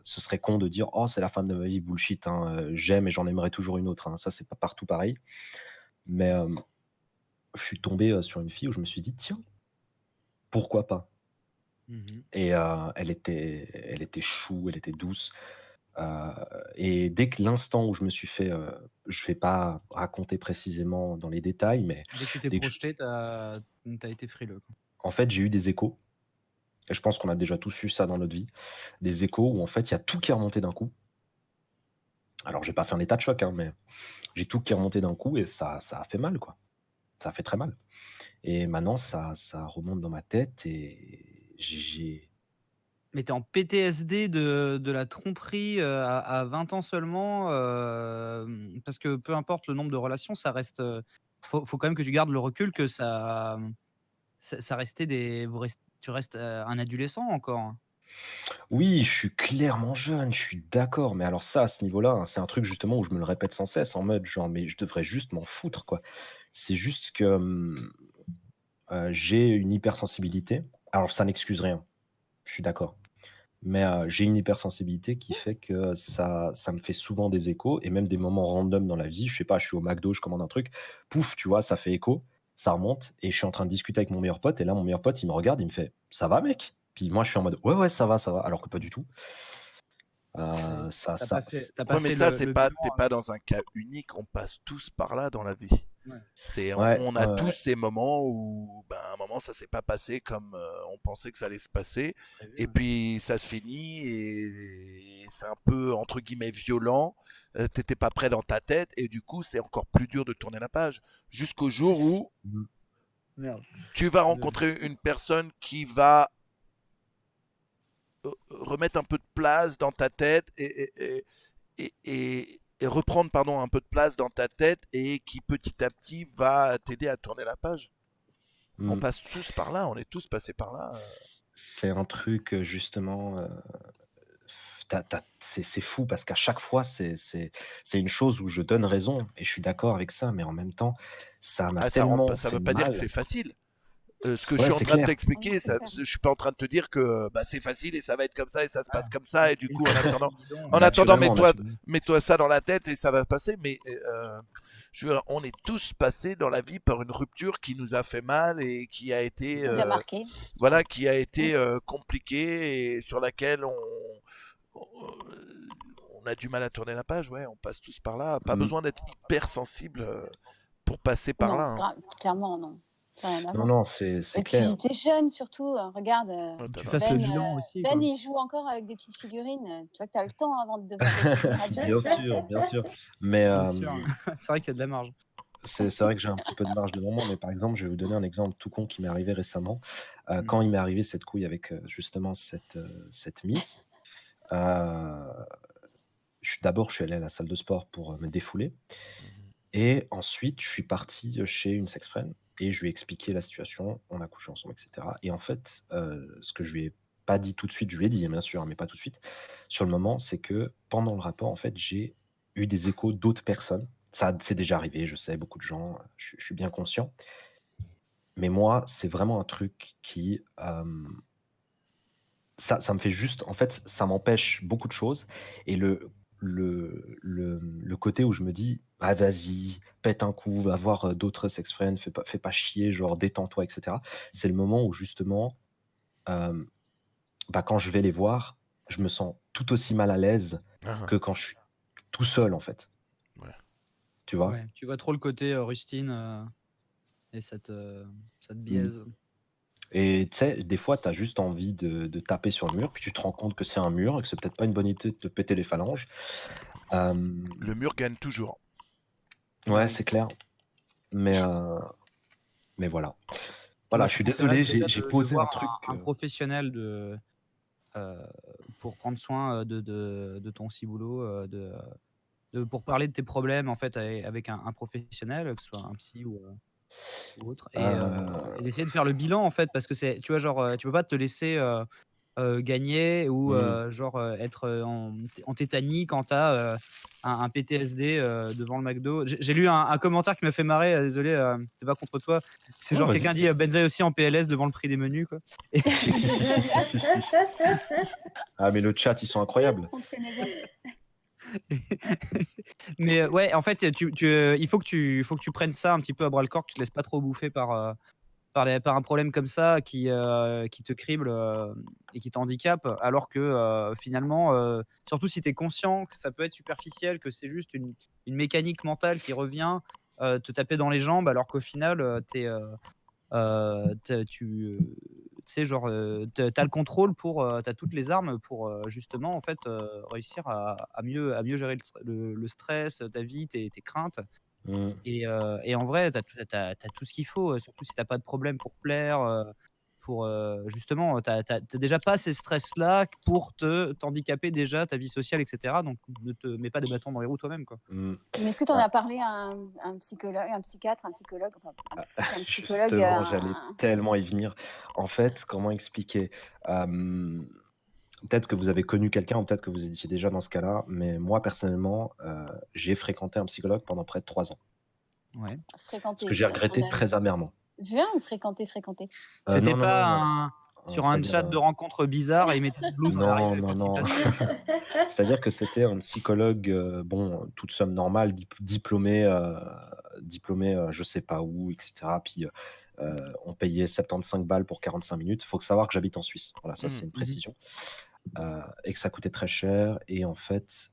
Ce serait con de dire, oh, c'est la femme de ma vie, bullshit, hein, j'aime et j'en aimerais toujours une autre, hein. Ça, c'est pas partout pareil. Mais je suis tombé sur une fille où je me suis dit, tiens, pourquoi pas? Mhm. Et elle était chou, elle était douce. Heu et dès que l'instant où je me suis fait, je vais pas raconter précisément dans les détails, mais Dès que tu t'es dès que j projeté, t'as été frileux, quoi. en fait, j'ai eu des échos et je pense qu'on a déjà tous eu ça dans notre vie. Des échos où en fait, il y a tout qui est remonté d'un coup. Alors j'ai pas fait un état de choc, hein, mais j'ai tout qui est remonté d'un coup et ça a fait mal, quoi. Ça a fait très mal et maintenant ça remonte dans ma tête et j'ai Mais t'es en PTSD de la tromperie, à 20 ans seulement, parce que peu importe le nombre de relations, ça reste, faut quand même que tu gardes le recul que ça restait tu restes, un adolescent encore, hein. Oui, je suis clairement jeune, je suis d'accord, mais alors ça, à ce niveau-là, hein, c'est un truc justement où je me le répète sans cesse en mode genre: «Mais je devrais juste m'en foutre, quoi». C'est juste que, j'ai une hypersensibilité. Alors ça n'excuse rien, je suis d'accord, mais j'ai une hypersensibilité qui fait que ça me fait souvent des échos et même des moments random dans la vie. Je sais pas, je suis au McDo, je commande un truc, pouf, tu vois, ça fait écho, ça remonte et je suis en train de discuter avec mon meilleur pote et là, mon meilleur pote, il me regarde, il me fait: «Ça va mec?» Puis moi, je suis en mode: «Ouais, ouais, ça va», alors que pas du tout. Et Ça tu ça pas Ouais, pas mais fait ça, le t'es bilan, pas dans un cas unique. On passe tous par là dans la vie. ouais. ouais, On ouais, a tous ouais. ces moments où, ben, à un moment, ça s'est pas passé comme on pensait que ça allait se passer. Prévu, Et ouais. puis, ça se finit et c'est un peu, entre guillemets, violent. T'étais pas prêt dans ta tête et du coup, c'est encore plus dur de tourner la page. Jusqu'au jour où Mmh. Merde. tu vas Le rencontrer une personne qui va remettre un peu de place dans ta tête et reprendre pardon, un peu de place dans ta tête et qui petit à petit va t'aider à tourner la page. On Mmh. passe tous par là, on est tous passés par là. C'est un truc, justement, c'est fou parce qu'à chaque fois, c'est une chose où je donne raison et je suis d'accord avec ça, mais en même temps, ça m'a Ah, tellement ça fait veut pas dire que mal. c'est facile. Ce que je Ouais, suis en c'est train de clair. t'expliquer, C'est clair. je suis pas en train de te dire que bah, c'est facile et ça va être comme ça et ça se passe comme Une ça et du une coup fois sur le guidon, en attendant Naturellement, naturellement. mets-toi ça dans la tête et ça va passer. Mais je veux dire, on est tous passés dans la vie par une rupture qui nous a fait mal et qui a été Nous a marqué. voilà qui a été compliquée et sur laquelle on a du mal à tourner la page. Ouais, on passe tous par là. Pas Mmh. besoin d'être hyper sensible pour passer par là. Non, Hein. clairement, non. Ça n'a rien à Non, voir. non, c'est Et clair. puis, t'es jeune surtout. Regarde, Ouais, t'as tu le fasses le droit. bilan aussi, Ben, quoi. il joue encore avec des petites figurines. Tu vois que t'as le temps avant de devenir Bien adulte. sûr, bien sûr. Mais Bien sûr, c'est vrai qu'il y a de la marge. c'est vrai que j'ai un petit peu de marge devant moi, mais par exemple, je vais vous donner un exemple tout con qui m'est arrivé récemment. Mmh. Quand il m'est arrivé cette couille avec, justement cette miss, heu, je suis allé à la salle de sport pour, me défouler Mhm. et ensuite je suis parti, chez une sex friend et je lui ai expliqué la situation. On a couché ensemble et cetera et en fait, ce que je lui ai pas dit tout de suite, je lui ai dit, hein, bien sûr, hein, mais pas tout de suite. Sur le moment, c'est que pendant le rapport, en fait, j'ai eu des échos d'autres personnes. Ça, c'est déjà arrivé, je sais, beaucoup de gens, je suis bien conscient. Mais moi, c'est vraiment un truc qui, ça me fait juste en fait, ça m'empêche beaucoup de choses et le côté où je me dis: «Ah vas-y, pète un coup, va voir, d'autres sex friends, fais pas chier, genre détends-toi» et cetera. C'est le moment où justement, hem, bah, quand je vais les voir, je me sens tout aussi mal à l'aise Ah, que quand je suis tout seul, en fait. ouais. Tu vois? Ouais, tu vois trop le côté, rustine, et ça te biaise. Et tu sais, des fois, tu as juste envie de taper sur le mur, puis tu te rends compte que c'est un mur et que c'est peut-être pas une bonne idée de te péter les phalanges. Le mur gagne toujours. Ouais, c'est clair. Mais voilà. Voilà, Moi, je suis conseillerais désolé, déjà j'ai de posé un voir truc. un professionnel pour prendre soin de ton ciboulot, pour parler de tes problèmes en fait avec un professionnel, que ce soit un psy ou autre, et d'essayer de faire le bilan en fait, parce que c'est, tu vois, genre, tu peux pas te laisser gagner ou genre être en tétanie quand tu as un PTSD devant le McDo. J'ai lu un commentaire qui m'a fait marrer, désolé, c'était pas contre toi. C'est Ouais, genre vas-y. quelqu'un dit Benzaï aussi en PLS devant le prix des menus, quoi. Et- Ah, mais le chat, ils sont incroyables. On te connaît bien. Mais ouais, en fait, il faut que tu prennes ça un petit peu à bras le corps, que tu te laisses pas trop bouffer par un problème comme ça qui te crible et qui t'handicape, alors que finalement, surtout si tu es conscient que ça peut être superficiel, que c'est juste une mécanique mentale qui revient te taper dans les jambes, alors qu'au final, tu sais, genre, t'as le contrôle t'as toutes les armes pour justement en fait réussir à mieux gérer le stress, ta vie, tes craintes. Mm. Et en vrai, t'as tout ce qu'il faut, surtout si t'as pas de problème pour plaire, pour justement, t'as déjà pas ces stress-là pour t'handicaper déjà ta vie sociale, etc. Donc ne te mets pas des bâtons dans les roues toi-même, quoi. Mm. Mais est-ce que tu en Ah, as parlé à un psychologue, un psychiatre, un psychologue, enfin, un psychologue, justement, j'allais tellement y venir. En fait, comment expliquer Peut-être que vous avez connu quelqu'un ou peut-être que vous étiez déjà dans ce cas-là, mais moi, personnellement, j'ai fréquenté un psychologue pendant près de 3 ans. Ouais. Ce fréquenter? que j'ai regretté très amèrement. Viens ou fréquenter? C'était Non, non, pas non. sur un C'est-à-dire, chat de rencontre bizarre et il mettait une blouse quand non, il non. passait. C'est-à-dire que c'était un psychologue, bon, toute somme normale, diplômé, je sais pas où, etc. Puis on payait 75 balles pour 45 minutes. Il faut savoir que j'habite en Suisse. Voilà, ça c'est une précision. Et que ça coûtait très cher. Et en fait,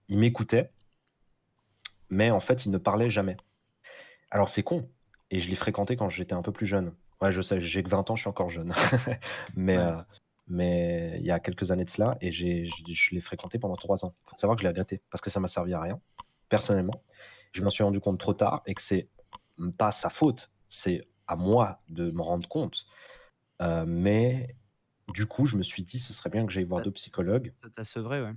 il m'écoutait, mais en fait, il ne parlait jamais. Alors c'est con. Et je l'ai fréquenté quand j'étais un peu plus jeune. Ouais, je sais, j'ai que 20 ans, je suis encore jeune. mais, Ouais. mais il y a quelques années de cela, et je l'ai fréquenté pendant 3 ans. Il faut savoir que je l'ai regretté, parce que ça m'a servi à rien, personnellement. Je m'en suis rendu compte trop tard, et que c'est pas sa faute, c'est à moi de me rendre compte. Mais du coup, je me suis dit, ce serait bien que j'aille voir 2 psychologues. Ça t'a sevré, ouais.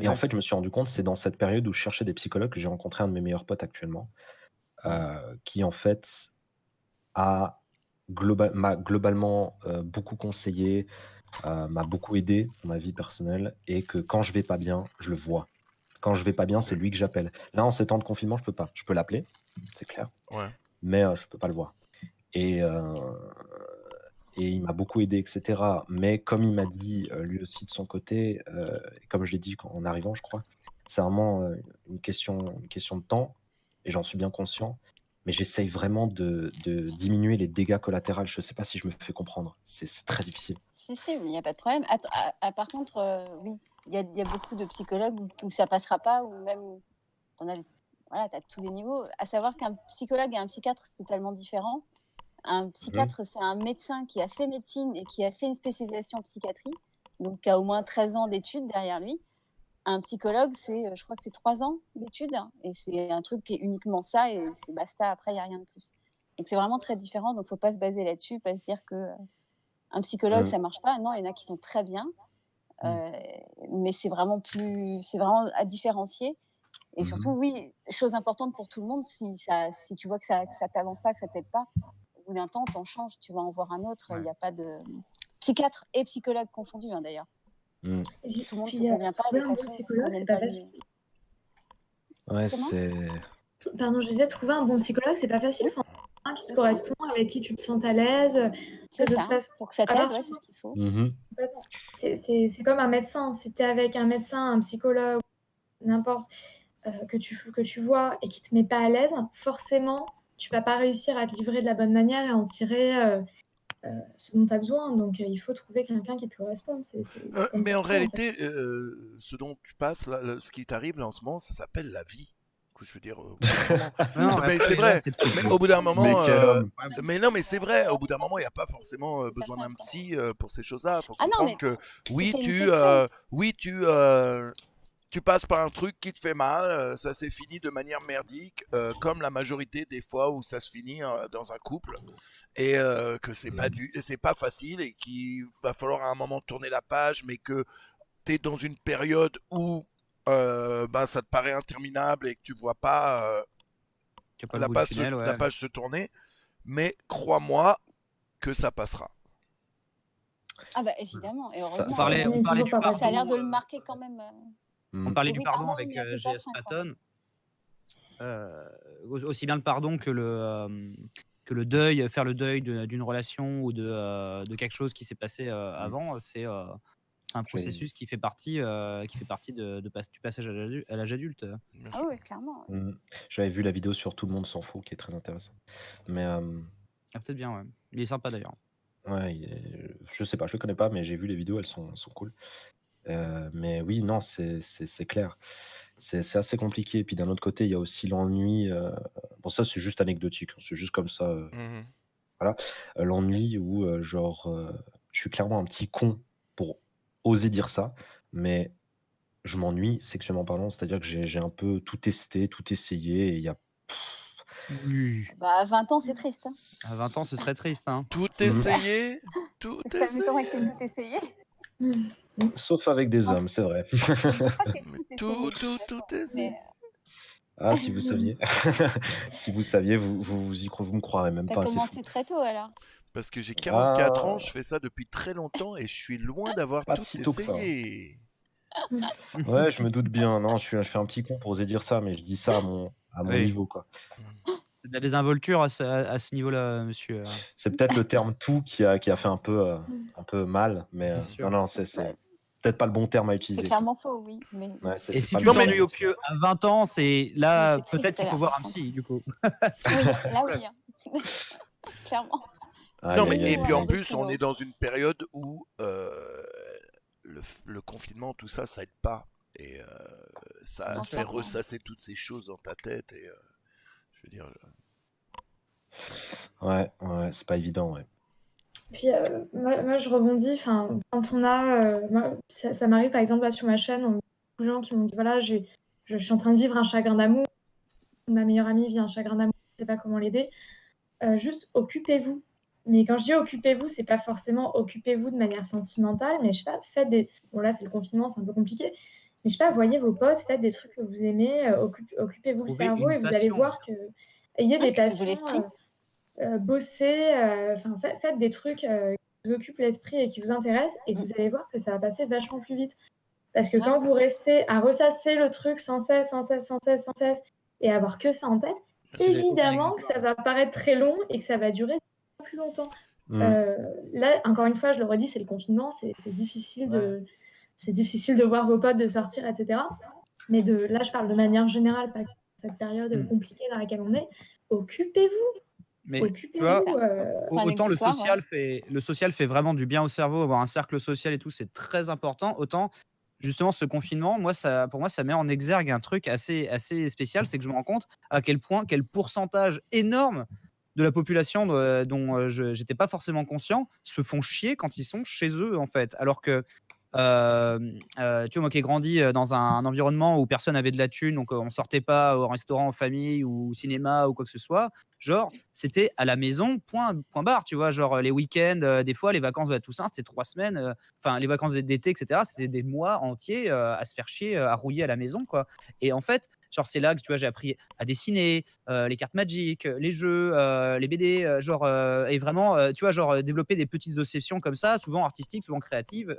Et en fait, je me suis rendu compte, c'est dans cette période où je cherchais des psychologues que j'ai rencontré un de mes meilleurs potes actuellement, qui en fait m'a globalement beaucoup conseillé, m'a beaucoup aidé dans ma vie personnelle, et que quand je vais pas bien, je le vois. Quand je vais pas bien, c'est lui que j'appelle. Là, en ces temps de confinement, je peux pas. Je peux l'appeler, c'est clair, Ouais. mais je peux pas le voir. Et il m'a beaucoup aidé, etc. Mais comme il m'a dit, lui aussi de son côté, et comme je l'ai dit en arrivant, je crois, c'est vraiment une question de temps, et j'en suis bien conscient. Mais j'essaye vraiment de diminuer les dégâts collatéraux. Je ne sais pas si je me fais comprendre. C'est très difficile. Si, mais il n'y a pas de problème. Par contre, oui, il y a beaucoup de psychologues où ça passera pas, ou même, voilà, tu as tous les niveaux. À savoir qu'un psychologue et un psychiatre, c'est totalement différent. Un psychiatre, c'est un médecin qui a fait médecine et qui a fait une spécialisation en psychiatrie, donc qui a au moins 13 ans d'études derrière lui. Un psychologue, je crois que c'est 3 ans d'études, et c'est un truc qui est uniquement ça, et c'est basta, après, il n'y a rien de plus. Donc c'est vraiment très différent, donc il ne faut pas se baser là-dessus, pas se dire qu'un psychologue, ça ne marche pas. Non, il y en a qui sont très bien, mais c'est vraiment à différencier. Et surtout, oui, chose importante pour tout le monde, si tu vois que ça t'avance pas, que ça t'aide pas, au bout d'un temps, t'en changes, tu vas en voir un autre. Il n'y a pas de psychiatre et psychologue confondus, d'ailleurs. Tout le monde ne te convient pas de façon psychologue, c'est pas facile. Ouais, c'est... Pardon, je disais, trouver un bon psychologue, c'est pas facile. Enfin, un qui te correspond, avec qui tu te sens à l'aise. C'est ça, pour que ça t'aide, c'est ce qu'il faut. C'est comme un médecin. Si tu es avec un médecin, un psychologue, n'importe, que tu vois et qui te met pas à l'aise, forcément, tu vas pas réussir à te livrer de la bonne manière et en tirer ce dont tu as besoin. Donc, il faut trouver quelqu'un qui te correspond. Mais en réalité, ce dont tu passes, là, ce qui t'arrive là en ce moment, ça s'appelle la vie. Je veux dire, au bout d'un moment. Non, Mais après, c'est déjà, vrai. c'est pas Mais au bout d'un Mais moment, quel homme. mais non, mais c'est vrai. Au bout d'un moment, il n'y a pas forcément Ça besoin fait d'un quoi. psy pour ces choses-là. Il faut Ah non, comprendre mais que oui, c'était une question. tu passes par un truc qui te fait mal, ça s'est fini de manière merdique, comme la majorité des fois où ça se finit dans un couple, et que c'est pas facile et qu'il va falloir à un moment tourner la page, mais que tu es dans une période où bah, ça te paraît interminable et que tu vois pas Tu as pas le bout du tunnel, la ouais. page se tourner, mais crois-moi que ça passera. Ah bah évidemment, et Ça- heureusement. ça- On Ça parlait finit toujours du par Ça a l'air pardon. de le marquer quand même. On Mm. parlait Et du oui, pardon pardon, avec il y a plus GS personne, quoi. Patton. Aussi bien le pardon que le deuil, faire le deuil d'une relation ou de quelque chose qui s'est passé avant, c'est un J'ai- processus qui fait partie du passage à l'âge adulte. Bien Ah sûr. oui, clairement. Mm. J'avais vu la vidéo sur Tout le monde s'en fout, qui est très intéressante. Mais Ah, peut-être bien, ouais. Il est sympa d'ailleurs. ouais, je sais pas, je le connais pas, mais j'ai vu les vidéos, elles sont cool. Mais oui, non, c'est clair. C'est assez compliqué. Et puis d'un autre côté, il y a aussi l'ennui. Bon, ça, c'est juste anecdotique, hein, c'est juste comme ça. Mhm. Voilà. L'ennui où, je suis clairement un petit con pour oser dire ça, mais je m'ennuie sexuellement parlant. C'est-à-dire que j'ai un peu tout testé, tout essayé, et il y a. Oui. Bah, à 20 ans, c'est triste. Hein. À 20 ans, ce serait triste, hein. Tout C'est clair. essayé, tout Ça m'étonnerait que tu essayé. tout essayé. Sauf avec des Je pense hommes, c'est vrai. Je ne dis pas que Mais tout essayé, tout, de toute façon. essayé. Mais Ah, si vous saviez. Si vous saviez, vous me croirez même t'as pas, c'est fou. commencé très tôt alors. Parce que j'ai 44 ans, Ah, je fais ça depuis très longtemps et je suis loin d'avoir pas tout si tôt que ça. essayé. Ouais, je me doute bien. Non, je suis un petit con pour oser dire ça, mais je dis ça à mon Oui. niveau, quoi. C'est de la désinvolture à ce niveau-là, monsieur. C'est peut-être le terme tout qui a fait un peu mal, mais Bien sûr. non, c'est peut-être pas le bon terme à C'est utiliser, quoi. clairement faux, oui. Mais Ouais, Et c'est si pas tu le Non, mais- t'ennuies au pieu à 20 ans, c'est là, c'est triste, peut-être qu'il là, faut voir par un contre. psy, du coup. Oui, là oui. Hein. Clairement. Aïe, Non, mais aïe, et aïe, puis en aïe. plus, on est dans une période où le confinement, tout ça, ça aide pas. Et ça Non, te fait clairement. ressasser toutes ces choses dans ta tête. Et je veux dire, Ouais, c'est pas évident, ouais. Puis moi, je rebondis, enfin, quand on a, moi, ça m'arrive par exemple là sur ma chaîne, on a beaucoup de gens qui m'ont dit voilà, je suis en train de vivre un chagrin d'amour, ma meilleure amie vit un chagrin d'amour, je ne sais pas comment l'aider. Juste occupez-vous. Mais quand je dis occupez-vous, c'est pas forcément occupez-vous de manière sentimentale, mais je sais pas, faites des. Bon, là, c'est le confinement, c'est un peu compliqué. Mais je sais pas, voyez vos potes, faites des trucs que vous aimez, occupez-vous le Trouver cerveau une et vous allez passion. voir que. Ayez des Occupez-vous passions, l'esprit. bossez, enfin, faites des trucs qui vous occupent l'esprit et qui vous intéressent, et vous allez voir que ça va passer vachement plus vite. Parce que Ouais. quand vous restez à ressasser le truc sans cesse, et avoir que ça en tête, Parce que j'avais aucun évidemment que exemple. ça va paraître très long et que ça va durer plus longtemps. Mm. Là, encore une fois, je le redis, c'est le confinement, c'est difficile de voir vos potes, de sortir, etc. Mais là, je parle de manière générale, pas que cette période compliquée dans laquelle on est. Occupez-vous. Mais tu C'est vois, ça. Fin autant le d'exutoire, social fait vraiment du bien au cerveau, avoir un cercle social et tout, c'est très important. Autant, justement, ce confinement, pour moi, ça met en exergue un truc assez spécial, c'est que je me rends compte à quel pourcentage énorme de la population dont j'étais pas forcément conscient se font chier quand ils sont chez eux, en fait. Alors que tu vois, moi qui ai grandi dans un environnement où personne avait de la thune, donc on sortait pas au restaurant en famille ou au cinéma ou quoi que ce soit. Genre, c'était à la maison, point barre, tu vois. Genre, les week-ends, des fois, les vacances de la Toussaint, c'était 3 semaines, enfin, les vacances d'été, etc., c'était des mois entiers à se faire chier, à rouiller à la maison, quoi. Et en fait, genre, c'est là que, tu vois, j'ai appris à dessiner, les cartes Magic, les jeux, les BD, et vraiment, tu vois, développer des petites obsessions comme ça, souvent artistiques, souvent créatives,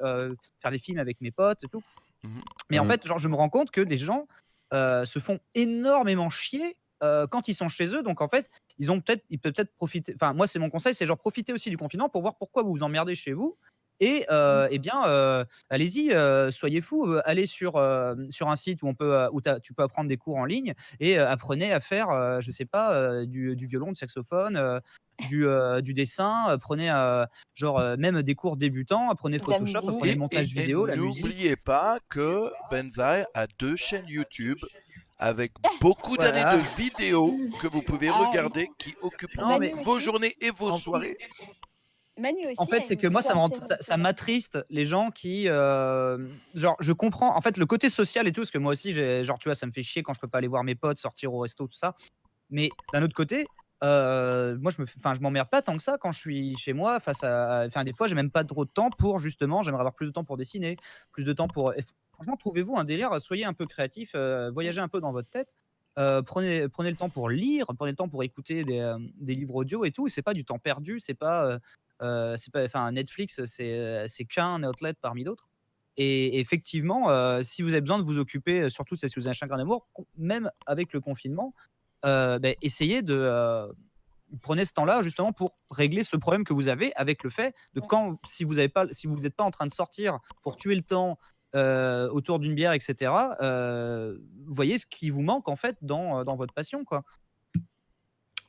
faire des films avec mes potes et tout. Mhm. Mais en Mhm. fait, genre, je me rends compte que les gens se font énormément chier quand ils sont chez eux. Donc, en fait, ils peuvent peut-être profiter. Enfin, moi, c'est mon conseil, c'est genre profiter aussi du confinement pour voir pourquoi vous vous emmerdez chez vous. Et eh bien, allez-y, soyez fous, allez sur un site où tu peux apprendre des cours en ligne et apprenez à faire, je sais pas, du violon, du saxophone, du dessin, prenez même des cours débutants, apprenez De la Photoshop, musique. apprenez le montage Et vidéo, la musique. n'oubliez pas que Benzaï a 2 chaînes YouTube avec beaucoup d'années Voilà. de vidéos que vous pouvez Ah oui. regarder qui occuperont Non, mais Manu vos aussi. journées et vos En- soirées. Manu aussi En fait, a c'est une que moi, ça, super me rend- chaîne ça YouTube. m'attriste les gens qui, genre, je comprends. En fait, le côté social et tout, parce que moi aussi, genre, tu vois, ça me fait chier quand je peux pas aller voir mes potes, sortir au resto, tout ça. Mais d'un autre côté, moi, je m'emmerde pas tant que ça quand je suis chez moi face à. Enfin, des fois, j'ai même pas trop de temps pour justement. J'aimerais avoir plus de temps pour dessiner, plus de temps pour. Franchement, trouvez-vous un délire. Soyez un peu créatif, voyagez un peu dans votre tête. Prenez le temps pour lire, prenez le temps pour écouter des livres audio et tout. C'est pas du temps perdu. C'est pas. Enfin, Netflix, c'est qu'un outlet parmi d'autres. Et effectivement, si vous avez besoin de vous occuper, surtout si vous avez un chagrin d'amour, même avec le confinement, essayez de prenez ce temps-là justement pour régler ce problème que vous avez avec le fait de quand si vous n'êtes pas en train de sortir pour tuer le temps autour d'une bière, etc. Vous voyez ce qui vous manque en fait dans votre passion, quoi.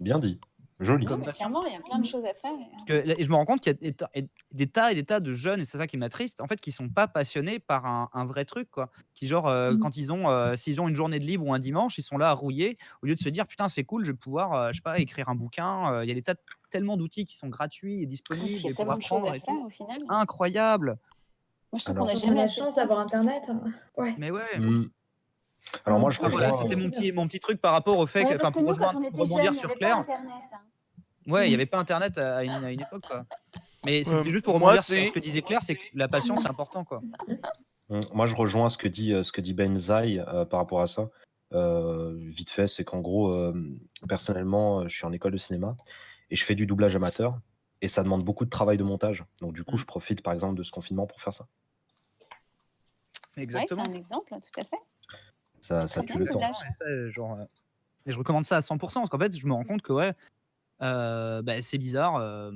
Bien dit. Joli. Non, Comme mais passion. clairement, il y a plein de choses à faire. Parce que là, je me rends compte qu'il y a des tas et des tas de jeunes, et c'est ça qui m'attriste, en fait, qui sont pas passionnés par un vrai truc, quoi. Qui genre, quand s'ils ont une journée de libre ou un dimanche, ils sont là à rouiller, au lieu de se dire: «Putain, c'est cool, je vais pouvoir, je sais pas, écrire un bouquin». Il y a tellement d'outils qui sont gratuits et Et puis, disponibles il y a et pour tellement de choses apprendre à et faire tout. au C'est final. incroyable! Moi, je trouve Alors, qu'on n'a On a jamais la assez de chance temps d'avoir pour tout faire. Internet. Ouais. Mais ouais. Alors moi, je Ah voilà, rejoins. c'était mon petit truc par rapport au fait Ouais, que, parce enfin, que pour nous, quand on était rebondir jeunes, il n'y sur avait pas Claire, Internet. Hein. ouais, il y avait pas internet à une époque, quoi. Mais c'était juste pour Moi, rebondir sur ce c'est que disait Claire, c'est que la passion, c'est important, quoi. Moi, je rejoins ce que dit Benzaï par rapport à ça. Vite fait, c'est qu'en gros, personnellement, je suis en école de cinéma et je fais du doublage amateur et ça demande beaucoup de travail de montage. Donc, du coup, je profite par exemple de ce confinement pour faire ça. Ouais, c'est Exactement. un exemple, tout à fait. Ça C'est très tue bien, le le temps. doublage. Et ça, genre, et je recommande ça à 100 parce qu'en fait, je me rends compte que ouais, c'est bizarre,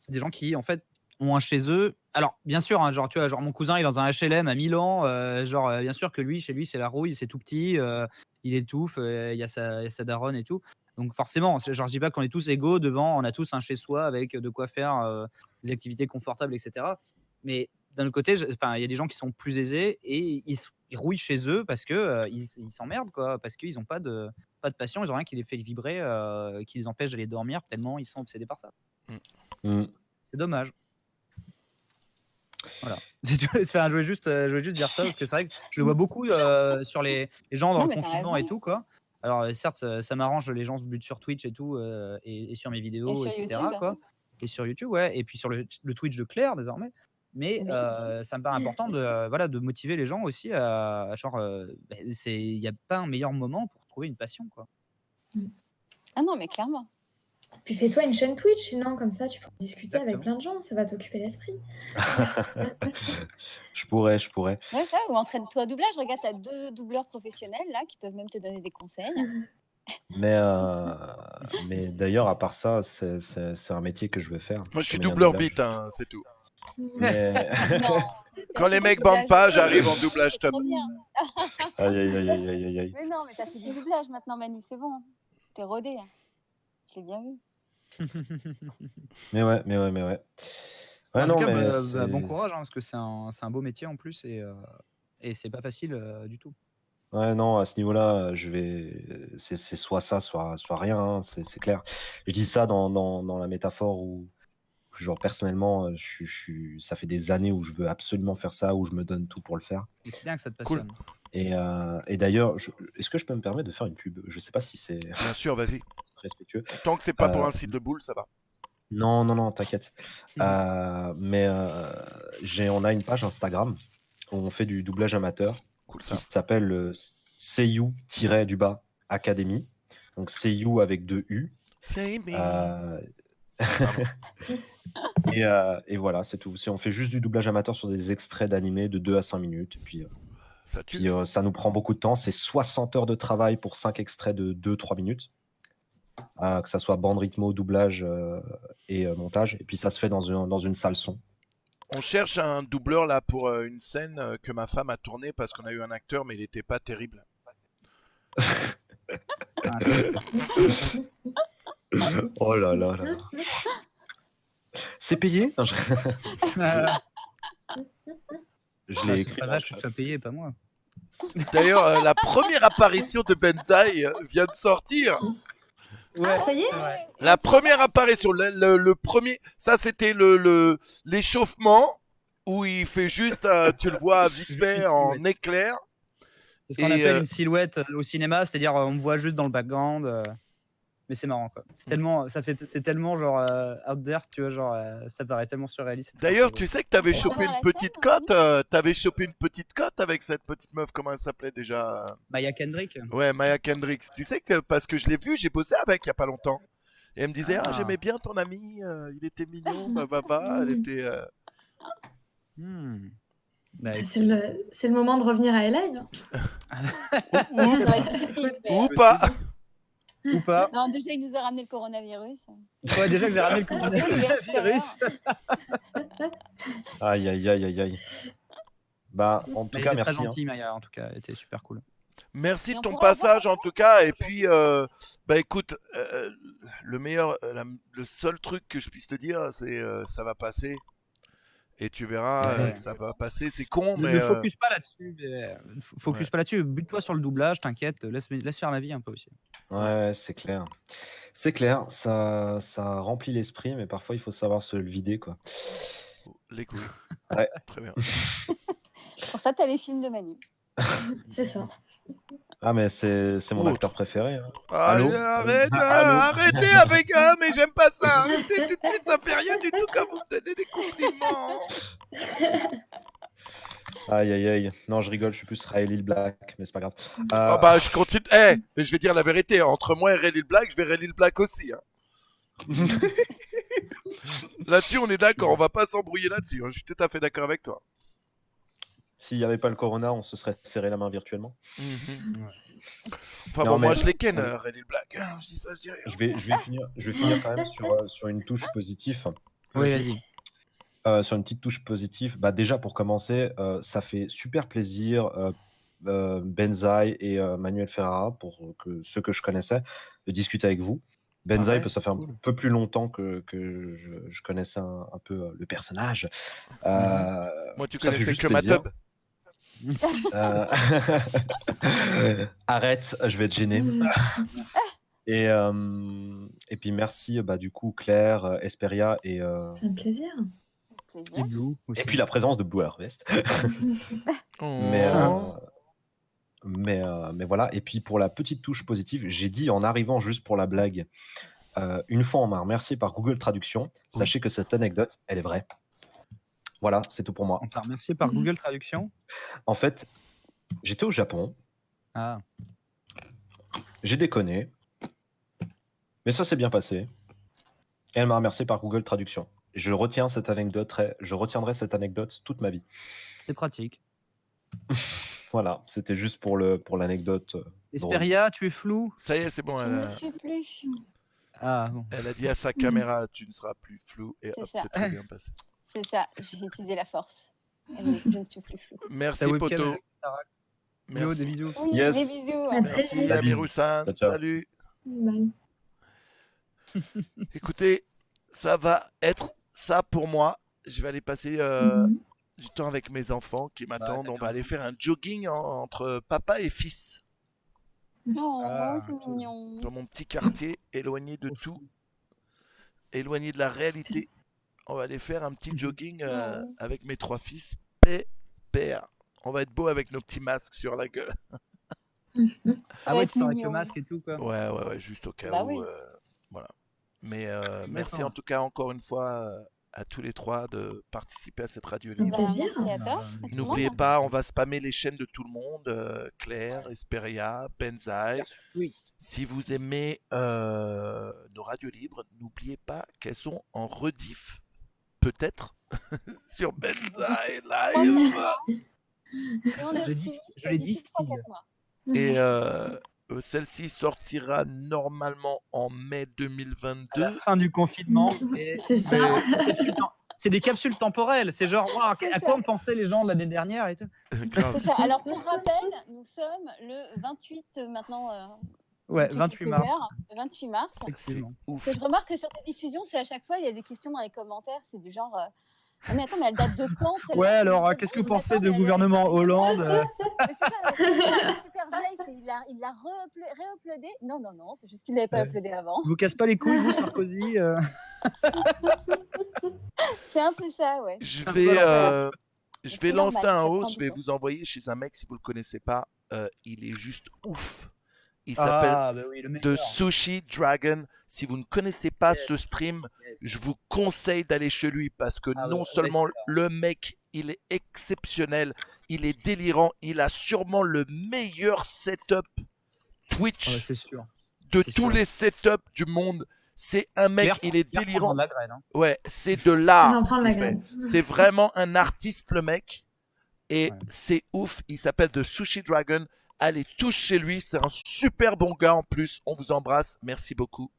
des gens qui, en fait, ont un chez eux. Alors, bien sûr, hein, genre, tu vois, genre mon cousin, il est dans un HLM à Milan, bien sûr que lui, chez lui, c'est la rouille, c'est tout petit, il étouffe, il y a sa daronne et tout. Donc forcément, genre, je dis pas qu'on est tous égaux devant, on a tous un chez soi avec de quoi faire, des activités confortables, et cetera. Mais d'un autre côté, enfin, il y a des gens qui sont plus aisés et ils rouillent chez eux parce que, ils s'emmerdent, quoi, parce qu'ils ont pas de passion, ils ont rien qui les fait vibrer, qui les empêche d'aller dormir tellement ils sont obsédés par ça. Mm. C'est dommage. Voilà. Enfin, je voulais juste dire ça parce que c'est vrai que je le vois beaucoup sur les gens dans Non, le mais t'as confinement et raison. tout, quoi. Alors certes, ça m'arrange, les gens se butent sur Twitch et tout, et sur mes Et vidéos, sur etc., YouTube. quoi. Et sur YouTube, ouais, et puis sur le Twitch de Claire désormais. Mais Oui, aussi. ça me paraît important de, voilà, de motiver les gens aussi à genre, il y a pas un meilleur moment pour trouver une passion, quoi. Ah non, mais clairement. Puis fais-toi une chaîne Twitch, sinon comme ça tu pourras discuter avec Exactement. plein de gens, ça va t'occuper l'esprit. Je pourrais. Ouais, ça, ou entraîne-toi au doublage. Regarde, t'as 2 doubleurs professionnels là qui peuvent même te donner des conseils. Mais d'ailleurs, à part ça, c'est un métier que je veux faire. Moi, je suis comédien de doubleur doublage. beat, hein, c'est tout. Mais Non. Quand les mecs bandent pas, j'arrive en doublage Trop top. bien. aïe. Mais non, mais t'as fait du doublage maintenant, Manu, c'est bon. T'es rodé. Je l'ai bien vu. Mais ouais. Ouais, En non, tout cas, mais bon courage, hein, parce que c'est un beau métier en plus et c'est pas facile du tout. Ouais, non, à ce niveau-là, c'est soit ça, soit rien, hein, c'est clair. Je dis ça dans la métaphore où, genre, personnellement, ça fait des années où je veux absolument faire ça, où je me donne tout pour le faire. Et c'est bien que ça te Cool. passionne. Et d'ailleurs, est-ce que je peux me permettre de faire une pub? Je sais pas si c'est Bien sûr, vas-y. respectueux. Tant que c'est pas pour un site de boules, ça va. Non, t'inquiète. Mais on a une page Instagram où on fait du doublage amateur Cool, qui ça. s'appelle Seiyu-du-bas Academy. Donc Seiyu avec 2 U. C'est me. Et voilà, c'est tout. On fait juste du doublage amateur sur des extraits d'animés de 2 à 5 minutes. Et puis, Ça tue. ça nous prend beaucoup de temps. C'est 60 heures de travail pour 5 extraits de 2-3 minutes. Que ça soit bande rythmo, doublage et montage. Et puis ça se fait dans une salle son. On cherche un doubleur là pour une scène que ma femme a tournée parce qu'on a eu un acteur, mais il était pas terrible. Oh là là. C'est payé? Non, je l'ai C'est écrit. pas vache que tu sois payé, pas moi. D'ailleurs, la première apparition de Benzaï vient de sortir. Ouais, ça y est c'est vrai. La première apparition, le premier, ça c'était l'échauffement où il fait juste, tu le vois vite Juste fait une en silhouette. éclair. C'est ce qu'on Et, appelle une silhouette au cinéma, c'est-à-dire on me voit juste dans le background. Mais c'est marrant quoi. C'est tellement genre out there, tu vois, genre ça paraît tellement surréaliste. D'ailleurs, tu sais que t'avais On peut chopé voir une la petite scène, cote, t'avais chopé une petite cote avec cette petite meuf, comment elle s'appelait déjà? Maya Kendrick. Ouais, Maya Kendrick. Tu sais que parce que je l'ai vue, j'ai bossé avec il y a pas longtemps. Et elle me disait, ah, j'aimais bien ton ami, il était mignon, elle était. Bah, C'est le moment de revenir à LA. hein. Ça va être difficile. mais- Ou pas. Ou pas. Non, déjà, il nous a ramené le coronavirus. Ouais, déjà que j'ai ramené le On a fait coronavirus. Aïe, aïe, aïe, aïe, aïe. Bah, en tout Mais cas, elle était très merci. hein. gentille, Maya, en tout cas, elle était super cool. Merci Et de on ton pourra passage en tout cas. Et puis, bah écoute, le meilleur, le seul truc que je puisse te dire, c'est ça va passer. Et tu verras, Ouais. ça va passer. C'est con, Ne mais. focus pas là-dessus. Focus Ouais. pas là-dessus. Bute-toi sur le doublage, t'inquiète. Laisse faire la vie un peu aussi. Ouais, c'est clair. C'est clair, ça remplit l'esprit, mais parfois il faut savoir se le vider, quoi. Les couilles. Ouais. Très bien. Pour ça, t'as les films de Manu. C'est ça. Ah, mais c'est mon Autre. acteur préféré. hein. Ah, Allô arrête, Allô arrêtez avec mais j'aime pas ça. Arrêtez tout de suite, ça fait rien du tout quand vous me donnez des compliments. Aïe, aïe, aïe. Non, je rigole, je suis plus Ray Lil Black, mais c'est pas grave. Ah bah je continue. Mais je vais dire la vérité. Entre moi et Ray Lil Black, je vais Ray Lil Black aussi. Hein. Là-dessus, on est d'accord. On va pas s'embrouiller là-dessus. Hein. Je suis tout à fait d'accord avec toi. S'il n'y avait pas le corona, on se serait serré la main virtuellement. Enfin Non, bon, moi mais- je les ken, Ray Lil Black. Je dis ça, je dis rien. Je vais finir quand même sur une touche positive. Oui, vas-y. Sur une petite touche positive. Bah, déjà, pour commencer, ça fait super plaisir, Benzaï et Manuel Ferrara, pour ceux que je connaissais, de discuter avec vous. Benzaï, Ouais, parce que ça fait un peu plus longtemps que je connaissais un peu le personnage. Moi, tu ça fait connaissais juste que plaisir. Matub. Euh, Arrête, je vais être gêné. Et puis merci, bah, du coup, Claire, Esperia et C'est un plaisir. Plaisir. Blue aussi. puis la présence de Blue Harvest. Mais, mais voilà. Et puis pour la petite touche positive, j'ai dit en arrivant juste pour la blague, une fois on m'a remercié par Google Traduction. Sachez que cette anecdote, elle est vraie. Voilà, c'est tout pour moi. On t'a remercié par Google Traduction. En fait, j'étais au Japon, Ah. j'ai déconné, mais ça s'est bien passé. Et elle m'a remercié par Google Traduction. Et je retiendrai cette anecdote toute ma vie. C'est pratique. Voilà, c'était juste pour l'anecdote. drôle. Esperia, tu es flou. Ça y est, c'est bon. Je Elle ne a, suis plus. Ah bon. elle a dit à sa caméra, tu ne seras plus flou. Et C'est hop, ça. c'est très bien passé. C'est ça, j'ai utilisé la force. Je ne suis plus flou. Merci, Ta webcam, Poto. Léo, des Merci. bisous. Oui, Yes. des bisous. À très Merci, vite. Amiru-san. Ciao, ciao. Salut. Bye. Écoutez, ça va être ça pour moi. Je vais aller passer du temps avec mes enfants qui m'attendent. t'as On va aller raison. faire un jogging entre papa et fils Oh, Ah, c'est mignon. dans mon petit quartier, éloigné de tout, éloigné de la réalité. On va aller faire un petit jogging Oh. avec mes 3 fils. Pépère. On va être beau avec nos petits masques sur la gueule. Ah va ouais, être tu sors avec le mignon. masque et tout, quoi. Ouais, juste au cas Bah où. oui. Voilà. Mais merci D'accord. en tout cas encore une fois à tous les 3 de participer à cette radio Un libre. Bah, plaisir. merci à toi. Bah, à tout le N'oubliez monde. pas, on va spammer les chaînes de tout le monde, Claire, Esperia, Benzaï. Oui. Si vous aimez nos radios libres, n'oubliez pas qu'elles sont en rediff. Peut-être sur Benzaï Live. Et on est Je optimiste les d'ici distille. 3-4 mois. Et celle-ci sortira normalement en mai À 2022. la fin du confinement. Et... C'est ça. C'est des capsules temporelles. C'est genre, waouh, C'est à ça. quoi on pensait les gens l'année dernière et tout. Grave. C'est ça. Alors, pour rappel, nous sommes le 28 maintenant. Ouais, depuis 28 quelques mars. heures, le 28 mars. C'est Effectivement. ouf. Ce que je remarque que sur tes diffusions, c'est à chaque fois, il y a des questions dans les commentaires. C'est du genre. Ah, mais attends, mais elle date de quand celle-là Ouais, alors, Peut-être qu'est-ce que vous attends, pensez mais du elle est gouvernement avec- Hollande Mais c'est ça, elle est super vieille, il l'a réuploadé. Non, c'est juste qu'il l'avait pas uploadé avant. Vous casse pas les couilles, vous, Sarkozy C'est un peu ça, ouais. Je Un vais, peu je C'est vais normal, lancer un ça haut, prend je du vais temps. vous envoyer chez un mec si vous le connaissez pas. Il est juste ouf. Il s'appelle Ah, bah oui, le The meilleur. Sushi Dragon. Si vous ne connaissez pas ce stream, je vous conseille d'aller chez lui parce que Ah ouais, non ouais, seulement c'est clair. le mec, il est exceptionnel, il est délirant, il a sûrement le meilleur setup Twitch Ah ouais, c'est sûr. de c'est tous sûr. les setups du monde. C'est un mec, il est Pierre prend délirant. de la graine. Hein. Ouais, c'est de Il en l'art prend ce de la qu'il fait. graine. C'est vraiment un artiste le mec. Et Ouais. c'est ouf. Il s'appelle The Sushi Dragon. Allez tous chez lui. C'est un super bon gars en plus. On vous embrasse. Merci beaucoup.